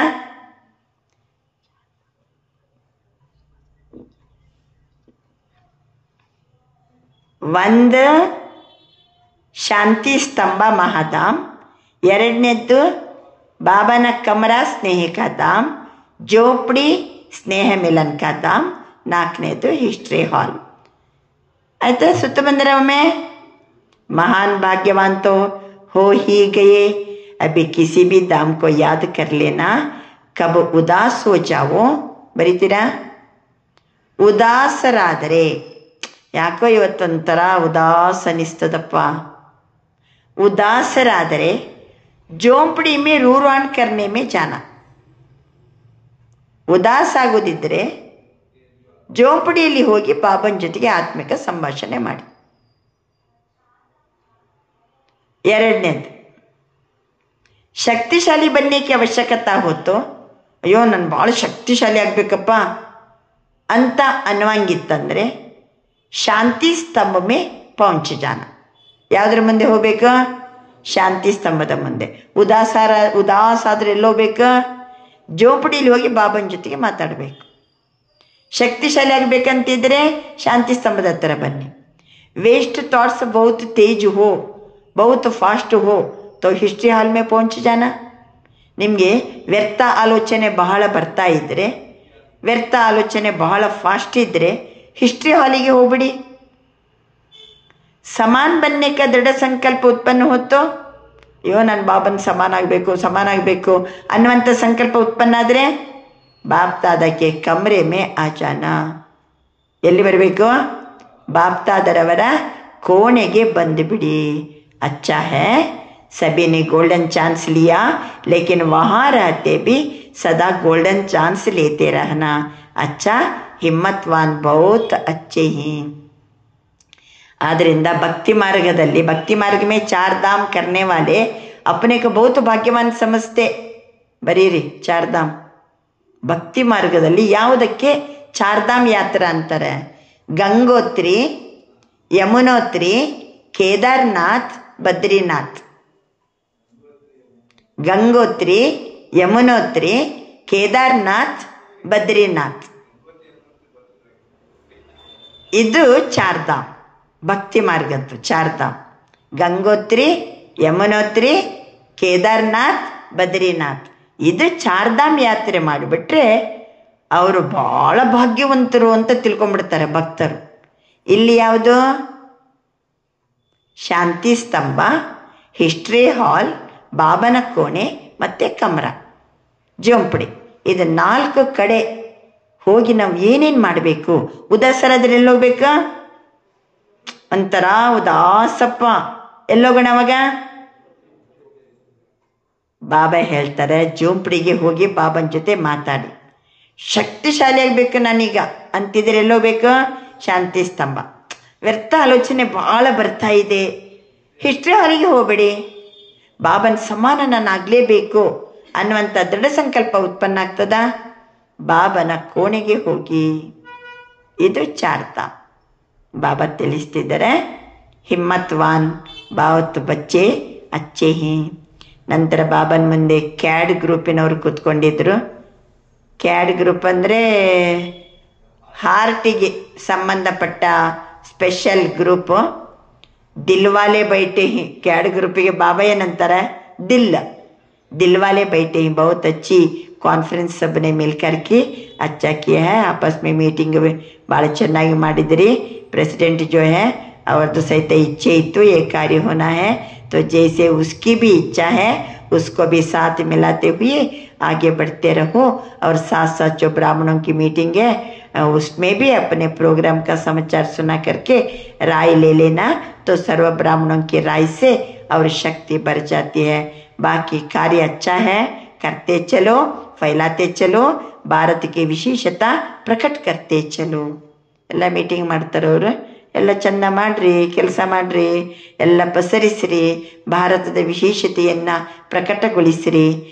ಒಂದು ಶಾಂತಿ ಸ್ತಂಭ ಮಹಾಧಾಮ್, ಎರಡನೇದ್ದು ಬಾಬಾನ ಕಮರ ಸ್ನೇಹ ಕಾ ಧಾಮ್, झोपड़ी ಸ್ನೇಹ ಮಿಲನ್ ಕಾ ಧಾಮ್, ನಾಲ್ಕನೇದು ಹಿಸ್ಟ್ರಿ ಹಾಲ್. ಆಯ್ತಾ? ಸುತ್ತ ಬಂದರೆ ಒಮ್ಮೆ महान भाग्यवान तो हो ही गए. अभी किसी भी धाम को याद कर लेना. कब उदास हो जाओ, ಬರೀತೀರಾ? ಉದಾಸರಾದರೆ, ಯಾಕೋ ಇವತ್ತೊಂಥರ ಉದಾಸ ಅನಿಸ್ತದಪ್ಪ. ಉದಾಸರಾದರೆ झोंपड़ी में रूरान करने में जाना. ಉದಾಸ ಆಗೋದಿದ್ರೆ झोंपड़िಯಲ್ಲಿ ಹೋಗಿ ಬಾಬನ್ ಜೊತೆಗೆ ಆತ್ಮಿಕ ಸಂಭಾಷಣೆ ಮಾಡಿ. ಎರಡನೇದು ಶಕ್ತಿಶಾಲಿ ಬನ್ನೇಕೆ ಅವಶ್ಯಕತೆ ಹೊತ್ತು, ಅಯ್ಯೋ ನಾನು ಭಾಳ ಶಕ್ತಿಶಾಲಿ ಆಗಬೇಕಪ್ಪ ಅಂತ ಅನ್ನುವಂಗಿತ್ತಂದರೆ ಶಾಂತಿ ಸ್ತಂಭ ಮೇ ಪਹੁಂಚ ಜಾನ. ಯಾವುದ್ರ ಮುಂದೆ ಹೋಗ್ಬೇಕು? ಶಾಂತಿ ಸ್ತಂಭದ ಮುಂದೆ. ಉದಾಸ ಆದರೆ ಎಲ್ಲೋಗ್ಬೇಕು? झोंपड़िಯಲ್ಲಿ ಹೋಗಿ ಬಾಬನ್ ಜೊತೆಗೆ ಮಾತಾಡಬೇಕು. ಶಕ್ತಿಶಾಲಿ ಆಗಬೇಕಂತಿದ್ರೆ ಶಾಂತಿ ಸ್ತಂಭದ ಹತ್ರ ಬನ್ನಿ. ವೇಸ್ಟ್ ಥಾಟ್ಸ್ ಬಹುತ್ ತೇಜ್ ಹೋ, ಬಹುತ್ ಫಾಸ್ಟ್ ಹೋ ತೋ ಹಿಸ್ಟ್ರಿ ಹಾಲ್ ಮೇ ಪਹੁಂಚ ಜಾನ. ನಿಮಗೆ ವ್ಯರ್ಥ ಆಲೋಚನೆ ಬಹಳ ಬರ್ತಾ ಇದ್ದರೆ, ವ್ಯರ್ಥ ಆಲೋಚನೆ ಬಹಳ ಫಾಸ್ಟ್ ಇದ್ದರೆ ಹಿಸ್ಟ್ರಿ ಹಾಲಿಗೆ ಹೋಗ್ಬಿಡಿ. ಸಮಾನ ಬನ್ನೆ ಕ ದೃಢ ಸಂಕಲ್ಪ ಉತ್ಪನ್ನ ಹೊತ್ತು, ಅಯ್ಯೋ ನಾನು ಬಾಬನ್ ಸಮಾನ ಆಗಬೇಕು ಅನ್ನುವಂಥ ಸಂಕಲ್ಪ ಉತ್ಪನ್ನ ಆದರೆ ಬಾಪ್ ದಾದಾಕ್ಕೆ ಕಮ್ರೆ ಮೇ ಆ ಜಾನ. ಎಲ್ಲಿ ಬರಬೇಕು? ಬಾಪ್ ದಾದರವರ ಕೋಣೆಗೆ ಬಂದುಬಿಡಿ. अच्छा है, सभी ने गोल्डन चांस लिया, लेकिन वहाँ रहते भी सदा गोल्डन चांस लेते रहना. अच्छा, हिम्मतवान बहुत अच्छे हैं. ಆದ್ರಿಂದ ಭಕ್ತಿ मार्ग में 4 धाम करने वाले अपने को बहुत भाग्यवान समझते. ಬರೀರಿ 4 धाम. ಭಕ್ತಿ ಮಾರ್ಗದಲ್ಲಿ ಯಾವುದಕ್ಕೆ 4 धाम ಯಾತ್ರಾ ಅಂತಾರೆ? ಗಂಗೋತ್ರಿ, ಯಮುನೋತ್ರಿ, ಕೇದಾರ್ನಾಥ್, ಬದ್ರಿನಾಥ್. ಗಂಗೋತ್ರಿ, ಯಮುನೋತ್ರಿ, ಕೇದಾರ್ನಾಥ್, ಬದ್ರಿನಾಥ್. ಇದು 4 धाम. ಭಕ್ತಿ ಮಾರ್ಗದ್ದು 4 धाम. ಗಂಗೋತ್ರಿ, ಯಮುನೋತ್ರಿ, ಕೇದಾರ್ನಾಥ್, ಬದ್ರಿನಾಥ್. ಇದು 4 धाम ಯಾತ್ರೆ ಮಾಡಿಬಿಟ್ರೆ ಅವರು ಬಹಳ ಭಾಗ್ಯವಂತರು ಅಂತ ತಿಳ್ಕೊಂಡ್ಬಿಡ್ತಾರೆ ಭಕ್ತರು. ಇಲ್ಲಿ ಯಾವುದು? ಶಾಂತಿ ಸ್ತಂಭ, ಹಿಸ್ಟ್ರಿ ಹಾಲ್, ಬಾಬನ ಕೋಣೆ ಮತ್ತೆ ಕಮರ, ಜೋಂಪಡಿ. ಇದು 4 ಕಡೆ ಹೋಗಿ ನಾವು ಏನೇನು ಮಾಡಬೇಕು? ಉದಾಸರದಲ್ಲಿ ಎಲ್ಲೋಗ್ಬೇಕಾ? ಒಂಥರ ಉದಾಸಪ್ಪ, ಎಲ್ಲೋಗೋಣ ಅವಾಗ? ಬಾಬಾ ಹೇಳ್ತಾರೆ ಜೋಂಪಡಿಗೆ ಹೋಗಿ ಬಾಬನ ಜೊತೆ ಮಾತಾಡಿ. ಶಕ್ತಿಶಾಲಿ ಆಗ್ಬೇಕು ನಾನೀಗ ಅಂತಿದ್ರೆ ಎಲ್ಲೋಗ್ಬೇಕು? ಶಾಂತಿ ಸ್ತಂಭ. ವ್ಯರ್ಥ ಆಲೋಚನೆ ಬಹಳ ಬರ್ತಾ ಇದೆ. ಹಿಸ್ಟ್ರಿ ಹಾಲಿಗೆ ಹೋಗಬೇಡಿ. ಬಾಬನ ಸಮಾನ ನಾನಾಗಲೇಬೇಕು ಅನ್ನುವಂಥ ದೃಢ ಸಂಕಲ್ಪ ಉತ್ಪನ್ನ ಆಗ್ತದ. ಬಾಬನ ಕೋಣೆಗೆ ಹೋಗಿ. ಇದು 4 धाम. ಬಾಬಾ ತಿಳಿಸ್ತಿದ್ದಾರೆ, ಹಿಮ್ಮತ್ವಾನ್ ಬಾವತ್ ಬಚ್ಚೆ ಅಚ್ಚೆ ಹಿ. ನಂತರ ಬಾಬನ ಮುಂದೆ ಕ್ಯಾಡ್ ಗ್ರೂಪಿನವರು ಕೂತ್ಕೊಂಡಿದ್ರು. ಕ್ಯಾಡ್ ಗ್ರೂಪ್ ಅಂದರೆ ಹಾರ್ಟಿಗೆ ಸಂಬಂಧಪಟ್ಟ ಸ್ಪೆಷಲ್ ಗ್ರೂಪು. ದಿಲ್ವಾಲೆ ಬೈಟೆ ಹಿ. ಕ್ಯಾಡ್ ಗ್ರೂಪಿಗೆ ಬಾಬಾ ಏನಂತಾರೆ? दिलवाले बैठे ही, बहुत अच्छी कॉन्फ्रेंस सबने मिलकर के अच्छा किया है. आपस में मीटिंग ಭಾಳ ಚೆನ್ನಾಗಿ ಮಾಡಿದ್ರಿ. प्रेसिडेंट जो है ಅವ್ರದ್ದು ಸಹಿತ इच्छे इतु ये कार्य होना है, तो जैसे उसकी भी इच्छा है उसको भी साथ मिलाते हुए आगे बढ़ते रहो. और साथ साथ जो ब्राह्मणों की मीटिंग है उसमें भी अपने प्रोग्राम का समाचार सुना करके राय ले लेना, तो सर्व ब्राह्मणों की राय से और शक्ति बढ़ जाती है. बाकी कार्य अच्छा है, करते चलो, फैलाते चलो, ಭಾರತ की ವಿಶೇಷತಾ ಪ್ರಕಟ करते चलो. ಎಲ್ಲ ಮೀಟಿಂಗ್ ಮಾಡ್ತಾರೆ ಅವರು. ಎಲ್ಲ ಚಂದ ಮಾಡ್ರಿ, ಕೆಲಸ ಮಾಡ್ರಿ, ಎಲ್ಲ ಪಸರಿಸ್ರಿ, ಭಾರತದ ವಿಶೇಷತೆಯನ್ನು ಪ್ರಕಟಗೊಳಿಸ್ರಿ.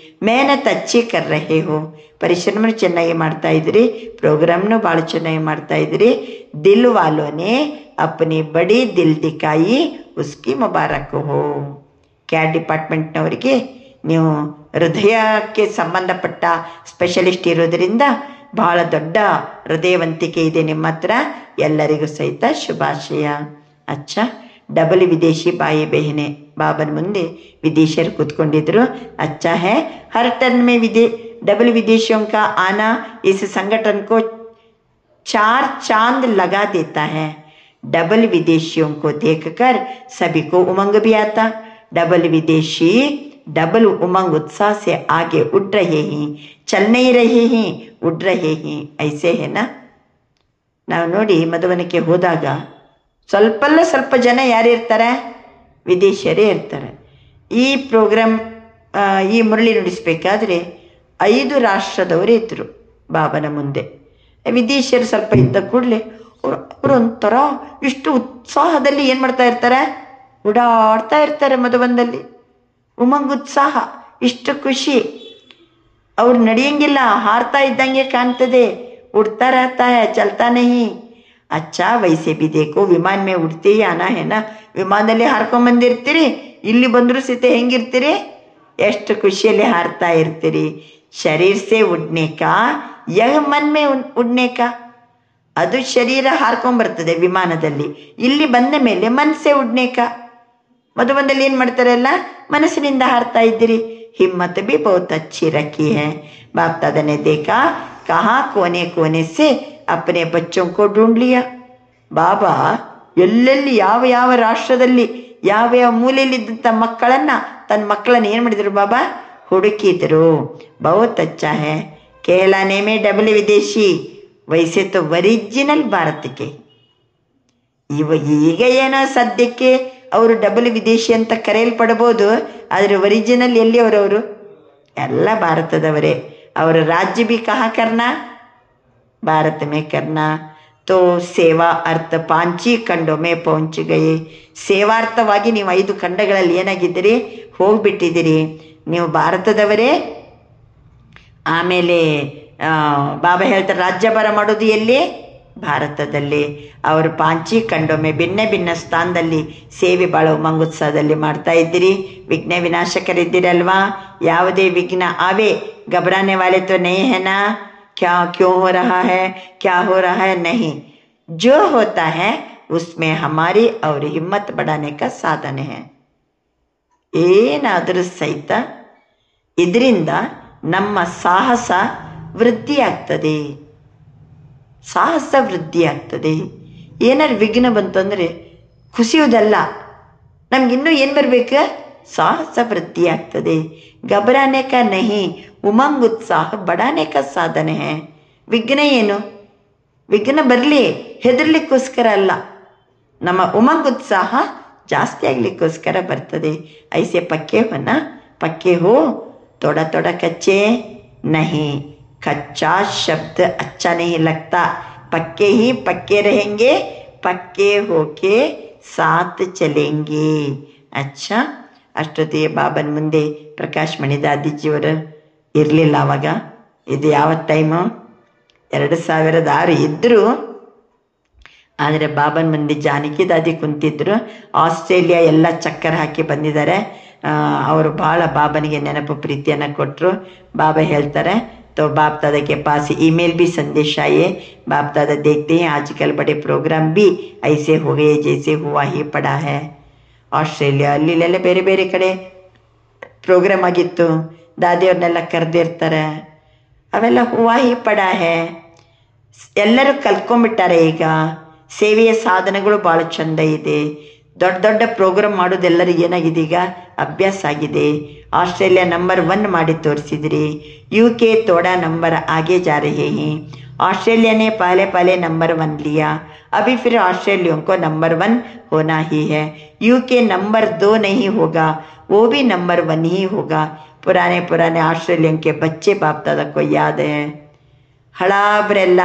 ಮೇಹನತ್ ಅಚ್ಚಿ ಕರ್ ರಹೆ ಹೋ. ಪರಿಶ್ರಮ ಚೆನ್ನಾಗಿ ಮಾಡ್ತಾ ಇದ್ರಿ, ಪ್ರೋಗ್ರಾಮ್ನು ಭಾಳ ಚೆನ್ನಾಗಿ ಮಾಡ್ತಾ ಇದ್ರಿ. ದಿಲ್ ವಾಲೋನೆ ಅಪ್ನಿ ಬಡಿ ದಿಲ್ ದಿಕಾಯಿ ಉಸ್ಕಿ ಮುಬಾರಕ್ ಹೋ. ಕ್ಯಾಡ್ ಡಿಪಾರ್ಟ್ಮೆಂಟ್ನವರಿಗೆ ನೀವು ಹೃದಯಕ್ಕೆ ಸಂಬಂಧಪಟ್ಟ ಸ್ಪೆಷಲಿಸ್ಟ್ ಇರೋದರಿಂದ ಬಹಳ ದೊಡ್ಡ ಹೃದಯವಂತಿಕೆ ಇದೆ ನಿಮ್ಮ ಹತ್ರ. ಎಲ್ಲರಿಗೂ ಸಹಿತ ಶುಭಾಶಯ. ಅಚ್ಚಾ, ಡಬಲ್ ವಿದೇಶಿ ಬಾಯಿ ಬೆಹನೆ. ಬಾಬನ ಮುಂದೆ ವಿದೇಶಿಯರು ಕೂತ್ಕೊಂಡಿದ್ರು. अच्छा है, हर टर्न में डबल विदेशियों का आना इस संगठन को 4 चांद लगा देता है. डबल विदेशियों को देखकर सभी को उमंग भी आता. डबल विदेशी डबल उमंग उत्साह से आगे उड़ रहे हैं, चल नहीं रहे हैं, उड़ रहे हैं. ऐसे है ना. ನಾವು ನೋಡಿ ಮಧುವನಕ್ಕೆ ಹೋದಾಗ ಸ್ವಲ್ಪ ಜನ ಯಾರು ಇರ್ತಾರೆ? ವಿದೇಶಿಯರೇ ಇರ್ತಾರೆ. ಈ ಪ್ರೋಗ್ರಾಮ್ ಈ ಮುರಳಿ ನುಡಿಸ್ಬೇಕಾದ್ರೆ 5 ರಾಷ್ಟ್ರದವರೇ ಇದ್ದರು ಬಾಬನ ಮುಂದೆ. ವಿದೇಶಿಯರು ಸ್ವಲ್ಪ ಇದ್ದ ಕೂಡಲೇ ಅವರು ಒಂಥರ ಇಷ್ಟು ಉತ್ಸಾಹದಲ್ಲಿ ಏನು ಮಾಡ್ತಾ ಇರ್ತಾರೆ? ಓಡಾಡ್ತಾ ಇರ್ತಾರೆ ಮಧುವನದಲ್ಲಿ. ಉಮಂಗ್ ಉತ್ಸಾಹ, ಇಷ್ಟು ಖುಷಿ. ಅವ್ರು ನಡೆಯಂಗಿಲ್ಲ, ಹಾರ್ತಾ ಇದ್ದಂಗೆ ಕಾಣ್ತದೆ. उड़ता रहता है, चलता नहीं. अच्छा, वैसे भी देखो, विमान में उड़ते ही आना है ना. ವಿಮಾನದಲ್ಲಿ ಹಾರ್ಕೊಂಡ್ ಬಂದಿರ್ತೀರಿ, ಇಲ್ಲಿ ಬಂದರೂ ಸಹಿತ ಹೆಂಗಿರ್ತೀರಿ? ಎಷ್ಟು ಖುಷಿಯಲ್ಲಿ ಹಾರ್ತಾ ಇರ್ತೀರಿ. ಶರೀರ ಸೇ ಉಡ್ನೆ ಕಾ ಯಹ ಮನ್ ಮೇ ಉಡ್ನೆ ಕಾ. ಅದು ಶರೀರ ಹಾರ್ಕೊಂಡ್ ಬರ್ತದೆ ವಿಮಾನದಲ್ಲಿ. ಇಲ್ಲಿ ಬಂದ ಮೇಲೆ ಮನಸ್ಸೇ ಉಡ್ನೆ ಕಾ. ಮಧುಬನದಲ್ಲಿ ಏನು ಮಾಡ್ತಾರೆ? ಎಲ್ಲ ಮನಸ್ಸಿನಿಂದ ಹಾರ್ತಾ ಇದ್ದೀರಿ. हिम्मत भी बहुत अच्छी रखी है. बाप दादा ने देखा कहाँ कोने कोने से अपने बच्चों को ढूंढ लिया. ಬಾಬಾ ಎಲ್ಲೆಲ್ಲಿ ಯಾವ ರಾಷ್ಟ್ರದಲ್ಲಿ ಯಾವ ಮೂಲೆಯಲ್ಲಿದ್ದಂಥ ಮಕ್ಕಳನ್ನು, ತನ್ನ ಮಕ್ಕಳನ್ನು ಏನು ಮಾಡಿದರು? ಬಾಬಾ ಹುಡುಕಿದರು. ಬಹುತ್ ಅಚ್ಚಾ ಹೈ. कहलाने में डबल विदेशी, वैसे तो ಒರಿಜಿನಲ್ ಭಾರತಕ್ಕೆ. ಈಗ ಏನೋ ಸದ್ಯಕ್ಕೆ ಅವರು ಡಬಲ್ ವಿದೇಶಿ ಅಂತ ಕರೆಯಲ್ಪಡಬಹುದು, ಆದರೆ ಒರಿಜಿನಲ್ ಎಲ್ಲಿಯವರವರು? ಎಲ್ಲ ಭಾರತದವರೇ. ಅವರ ರಾಜ್ಯ ಬಿ ಕಹಾ ಕರ್ನಾ? ಭಾರತ ಮೇ ಕರ್ನಾ. ತೋ ಸೇವಾ ಅರ್ಥ ಪಾಂಚಿ ಖಂಡೊಮ್ಮೆ ಪਹੁಂಚ ಗಯೆ. ಸೇವಾರ್ಥವಾಗಿ ನೀವು 5 ಖಂಡಗಳಲ್ಲಿ ಏನಾಗಿದ್ದೀರಿ, ಹೋಗ್ಬಿಟ್ಟಿದ್ದೀರಿ. ನೀವು ಭಾರತದವರೇ. ಆಮೇಲೆ ಬಾಬಾ ಹೇಳ್ತಾರೆ ರಾಜ್ಯಭಾರ ಮಾಡೋದು ಎಲ್ಲಿ, ಭಾರತದಲ್ಲಿ. ಅವರು ಪಾಂಚಿ ಖಂಡೊಮ್ಮೆ ಭಿನ್ನ ಭಿನ್ನ ಸ್ಥಾನದಲ್ಲಿ ಸೇವೆ ಭಾಳ ಉಮಂಗೋತ್ಸಾಹದಲ್ಲಿ ಮಾಡ್ತಾ ಇದ್ದೀರಿ. ವಿಘ್ನ ವಿನಾಶಕರಿದ್ದೀರಲ್ವಾ. ಯಾವುದೇ ವಿಘ್ನ ಆವೆ घबराने वाले तो नहीं है ना. क्या क्यों हो रहा है, क्या हो रहा है, नहीं. जो होता है उसमें हमारी और हिम्मत बढ़ाने का साधन है. ಏನಾದರೂ ಸಹಿತ ಇದರಿಂದ ನಮ್ಮ ಸಾಹಸ ವೃದ್ಧಿ ಆಗ್ತದೆ, ಸಾಹಸ ವೃದ್ಧಿ ಆಗ್ತದೆ. ಏನಾದ್ರು ವಿಘ್ನ ಬಂತಂದರೆ ಖುಷಿಯುವುದಲ್ಲ, ನಮ್ಗಿನ್ನೂ ಏನು ಬರಬೇಕು, ಸಾಹಸ ವೃದ್ಧಿ ಆಗ್ತದೆ. घबराने का नहीं, ಉಮಂಗ್ ಉತ್ಸಾಹ ಬಡಾನೆ ಕ ಸಾಧನೆ ಹೇ. ವಿಘ್ನ ಏನು, ವಿಘ್ನ ಬರಲಿ ಹೆದರ್ಲಿಕ್ಕೋಸ್ಕರ ಅಲ್ಲ, ನಮ್ಮ ಉಮಂಗ್ ಉತ್ಸಾಹ ಜಾಸ್ತಿ ಆಗ್ಲಿಕ್ಕೋಸ್ಕರ ಬರ್ತದೆ. ಐಸೆ ಪಕ್ಕೆ ಹೋನ, ಪಕ್ಕೆ ಹೋ, थोड़ा थोड़ा कच्चे नहीं. कच्चा शब्द अच्छा नहीं लगता. पक्के ही पक्के रहेंगे, पक्के होके साथ चलेंगे. अच्छा. ಅಷ್ಟೊತ್ತಿಗೆ ಬಾಬನ ಮುಂದೆ ಪ್ರಕಾಶ್ ಮಣಿ ದಾದಿಜಿಯವರು ಇರಲಿಲ್ಲ. ಆವಾಗ ಇದು ಯಾವ ಟೈಮು, 2006 ಇದ್ದರು. ಆದರೆ ಬಾಬನ ಮುಂದೆ ಜಾನಕಿ ದಾದಿ ಕುಂತಿದ್ರು. ಆಸ್ಟ್ರೇಲಿಯಾ ಎಲ್ಲ ಚಕ್ಕರ್ ಹಾಕಿ ಬಂದಿದ್ದಾರೆ. ಅವರು ಭಾಳ ಬಾಬನಿಗೆ ನೆನಪು ಪ್ರೀತಿಯನ್ನು ಕೊಟ್ಟರು. ಬಾಬಾ ಹೇಳ್ತಾರೆ, तो बाप दादा के पास ईमेल भी संदेश आए. बाप दादा देखते हैं आजकल बड़े प्रोग्राम भी ऐसे हो गए जैसे हुआ ही पड़ा है. ಆಸ್ಟ್ರೇಲಿಯಾ ಅಲ್ಲಿಲ್ಲೆಲ್ಲ ಬೇರೆ ಬೇರೆ ಕಡೆ ಪ್ರೋಗ್ರಾಮ್ ಆಗಿತ್ತು. ದಾದಿಯವ್ರನ್ನೆಲ್ಲ ಕರೆದಿರ್ತಾರೆ. ಅವೆಲ್ಲ ಹೂವಾ ಹಿ ಪಡ ಹೇ. ಎಲ್ಲರೂ ಕಲ್ತ್ಕೊಂಡ್ಬಿಟ್ಟಾರೆ. ಈಗ ಸೇವೆಯ ಸಾಧನಗಳು ಭಾಳ ಚಂದ ಇದೆ. ದೊಡ್ಡ ದೊಡ್ಡ ಪ್ರೋಗ್ರಾಮ್ ಮಾಡೋದೆಲ್ಲರಿಗೂ ಏನಾಗಿದೆ, ಈಗ ಅಭ್ಯಾಸ ಆಗಿದೆ. ಆಸ್ಟ್ರೇಲಿಯಾ ನಂಬರ್ 1 ಮಾಡಿ ತೋರಿಸಿದ್ರಿ. UK थोड़ा नंबर आगे जा रहे हैं. ऑस्ट्रेलिया ने पहले पहले नंबर 1 लिया, अभी फिर ऑस्ट्रेलिया को नंबर 1 होना ही है. UK नंबर 2 नहीं होगा, वो भी नंबर 1 ही होगा. पुराने पुराने ऑस्ट्रेलियन के बच्चे बाप दादा को याद है. ಹಳಬ್ರೆಲ್ಲ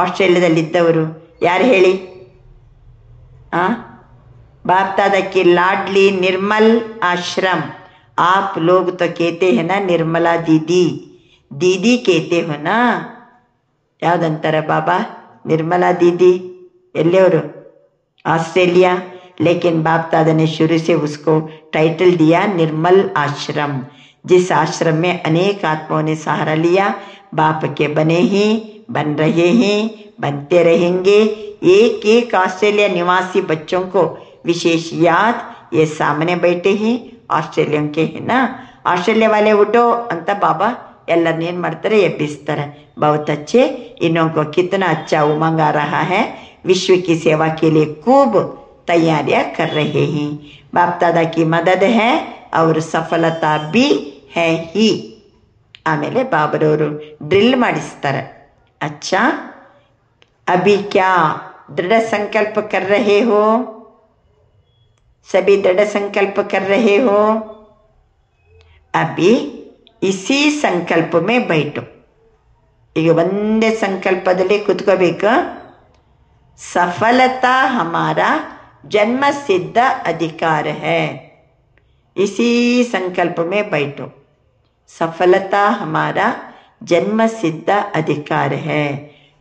ಆಸ್ಟ್ರೇಲಿಯಾದಲ್ಲಿದ್ದವರು ಯಾರು ಹೇಳಿ? बाप दादा की लाडली निर्मल आश्रम. आप लोग तो कहते हैं ना निर्मला दीदी, दीदी कहते हो ना. ಯಾವುದಂತಾರೆ ಬಾಬಾ? ನಿರ್ಮಲಾ दीदी. ಎಲ್ಲಿಯವರು? ऑस्ट्रेलिया. लेकिन बाप दादा ने शुरू से उसको टाइटल दिया निर्मल आश्रम, जिस आश्रम में अनेक आत्माओं ने सहारा लिया. बाप के बने ही, बन रहे हैं, बनते रहेंगे. एक एक ऑस्ट्रेलिया निवासी बच्चों को विशेष याद. ये सामने बैठे ही ऑस्ट्रेलियन के है ना. ऑस्ट्रेलिया वाले उठो ಅಂತ ಬಾಬಾ ಎಲ್ಲರನ್ನ ಏನು ಮಾಡ್ತಾರೆ, ಎಬ್ಬಿಸ್ತಾರೆ. बहुत अच्छे. इन्हों को कितना अच्छा उमंग आ रहा है. विश्व की सेवा के लिए खूब तैयारियां कर रहे हैं. बाप दादा की मदद है और सफलता भी है ही. ಆಮೇಲೆ ಬಾಬರವರು ಡ್ರಿಲ್ ಮಾಡಿಸ್ತಾರೆ. अच्छा, अभी क्या दृढ़ संकल्प कर रहे हो? सभी दृढ़ संकल्प कर रहे हो? अभी इसी संकल्प में बैठो. ಈಗ ಒಂದೇ ಸಂಕಲ್ಪದಲ್ಲಿ ಕುತ್ಕೋಬೇಕು. सफलता हमारा जन्म सिद्ध अधिकार है. इसी संकल्प में बैठो. सफलता हमारा जन्म सिद्ध अधिकार है.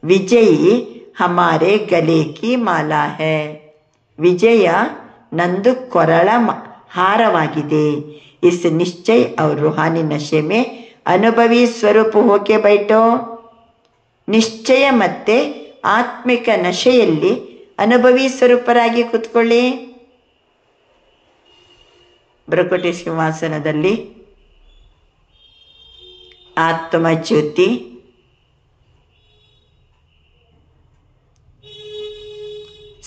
विजयी हमारे गले की माला है. विजय नंदु ಕೊರಳ हारवाಗಿದೆ. इस निश्चय और रूहानी नशे में अनुभवी स्वरूप होके बैठो. ನಿಶ್ಚಯ ಮತ್ತೆ ಆತ್ಮಿಕ ನಶೆಯಲ್ಲಿ ಅನುಭವಿ ಸ್ವರೂಪರಾಗಿ ಕೂತ್ಕೊಳ್ಳಿ. ಬ್ರಕೋಟಿ ಸಿಂಹಾಸನದಲ್ಲಿ ಆತ್ಮ ಜ್ಯೋತಿ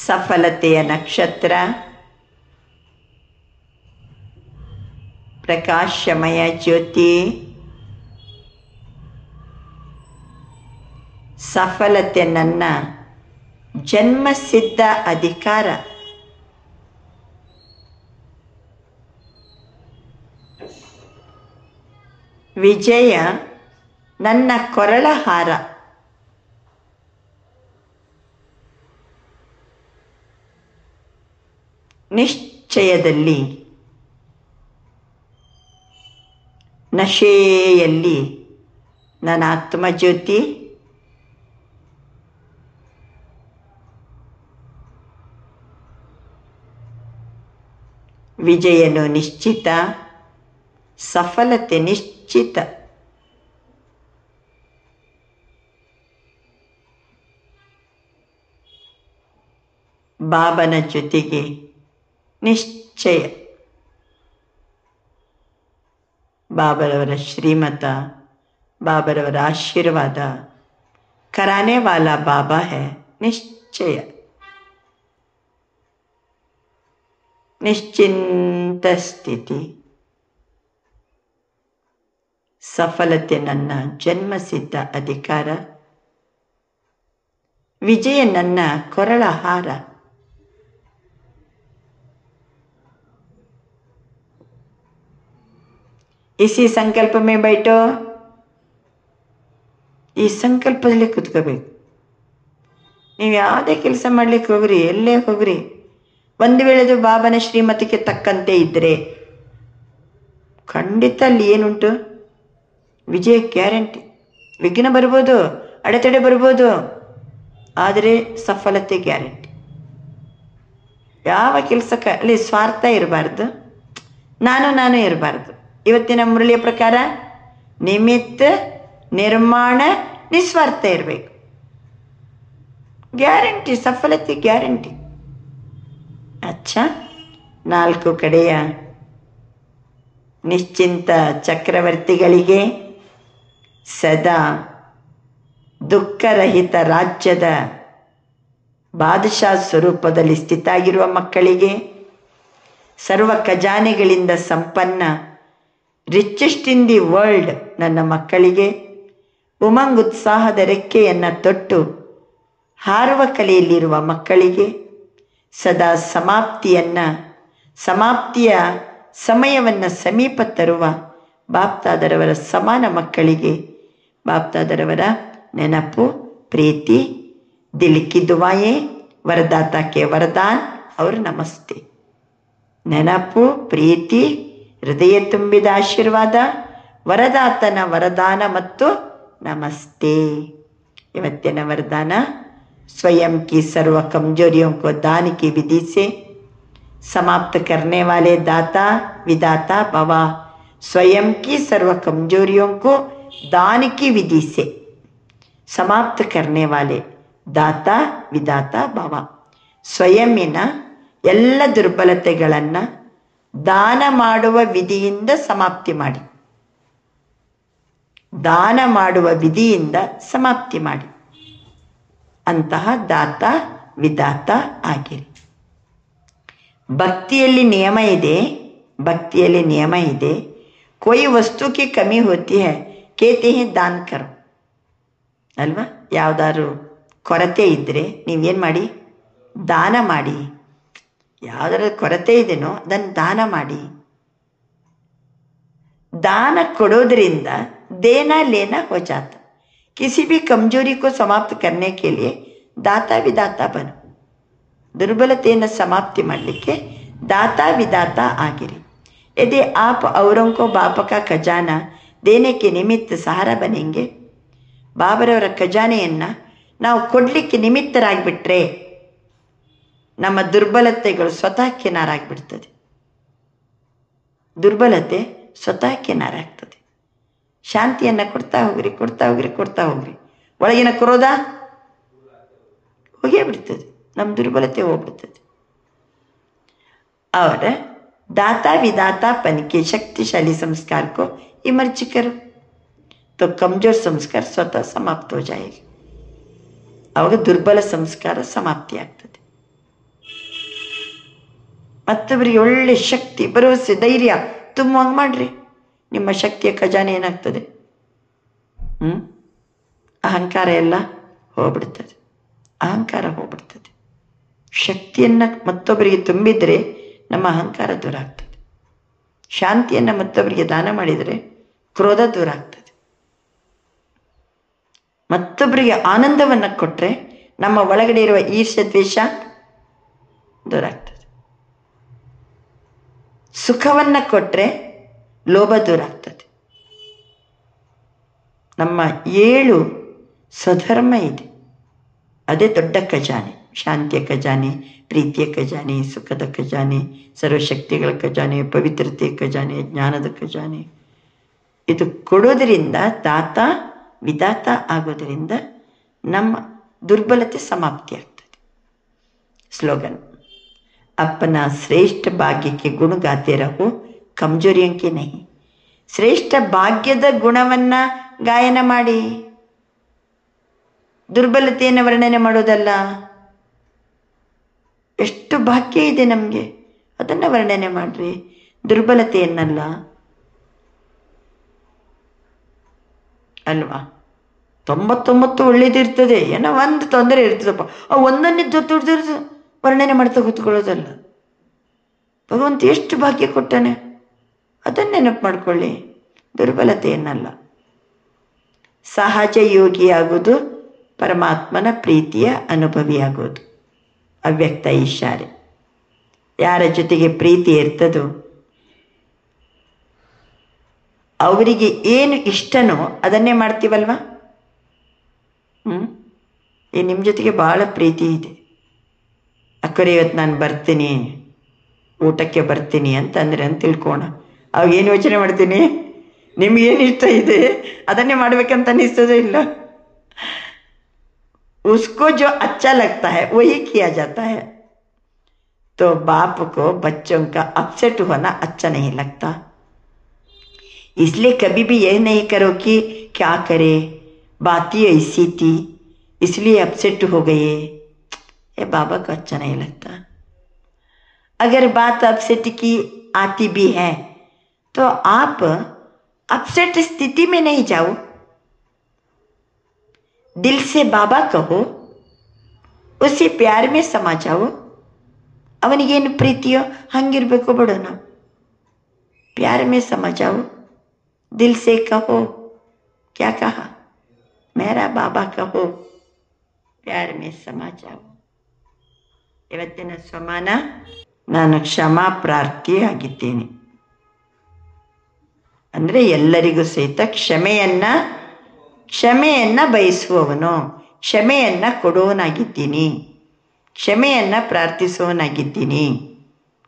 ಸಫಲತೆಯ ನಕ್ಷತ್ರ, ಪ್ರಕಾಶಮಯ ಜ್ಯೋತಿ, ಸಫಲತೆ ನನ್ನ ಜನ್ಮಸಿದ್ಧ ಅಧಿಕಾರ. ವಿಜಯ ನನ್ನ ಕೊರಳ ಹಾರ. ನಿಶ್ಚಯದಲ್ಲಿ, ನಶೆಯಲ್ಲಿ ನನ್ನ ಆತ್ಮಜ್ಯೋತಿ ವಿಜಯನು ನಿಶ್ಚಿತ, ಸಫಲತೆ ನಿಶ್ಚಿತ. ಬಾಬನ ಜೊತೆಗೆ ನಿಶ್ಚಯ. ಬಾಬರವರ ಶ್ರೀಮತ, ಬಾಬರವರ ಆಶೀರ್ವಾದ, कराने वाला बाबा है. निश्चय, ನಿಶ್ಚಿಂತ ಸ್ಥಿತಿ. ಸಫಲತೆ ನನ್ನ ಜನ್ಮಸಿದ್ಧ ಅಧಿಕಾರ, ವಿಜಯ ನನ್ನ ಕೊರಳ ಹಾರ. इसी संकल्प में बैठो. ಈ ಸಂಕಲ್ಪದಲ್ಲಿ ಕೂತ್ಕೋಬೇಕು. ನೀವು ಯಾವುದೇ ಕೆಲಸ ಮಾಡ್ಲಿಕ್ಕೆ ಹೋಗ್ರಿ, ಎಲ್ಲೇ ಹೋಗ್ರಿ, ಒಂದು ವೇಳೆದು ಬಾಬನ ಶ್ರೀಮತಕ್ಕೆ ತಕ್ಕಂತೆ ಇದ್ದರೆ ಖಂಡಿತ ಅಲ್ಲಿ ಏನುಂಟು? ವಿಜಯ ಗ್ಯಾರಂಟಿ. ವಿಘ್ನ ಬರ್ಬೋದು, ಅಡೆತಡೆ ಬರ್ಬೋದು, ಆದರೆ ಸಫಲತೆ ಗ್ಯಾರಂಟಿ. ಯಾವ ಕೆಲಸಕ್ಕೆ ಅಲ್ಲಿ ಸ್ವಾರ್ಥ ಇರಬಾರ್ದು, ನಾನು ಇರಬಾರ್ದು. ಇವತ್ತಿನ ಮುರಳಿಯ ಪ್ರಕಾರ ನಿಮಿತ್ತ, ನಿರ್ಮಾಣ, ನಿಸ್ವಾರ್ಥ ಇರಬೇಕು. Guarantee, ಸಫಲತೆ guarantee. ಅಚ್ಚಾ, 4 ಕಡೆಯ ನಿಶ್ಚಿಂತ ಚಕ್ರವರ್ತಿಗಳಿಗೆ ಸದಾ ದುಃಖರಹಿತ ರಾಜ್ಯದ ಬಾದಶಾ ಸ್ವರೂಪದಲ್ಲಿ ಸ್ಥಿತಾಗಿರುವ ಮಕ್ಕಳಿಗೆ, ಸರ್ವ ಖಜಾನೆಗಳಿಂದ ಸಂಪನ್ನ ರಿಚೆಸ್ಟ್ ಇನ್ ದಿ ವರ್ಲ್ಡ್ ನನ್ನ ಮಕ್ಕಳಿಗೆ, ಉಮಂಗ್ ಉತ್ಸಾಹದ ರೆಕ್ಕೆಯನ್ನು ತೊಟ್ಟು ಹಾರುವ ಕಲೆಯಲ್ಲಿರುವ ಮಕ್ಕಳಿಗೆ, ಸದಾ ಸಮಾಪ್ತಿಯ ಸಮಯವನ್ನು ಸಮೀಪ ತರುವ ಬಾಪ್ತಾದರವರ ಸಮಾನ ಮಕ್ಕಳಿಗೆ ಬಾಪ್ತಾದರವರ ನೆನಪು, ಪ್ರೀತಿ, ದಿಲ್ ಕಿ ದುವಾಯೆ, ವರದಾತ ಕೆ ವರದಾನ್ और ನಮಸ್ತೆ. ನೆನಪು, ಪ್ರೀತಿ, ಹೃದಯ ತುಂಬಿದ ಆಶೀರ್ವಾದ, ವರದಾತನ ವರದಾನ ಮತ್ತು ನಮಸ್ತೆ. ಇವತ್ತಿನ ವರದಾನ, स्वयं की सर्व कमजोरियों को दान की विधि से समाप्त करने वाले दाता विदाता भव. स्वयं की सर्व कमजोरियों को दान की विधि से समाप्त करने वाले दाता विदाता भव. ಸ್ವಯಂನ ಎಲ್ಲ ದುರ್ಬಲತೆಗಳನ್ನು ದಾನ ಮಾಡುವ ವಿಧಿಯಿಂದ ಸಮಾಪ್ತಿ ಮಾಡಿ, ದಾನ ಮಾಡುವ ವಿಧಿಯಿಂದ ಸಮಾಪ್ತಿ ಮಾಡಿ ಅಂತಹ ದಾತ ವಿದಾತ ಆಗಿರಿ. ಭಕ್ತಿಯಲ್ಲಿ ನಿಯಮ ಇದೆ. कोई वस्तु की कमी होती है, कहते हैं दान करो ಅಲ್ವಾ? ಯಾವುದಾದ್ರು ಕೊರತೆ ಇದ್ದರೆ ನೀವೇನು ಮಾಡಿ? ದಾನ ಮಾಡಿ. ಯಾವುದಾದ್ರು ಕೊರತೆ ಇದೆನೋ ಅದನ್ನು ದಾನ ಮಾಡಿ. दान ಕೊಡೋದ್ರಿಂದ देना लेना हो जाता. किसी भी कमजोरी को समाप्त करने के लिए दाता विदाता बनो. दुर्बलतेಯನ್ನು समाप्ति ಮಾಡಲಿಕ್ಕೆ दाता विदाता ಆಗಿರಿ. यदि आप औरों को बाप का खजाना देने के निमित्त सहारा बनेंगे, ಬಾಬರವರ ಖಜಾನೆಯನ್ನು ನಾವು ಕೊಡಲಿಕ್ಕೆ ನಿಮಿತ್ತರಾಗಿಬಿಟ್ರೆ ನಮ್ಮ ದುರ್ಬಲತೆಗಳು ಸ್ವತಃ ಕಿನಾರಾಗಿಬಿಡ್ತದೆ. ದುರ್ಬಲತೆ ಸ್ವತಃ ಕಿನಾರಾಗ್ತದೆ. ಶಾಂತಿಯನ್ನು ಕೊಡ್ತಾ ಹೋಗ್ರಿ. ಒಳಗಿನ ಕ್ರೋಧ ಹೋಗೇ ಬಿಡ್ತದೆ, ನಮ್ಮ ದುರ್ಬಲತೆ ಹೋಗ್ಬಿಡ್ತದೆ. और दाता विदातापन के शक्तिशाली संस्कार को इमर्ज करो, तो कमजोर संस्कार स्वतः समाप्त हो जाएगा. आವಾಗ ದುರ್ಬಲ ಸಂಸ್ಕಾರ ಸಮಾಪ್ತಿ ಆಗ್ತದೆ. ಮತ್ತೊಬ್ಬರಿಗೆ ಒಳ್ಳೆ ಶಕ್ತಿ, ಭರವಸೆ, ಧೈರ್ಯ ತುಂಬುವಂಗೆ ಮಾಡ್ರಿ. ನಿಮ್ಮ ಶಕ್ತಿಯ ಖಜಾನೆ ಏನಾಗ್ತದೆ? ಅಹಂಕಾರ ಎಲ್ಲ ಹೋಗ್ಬಿಡ್ತದೆ. ಶಕ್ತಿಯನ್ನು ಮತ್ತೊಬ್ಬರಿಗೆ ತುಂಬಿದರೆ ನಮ್ಮ ಅಹಂಕಾರ ದೂರ ಆಗ್ತದೆ. ಶಾಂತಿಯನ್ನು ಮತ್ತೊಬ್ಬರಿಗೆ ದಾನ ಮಾಡಿದರೆ ಕ್ರೋಧ ದೂರ ಆಗ್ತದೆ. ಮತ್ತೊಬ್ಬರಿಗೆ ಆನಂದವನ್ನು ಕೊಟ್ಟರೆ ನಮ್ಮ ಒಳಗಡೆ ಇರುವ ಈರ್ಷ್ಯ ದ್ವೇಷ ದೂರ ಆಗ್ತದೆ. ಸುಖವನ್ನು ಕೊಟ್ಟರೆ ಲೋಭ ದೂರ ಆಗ್ತದೆ. ನಮ್ಮ 7 ಸ್ವಧರ್ಮ ಇದೆ, ಅದೇ ದೊಡ್ಡ ಖಜಾನೆ. ಶಾಂತಿಯ ಖಜಾನೆ, ಪ್ರೀತಿಯ ಖಜಾನೆ, ಸುಖದ ಖಜಾನೆ, ಸರ್ವಶಕ್ತಿಗಳ ಖಜಾನೆ, ಪವಿತ್ರತೆಯ ಖಜಾನೆ, ಜ್ಞಾನದ ಖಜಾನೆ. ಇದು ಕೊಡೋದರಿಂದ ದಾತ ವಿಧಾತ ಆಗೋದರಿಂದ ನಮ್ಮ ದುರ್ಬಲತೆ ಸಮಾಪ್ತಿ ಆಗ್ತದೆ. ಸ್ಲೋಗನ್: अपना श्रेष्ठ भाग्य के गुण गाते रहो, कमजोरियों के नहीं. ಶ್ರೇಷ್ಠ ಭಾಗ್ಯದ ಗುಣವನ್ನ ಗಾಯನ ಮಾಡಿ, ದುರ್ಬಲತೆಯನ್ನು ವರ್ಣನೆ ಮಾಡೋದಲ್ಲ. ಎಷ್ಟು ಭಾಗ್ಯ ಇದೆ ನಮಗೆ, ಅದನ್ನು ವರ್ಣನೆ ಮಾಡ್ರಿ, ದುರ್ಬಲತೆಯನ್ನಲ್ಲ ಅಲ್ವಾ. 99 ಒಳ್ಳೇದಿರ್ತದೆ, ಏನೋ ಒಂದು ತೊಂದರೆ ಇರ್ತದಪ್ಪ, ಒಂದನ್ನೇ ದೊಡ್ಡ ವರ್ಣನೆ ಮಾಡ್ತಾ ಕೂತ್ಕೊಳ್ಳೋದಲ್ಲ. ಭಗವಂತ ಎಷ್ಟು ಭಾಗ್ಯ ಕೊಟ್ಟಾನೆ, ಅದನ್ನು ನೆನಪು ಮಾಡ್ಕೊಳ್ಳಿ, ದುರ್ಬಲತೆಯನ್ನಲ್ಲ. ಸಹಜ ಯೋಗಿಯಾಗೋದು ಪರಮಾತ್ಮನ ಪ್ರೀತಿಯ ಅನುಭವಿಯಾಗೋದು. ಅವ್ಯಕ್ತ ಇಶಾರೆ. ಯಾರ ಜೊತೆಗೆ ಪ್ರೀತಿ ಇರ್ತದೋ ಅವರಿಗೆ ಏನು ಇಷ್ಟನೋ ಅದನ್ನೇ ಮಾಡ್ತೀವಲ್ವಾ. ಈ ನಿಮ್ಮ ಜೊತೆಗೆ ಭಾಳ ಪ್ರೀತಿ ಇದೆ, ಅಕ್ಕರೆ ಇವತ್ತು ನಾನು ಬರ್ತೀನಿ, ಊಟಕ್ಕೆ ಬರ್ತೀನಿ ಅಂತಂದರೆ ಅಂತ ತಿಳ್ಕೋಣ. ಅವಾಗ ಏನು ಯೋಚನೆ ಮಾಡ್ತೀನಿ, ನಿಮ್ಗೇನು ಇಷ್ಟ ಇದೆ ಅದನ್ನೇ ಮಾಡ್ಬೇಕಂತ ಅನ್ನಿಸ್ತದೋ ಇಲ್ಲ. उसको जो अच्छा लगता है वही किया जाता है. तो बाप को बच्चों का अपसेट होना अच्छा नहीं लगता. इसलिए कभी भी यह नहीं करो कि क्या करे, बात ही ऐसी थी इसलिए अपसेट हो गए. ये बाबा को अच्छा नहीं लगता. अगर बात अपसेट की आती भी है तो आप अपसेट स्थिति में नहीं जाओ, दिल से बाबा कहो, उसी प्यार में समा जाओ. ಅವನಿಗೇನು ಪ್ರೀತಿಯೋ ಹಂಗಿರ್ಬೇಕು ಬಿಡೋಣ. प्यार में समा जाओ, दिल से कहो. क्या कहा? मेरा बाबा कहो, प्यार में समा जाओ. ಇವತ್ತಿನ ಸ್ವಮಾನ: ನಾನು ಕ್ಷಮಾ ಪ್ರಾರ್ಥಿ ಆಗಿದ್ದೇನೆ. ಅಂದರೆ ಎಲ್ಲರಿಗೂ ಸಹಿತ ಕ್ಷಮೆಯನ್ನ ಬಯಸುವವನು, ಕ್ಷಮೆಯನ್ನ ಕೊಡುವನಾಗಿದ್ದೀನಿ, ಕ್ಷಮೆಯನ್ನ ಪ್ರಾರ್ಥಿಸುವನಾಗಿದ್ದೀನಿ,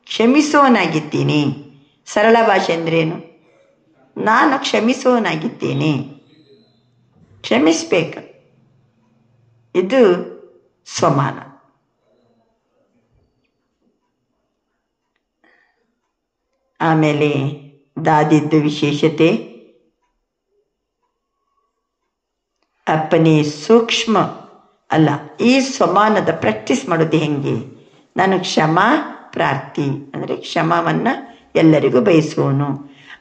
ಕ್ಷಮಿಸುವನಾಗಿದ್ದೀನಿ. ಸರಳ ಭಾಷೆ ಅಂದ್ರೇನು? ನಾನು ಕ್ಷಮಿಸುವನಾಗಿದ್ದೀನಿ, ಕ್ಷಮಿಸ್ಬೇಕು. ಇದು ಸ್ವಮಾನ. ಆಮೇಲೆ ದಾದಿದ್ದು ವಿಶೇಷತೆ, ಅಪ್ಪನೇ ಸೂಕ್ಷ್ಮ ಅಲ್ಲ, ಈ ಸ್ವಮಾನದ ಪ್ರಾಕ್ಟೀಸ್ ಮಾಡೋದು ಹೆಂಗೆ? ನಾನು ಕ್ಷಮಾ ಪ್ರಾರ್ಥಿ ಅಂದರೆ ಕ್ಷಮಾವನ್ನು ಎಲ್ಲರಿಗೂ ಬಯಸುವನು.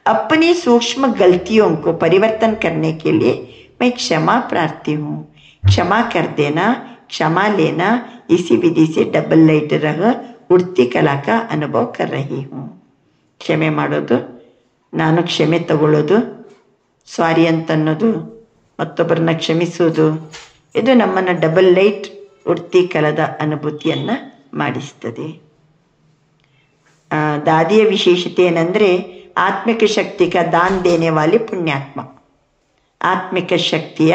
अपनी सूक्ष्म गलतियों को परिवर्तन करने के लिए मैं क्षमा प्रार्थी हूँ. क्षमा कर देना, क्षमा लेना, इसी विधि से डबल लाइट रह उड़ती कला का अनुभव कर रही हूँ. ಕ್ಷಮೆ ಮಾಡೋದು, ನಾನು ಕ್ಷಮೆ ತಗೊಳ್ಳೋದು, ಸಾರಿ ಅಂತನ್ನೋದು, ಮತ್ತೊಬ್ಬರನ್ನ ಕ್ಷಮಿಸೋದು, ಇದು ನಮ್ಮನ್ನು ಡಬಲ್ ಲೈಟ್ ಉಡ್ತಿ ಕಲದ ಅನುಭೂತಿಯನ್ನು ಮಾಡಿಸ್ತದೆ. ದಾದಿಯ ವಿಶೇಷತೆ ಏನಂದರೆ ಆತ್ಮಿಕ ಶಕ್ತಿ ಕ ದಾನ್ ದೇನೆ ವಾಲಿ ಪುಣ್ಯಾತ್ಮ. ಆತ್ಮಿಕ ಶಕ್ತಿಯ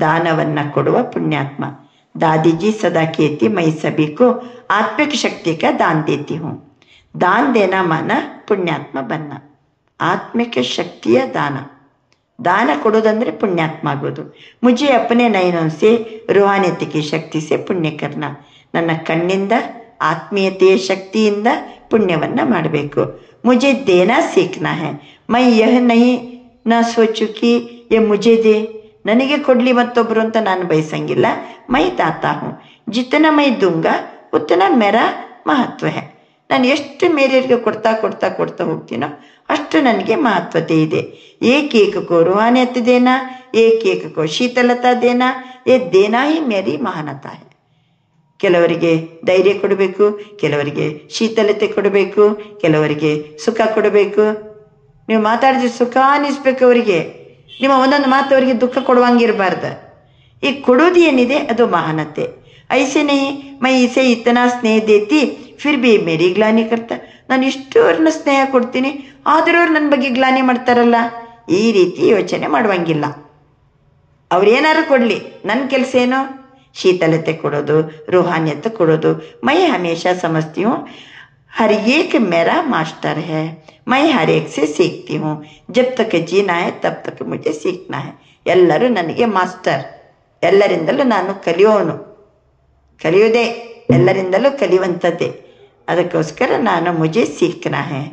ದಾನವನ್ನು ಕೊಡುವ ಪುಣ್ಯಾತ್ಮ. दादीजी सदा कहती मैं सभी को आत्मिक शक्ति का दान देती हूँ. दान देना माना पुण्यात्मा बनना. आत्मिक शक्तिಯ दान ಕೊಡೋದಂದ್ರೆ ಪುಣ್ಯಾತ್ಮ ಆಗೋದು. ಮುಜೆ ಅಪನೆ ನಯನೋं से रूहानियत की शक्ति से पुण्य करना. ನನ್ನ ಕಣ್ಣಿಂದ ಆತ್ಮೀಯತೆಯ ಶಕ್ತಿಯಿಂದ ಪುಣ್ಯವನ್ನು ಮಾಡಬೇಕು. मुझे देना सीखना है. मैं यह नहीं ना सोचूं कि ये मुझे दे, ನನಗೆ ಕೊಡಲಿ ಮತ್ತೊಬ್ಬರು ಅಂತ ನಾನು ಬಯಸಂಗಿಲ್ಲ. ಮೈ ದಾತಾ ಹೂँ, ಜಿತನಾ ಮೈ दूंगा ಉತ್ತನ ಮೇರಾ ಮಹತ್ವ है. ನಾನು ಎಷ್ಟು ಮೇರೆಯವರಿಗೆ ಕೊಡ್ತಾ ಕೊಡ್ತಾ ಕೊಡ್ತಾ ಹೋಗ್ತೀನೋ ಅಷ್ಟು ನನಗೆ ಮಹತ್ವತೆ ಇದೆ. एक एक को रूहानियत देना, एक एक को शीतलता देना, ये देना ही मेरी महानता है. ಕೆಲವರಿಗೆ ಧೈರ್ಯ ಕೊಡಬೇಕು, ಕೆಲವರಿಗೆ ಶೀತಲತೆ ಕೊಡಬೇಕು, ಕೆಲವರಿಗೆ ಸುಖ ಕೊಡಬೇಕು. ನೀವು ಮಾತಾಡಿದ್ರೆ ಸುಖ ಅನ್ನಿಸ್ಬೇಕು ಅವರಿಗೆ, ನಿಮ್ಮ ಒಂದೊಂದು ಮಾತು ಅವರಿಗೆ ದುಃಖ ಕೊಡುವಂಗಿರಬಾರ್ದು. ಈ ಕೊಡೋದು ಏನಿದೆ ಅದು ಮಹಾನತೆ. ಐಸೆ ನಹಿ ಮೈ ಇಸೆ ಇತನಾ ಸ್ನೇಹ ದೇತಿ ಫಿರ್ ಭಿ ಮೇರಿ ಗ್ಲಾನಿ ಕರ್ತಾ. ನಾನು ಇಷ್ಟು ಅವ್ರನ್ನ ಸ್ನೇಹ ಕೊಡ್ತೀನಿ, ಆದರೂ ಅವ್ರು ನನ್ನ ಬಗ್ಗೆ ಗ್ಲಾನಿ ಮಾಡ್ತಾರಲ್ಲ, ಈ ರೀತಿ ಯೋಚನೆ ಮಾಡುವಂಗಿಲ್ಲ. ಅವ್ರೇನಾದ್ರು ಕೊಡಲಿ, ನನ್ನ ಕೆಲಸ ಏನು? शीतलते ಕೊಡೋದು, रूहानियत ಕೊಡೋದು. मैं हमेशा समझती हूँ हर एक मेरा मास्टर है, मैं हर एक से सीखती हूँ, जब तक जीना है तब तक मुझे सीखना है. ಎಲ್ಲರೂ ನನಗೆ ಮಾಸ್ಟರ್, ಎಲ್ಲರಿಂದಲೂ ನಾನು ಕಲಿಯೋದೇ, ಎಲ್ಲರಿಂದಲೂ ಕಲಿಯುವಂಥದ್ದೇ. ಅದಕ್ಕೋಸ್ಕರ ನಾನು ಮುಜೆ ಸೀಖ್ನಾ ಹೇ.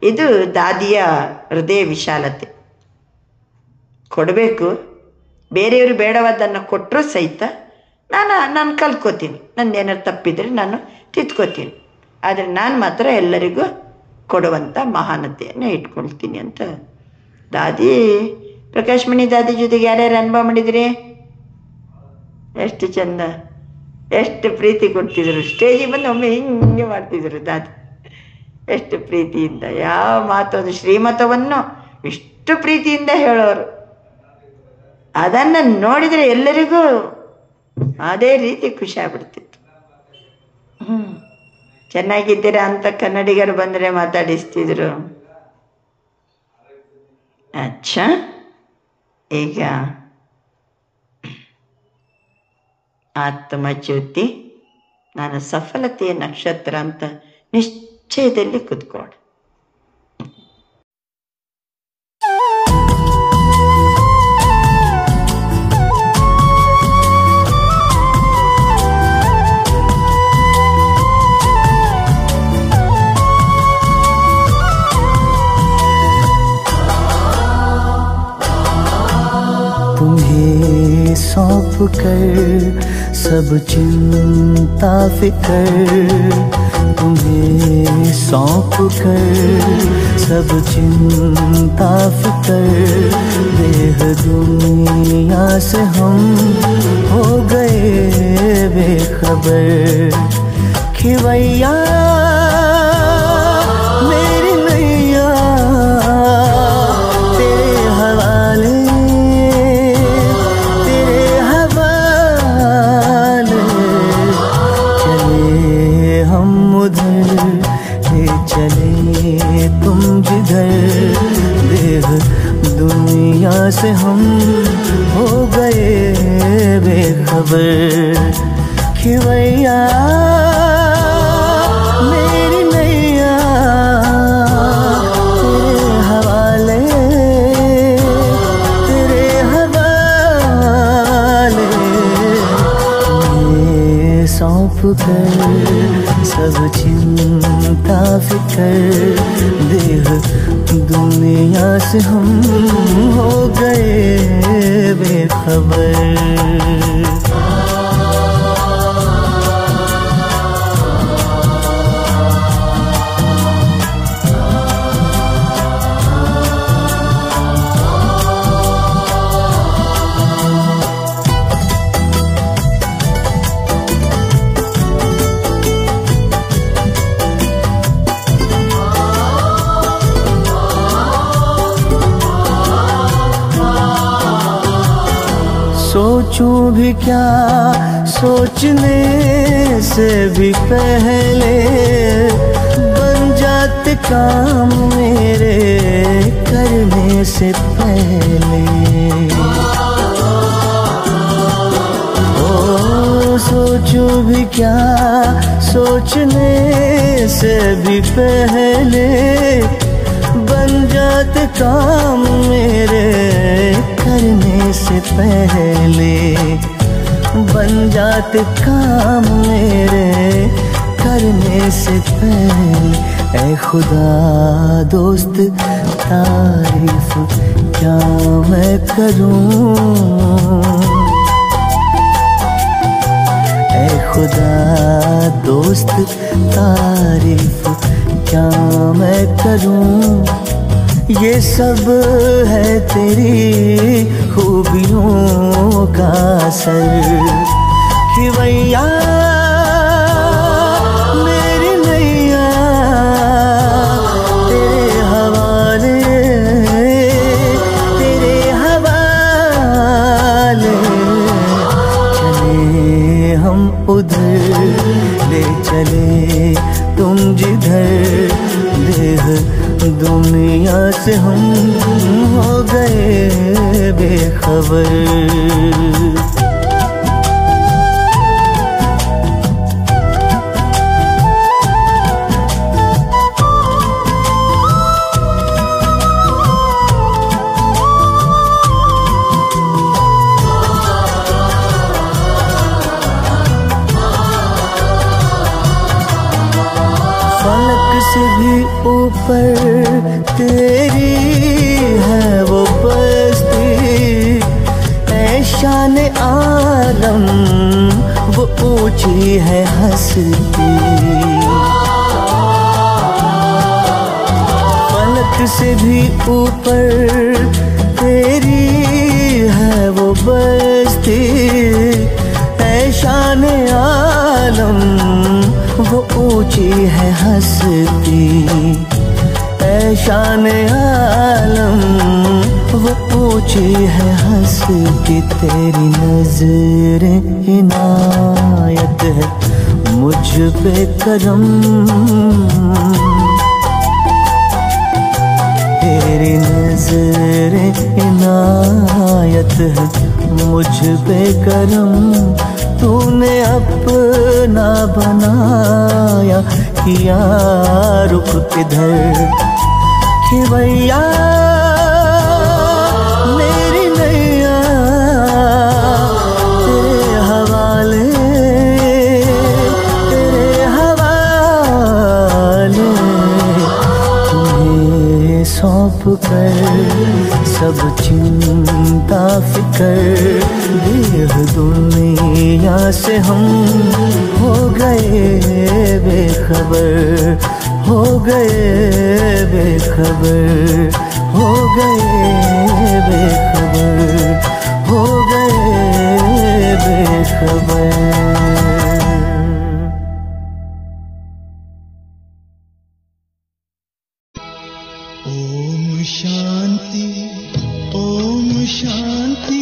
ಇದು ದಾದಿಯ ಹೃದಯ ವಿಶಾಲತೆ. ಕೊಡಬೇಕು, ಬೇರೆಯವರು ಬೇಡವಾದನ್ನು ಕೊಟ್ಟರೂ ಸಹಿತ ನಾನು ಕಲ್ತ್ಕೋತೀನಿ. ನಂದೇನಾದ್ರು ತಪ್ಪಿದರೆ ನಾನು ತಿದ್ಕೋತೀನಿ. ಆದರೆ ನಾನು ಮಾತ್ರ ಎಲ್ಲರಿಗೂ ಕೊಡುವಂಥ ಮಹಾನತೆಯನ್ನು ಇಟ್ಕೊಳ್ತೀನಿ ಅಂತ ದಾದಿ, ಪ್ರಕಾಶ್ ಮಣಿ ದಾದಿ ಜೊತೆಗೆ ಯಾರ್ಯಾರು ಅನುಭವ ಮಾಡಿದ್ರಿ? ಎಷ್ಟು ಚಂದ, ಎಷ್ಟು ಪ್ರೀತಿ ಕೊಡ್ತಿದ್ರು. ಸ್ಟೇಜಿಗೆ ಬಂದು ಒಮ್ಮೆ ಹಿಂಗೆ ಮಾಡ್ತಿದ್ರು ದಾದಿ, ಎಷ್ಟು ಪ್ರೀತಿಯಿಂದ. ಯಾವ ಮಾತೊಂದು ಶ್ರೀಮತವನ್ನು ಇಷ್ಟು ಪ್ರೀತಿಯಿಂದ ಹೇಳೋರು. ಅದನ್ನು ನೋಡಿದರೆ ಎಲ್ಲರಿಗೂ ಅದೇ ರೀತಿ ಖುಷಿ ಆಗ್ಬಿಡ್ತಿತ್ತು. ಚೆನ್ನಾಗಿದ್ದೀರಾ ಅಂತ ಕನ್ನಡಿಗರು ಬಂದರೆ ಮಾತಾಡಿಸ್ತಿದ್ರು. ಅಚ್ಚಾ, ಈಗ ಆತ್ಮಜ್ಯೋತಿ, ನಾನು ಸಫಲತೆಯ ನಕ್ಷತ್ರ ಅಂತ ನಿಶ್ಚಯದಲ್ಲಿ ಕೂತ್ಕೊಂಡು सौंप कर सब चिंता फिकर, तुम्हें सौंप कर सब चिंता फिकर, देह दुनिया से हम हो गए बेखबर. खिवैया मेरी नैया तेरे हवाले, चले तुम जिधर, देह दुनिया से हम हो गए बेखबर. खिवैया मेरी नैया तेरे हवाले, तेरे हवाले, ये सौंप कर सब चिंता फिकर, देह दुनिया से हम हो गए बेखबर. सोचूं भी क्या सोचने से भी पहले, बन जाते काम मेरे करने से पहले. ओ सोचूं भी क्या सोचने से भी पहले, बन जाते काम मेरे करने से पहले, बन जाते काम मेरे करने से पहले. ऐ खुदा दोस्त तारीफ क्या मैं करूं, ऐ खुदा दोस्त तारीफ क्या मैं करूं. ये सब है तेरी खूबियों का असर. खिवैया मेरी नैया तेरे हवाले, तेरे हवाले, चले हम उधर ले चले तुम जिधर, देह दुनिया से हम हो गए बेखबर। फलक से भी ऊपर तेरी है वो बस्ती, ऐ शान आलम वो ऊंची है हस्ती। फलक से भी ऊपर तेरी है वो बस्ती, ऐ शान आलम वो ऊंची है हस्ती, ऐ शान आलम वो ऊंची है हस्ती। तेरी नज़रें इनायत है मुझ पे करम, तेरी नज़रें इनायत है मुझ पे करम। तूने अपना बनाया किया रुख किधर, कि भैया मेरी नैया तेरे हवाले, तेरे हवाले। तुम्हें सौंप कर सब चिंता फिकर, देह दुनिया से हम हो गए बेखबर, हो गए बेखबर, हो गए बेखबर, हो गए बेखबर। ओम शांति, ओम शांति।